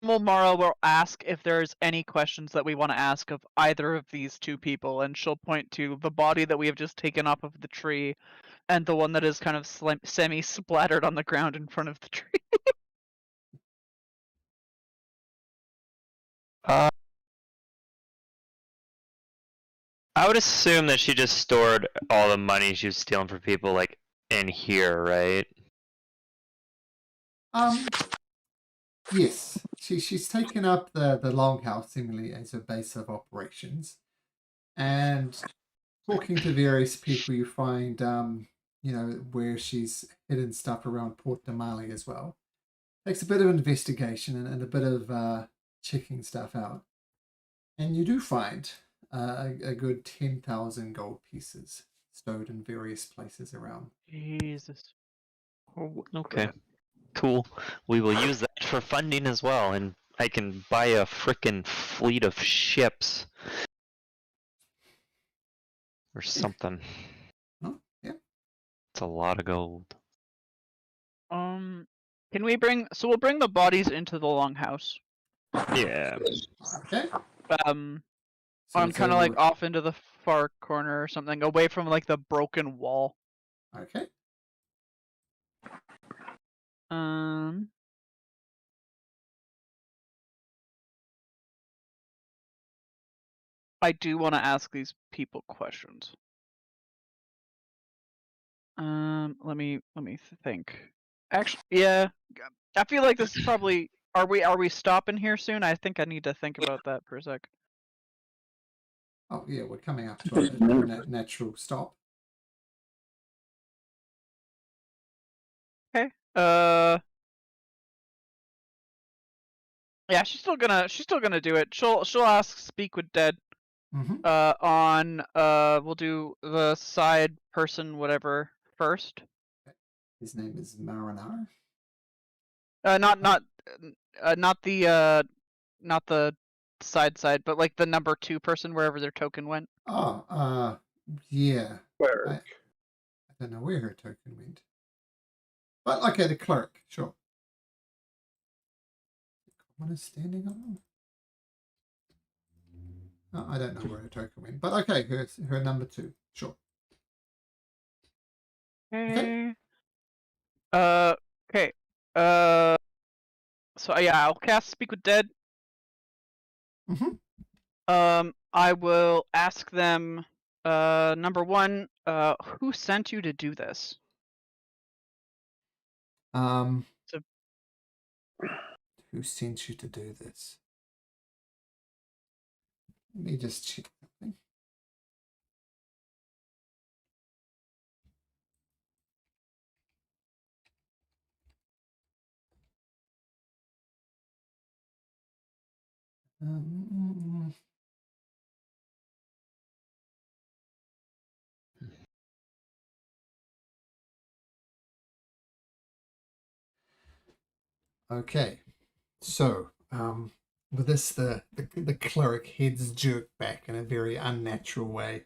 Mara will ask if there's any questions that we want to ask of either of these two people, and she'll point to the body that we have just taken off of the tree, and the one that is kind of semi-splattered on the ground in front of the tree. I would assume that she just stored all the money she was stealing from people, like, in here, right? Yes. She's taken up the longhouse seemingly as a base of operations. And talking to various people, you find where she's hidden stuff around Port de Mali as well. Takes a bit of investigation and a bit of checking stuff out. And you do find a good 10,000 gold pieces stowed in various places around. Jesus. Oh, Okay. crap. Cool. We will use that for funding as well, and I can buy a frickin' fleet of ships. Or something. Oh, yeah. It's a lot of gold. Can we bring? So we'll bring the bodies into the longhouse. Yeah. Okay. So I'm kind of like off into the far corner or something, away from like the broken wall. Okay. I do want to ask these people questions. Let me think. Actually, yeah, I feel like this is probably. Are we stopping here soon? I think I need to think about that for a sec. Oh, yeah, we're coming up to a natural stop. Okay. Yeah, she's still gonna do it. She'll ask speak with dead. Mm-hmm. We'll do the side person whatever first. His name is Marinar. Not the side, but like the number 2 person wherever their token went. Oh, yeah. Cleric. I don't know where her token went. But okay, the cleric, sure. One is standing on. Oh, I don't know where her token went, but okay, her number 2, sure. Okay. Okay. So yeah, I'll cast Speak with Dead. Mhm. I will ask them. Number one, who sent you to do this? Um, So- who sent you to do this? Let me just check something. Um, okay, so with this, the cleric heads jerk back in a very unnatural way,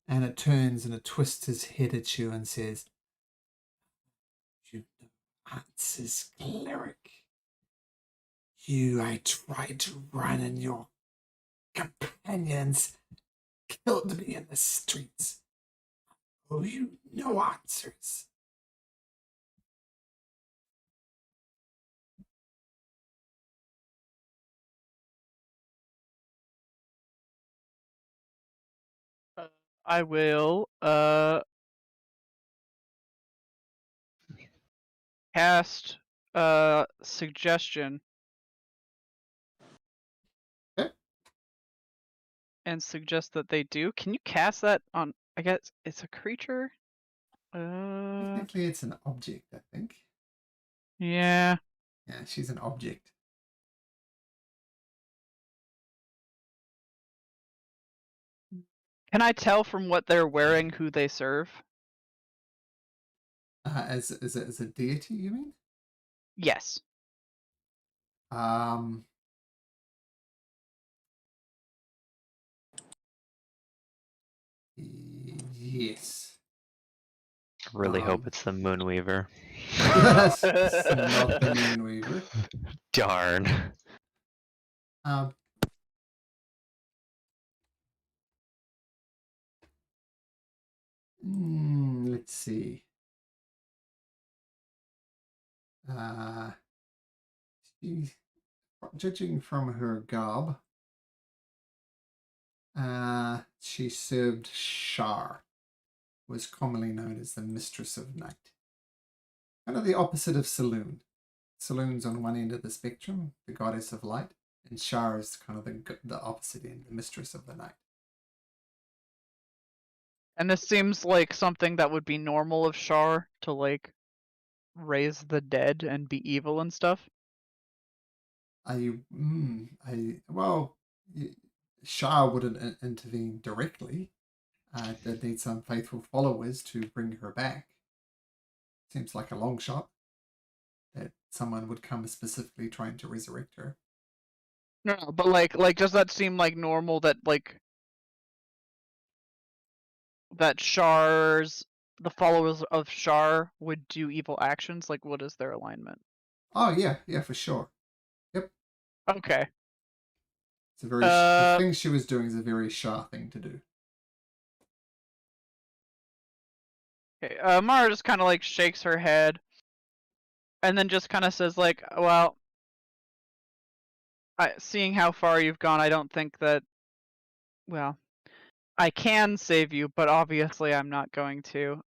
and it turns and it twists his head at you and says, "You know answers, cleric. I tried to run, and your companions killed me in the streets. Oh, you no answers." I will cast suggestion Okay. and suggest that they do. Can you cast that on? I guess it's a creature. Technically, it's an object, I think. Yeah. Yeah, she's an object. Can I tell from what they're wearing who they serve? As a deity, you mean? Yes. Um, yes. Really hope it's the Moonweaver. It's not the Moonweaver. Darn. Um, let's see. Uh, she, judging from her garb, she served Shar, was commonly known as the Mistress of Night. Kind of the opposite of Saloon. Saloon's on one end of the spectrum, the goddess of light, and Shar is kind of the opposite end, the Mistress of the Night. And this seems like something that would be normal of Shar to like raise the dead and be evil and stuff. Well, Shah wouldn't intervene directly. They'd need some faithful followers to bring her back. Seems like a long shot that someone would come specifically trying to resurrect her. No, but does that seem like normal that that the followers of Shar would do evil actions? Like, what is their alignment? Oh yeah, for sure. Yep, Okay. it's a very the thing she was doing is a very Shah thing to do. Okay. Mara just kind of like shakes her head, and then just kind of says like, "Well, seeing how far you've gone, I don't think that. Well, I can save you, but obviously I'm not going to.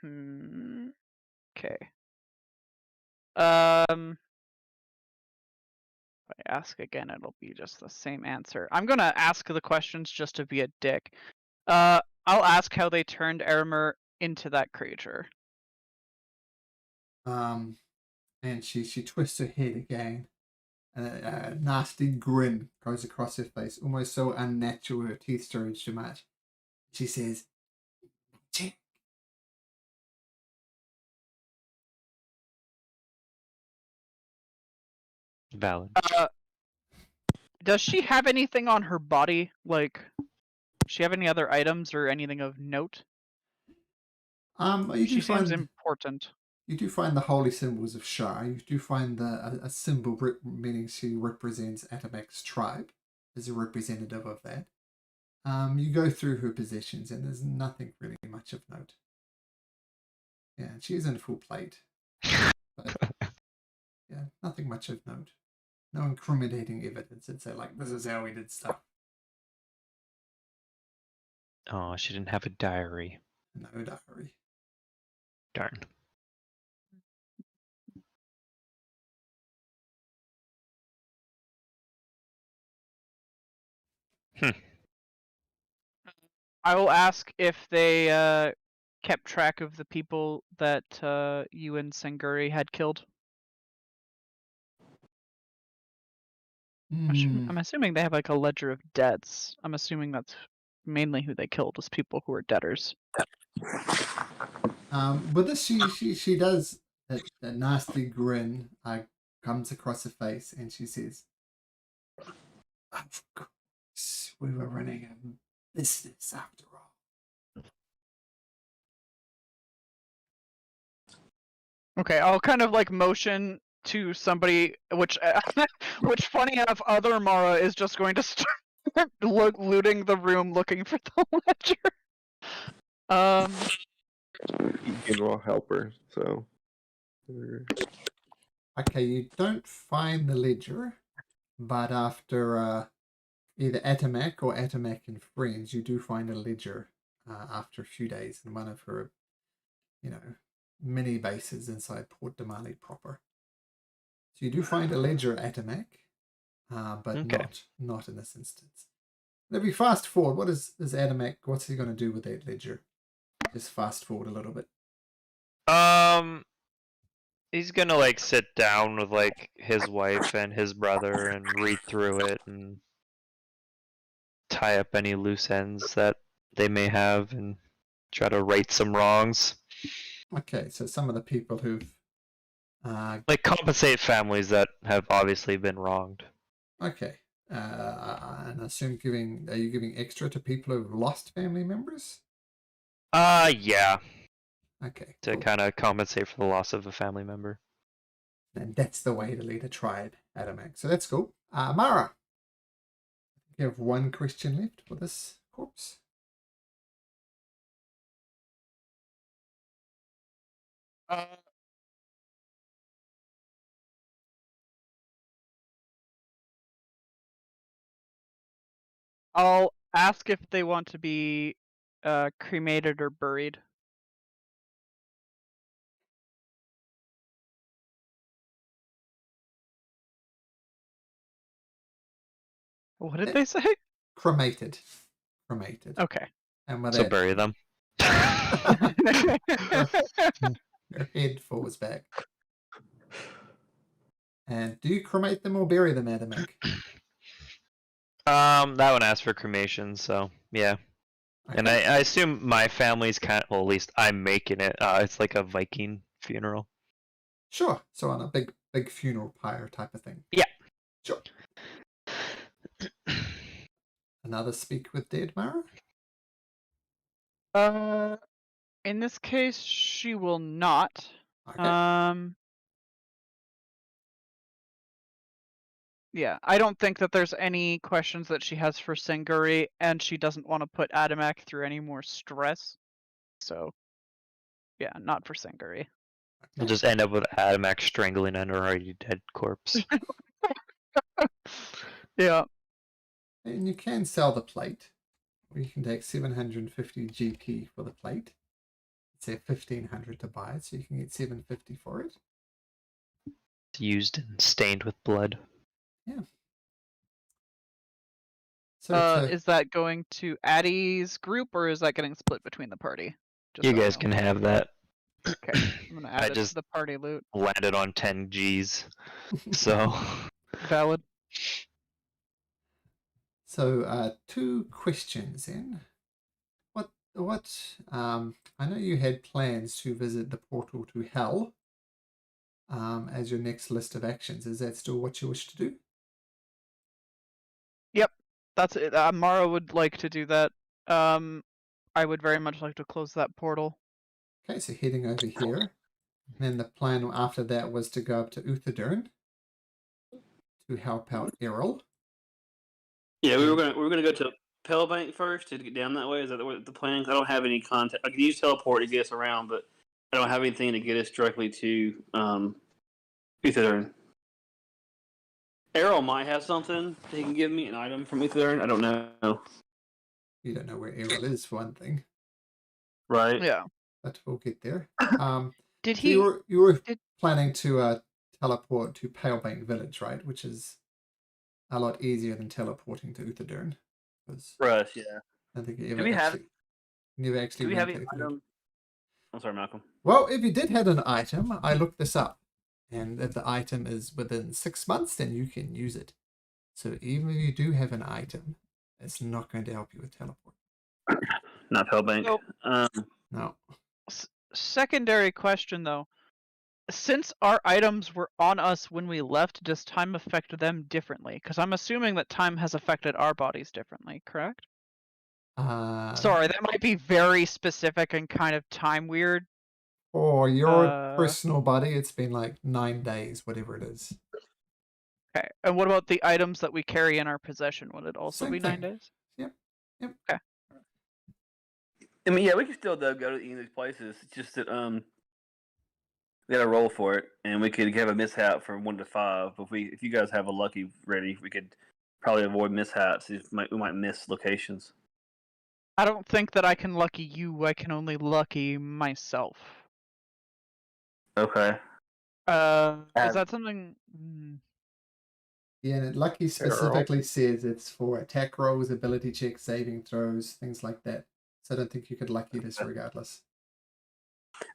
Okay. If I ask again, it'll be just the same answer. I'm gonna ask the questions just to be a dick. I'll ask how they turned Erimer into that creature. And she twists her head again, and a nasty grin goes across her face, almost so unnatural her teeth stirred too much. She says, "Check." Valid. Does she have anything on her body? Like, does she have any other items or anything of note? You She do seems find important. you do find the holy symbols of Shah. You do find a symbol meaning she represents Attamack's tribe as a representative of that. You go through her possessions and there's nothing really much of note. Yeah, she is in full plate. But yeah, nothing much of note. No incriminating evidence. It's like, this is how we did stuff. Oh, she didn't have a diary. No diary. Darn. I will ask if they kept track of the people that you and Sanguri had killed. I'm assuming they have like a ledger of deaths. I'm assuming that's mainly who they killed, was people who were debtors. With this, she does that nasty grin comes across her face, and she says, "Of course, we were running a business after all." Okay, I'll kind of like motion to somebody, which funny enough, other Mara is just going to start looting the room looking for the ledger. General helper. So. Okay, you don't find the ledger, but after either Attamack or Attamack and friends, you do find a ledger after a few days in one of her, mini bases inside Port Damali proper. So you do find a ledger at Attamack, but Okay. not in this instance. If we fast forward, what is Attamack? What's he going to do with that ledger? Just fast forward a little bit. He's gonna like sit down with like his wife and his brother and read through it and tie up any loose ends that they may have and try to right some wrongs. Okay, so some of the people who've like compensate families that have obviously been wronged. Okay, and I assume are you giving extra to people who've lost family members? Yeah. Okay, To cool. kind of compensate for the loss of a family member. And that's the way to lead a tribe, Attamack. So that's cool. Mara, you have one question left for this corpse. I'll ask if they want to be cremated or buried. What did they say? Cremated. Okay. And with So that, bury them. your head falls back. And do you cremate them or bury them, Attamack? That one asked for cremation, so yeah. Okay. And I assume my family's kind of, well, at least I'm making it. It's like a Viking funeral. Sure. So on a big funeral pyre type of thing. Yeah. Sure. Another speak with dead, Mara? In this case, she will not. Okay. Yeah, I don't think that there's any questions that she has for Sanguri, and she doesn't want to put Attamack through any more stress. So, yeah, not for Sanguri. We'll just end up with Attamack strangling an already dead corpse. Yeah. And you can sell the plate, or you can take 750 GP for the plate. Say 1,500 to buy it, so you can get 750 for it. It's used and stained with blood. Yeah. So is that going to Addie's group, or is that getting split between the party? Just you guys can have that. Okay, I'm gonna add it to the party loot. Landed on 10 Gs, so valid. So 2 questions then. What I know you had plans to visit the portal to hell as your next list of actions. Is that still what you wish to do? Yep, that's it. Mara would like to do that. I would very much like to close that portal. Okay, so heading over here. And then the plan after that was to go up to Uthadurn to help out Errol. Yeah, we were gonna go to Pellbank first to get down that way. Is that the plan? I don't have any contact. I can use teleport to get us around, but I don't have anything to get us directly to Uthodurn. Errol might have something that he can give me, an item from Uthodurn. I don't know. You don't know where Errol is, for one thing. Right? Yeah. But we'll get there. Did So he? you were did- planning to teleport to Palebank Village, right? Which is a lot easier than teleporting to Uthodurn. Rush, yeah. I think you Do ever we have? actually, never actually Do we went have to any Uthodurn. item? I'm sorry, Malcolm. Well, if you did have an item, I looked this up. And if the item is within 6 months, then you can use it. So even if you do have an item, it's not going to help you with teleport. Not Pellbank. Nope. No. Secondary question though. Since our items were on us when we left, does time affect them differently? Because I'm assuming that time has affected our bodies differently, correct? Sorry, that might be very specific and kind of time weird. For your personal body, it's been like 9 days, whatever it is. Okay. And what about the items that we carry in our possession? Would it also Same be 9 thing. days? Yep. Okay. I mean, yeah, we can still go to any of these places. It's just that we got to roll for it, and we could have a mishap from 1 to 5. If you guys have a lucky ready, we could probably avoid mishaps. We might miss locations. I don't think that I can lucky you. I can only lucky myself. Okay. Is that something? Yeah, and Lucky specifically says it's for attack rolls, ability checks, saving throws, things like that. So I don't think you could lucky this regardless.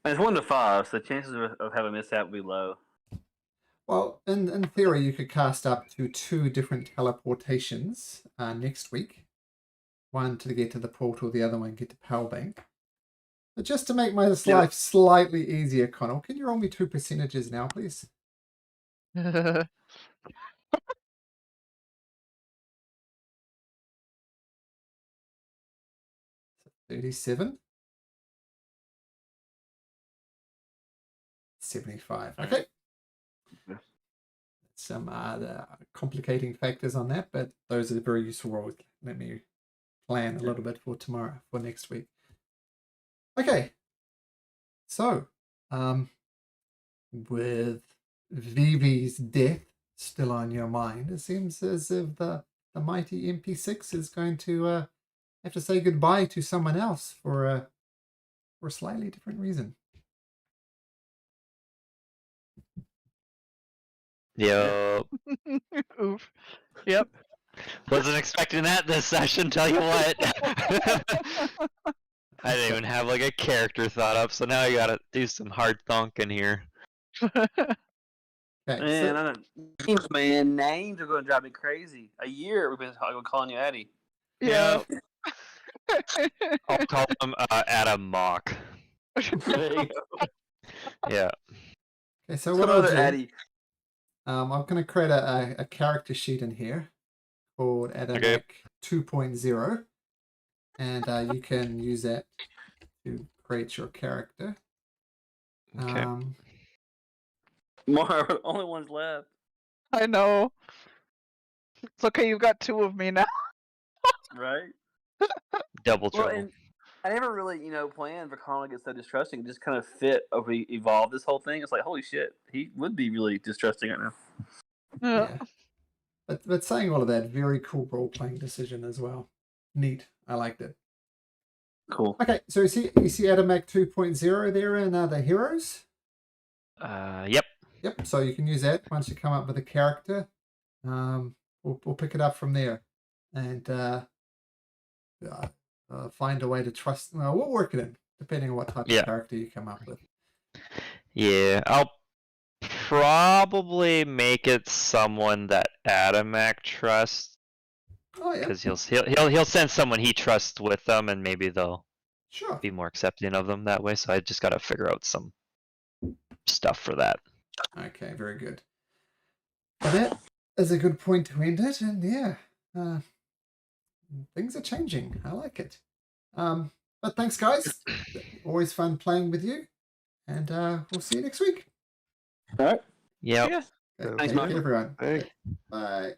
And it's 1 to 5, so the chances of having a mishap would be low. Well, in theory, you could cast up to 2 different teleportations next week. One to get to the portal, the other one get to Palebank. But just to make my life slightly easier, Connell, can you roll me 2 percentages now, please? 37. 75. Okay. Some complicating factors on that, but those are very useful rolls. Let me plan a little bit for tomorrow, for next week. Okay. So, with Vivi's death still on your mind, it seems as if the mighty MP6 is going to have to say goodbye to someone else for a slightly different reason. Yo, Oof. Yep. wasn't expecting that this session. Tell you what, I didn't even have like a character thought up, so now I gotta do some hard thunking here. Okay, Man, names are going to drive me crazy. A year we've been calling you Addy. Yeah. I'll call him Attamack. There you go. Yeah. Okay, so what I'll Another do, Addy. I'm going to create a character sheet in here called Attamack 2.0, and you can use that to create your character. Okay. More, only one's left. I know. It's okay, you've got 2 of me now. Right? Double Well, trouble. and I never really, planned for Colin to get so distrusting. It just kind of fit as we evolved this whole thing. It's like, holy shit, he would be really distrusting right now. Yeah. But saying all of that, very cool role-playing decision as well. Neat. I liked it. Cool. Okay, so you see Attamack 2.0 there in the heroes? Yep. Yep, so you can use that once you come up with a character. We'll pick it up from there. And find a way to trust. Well, we'll work it in, depending on what type of character you come up with. Yeah, I'll probably make it someone that Attamack trusts. Oh yeah. Because he'll send someone he trusts with them, and maybe they'll be more accepting of them that way. So I just gotta figure out some stuff for that. Okay, very good. Well, that is a good point to end it, and yeah, things are changing. I like it. But thanks, guys. Always fun playing with you, and we'll see you next week. All right. Yep. Yeah. Okay, Thanks, take care, Michael. everyone. Thanks. Bye.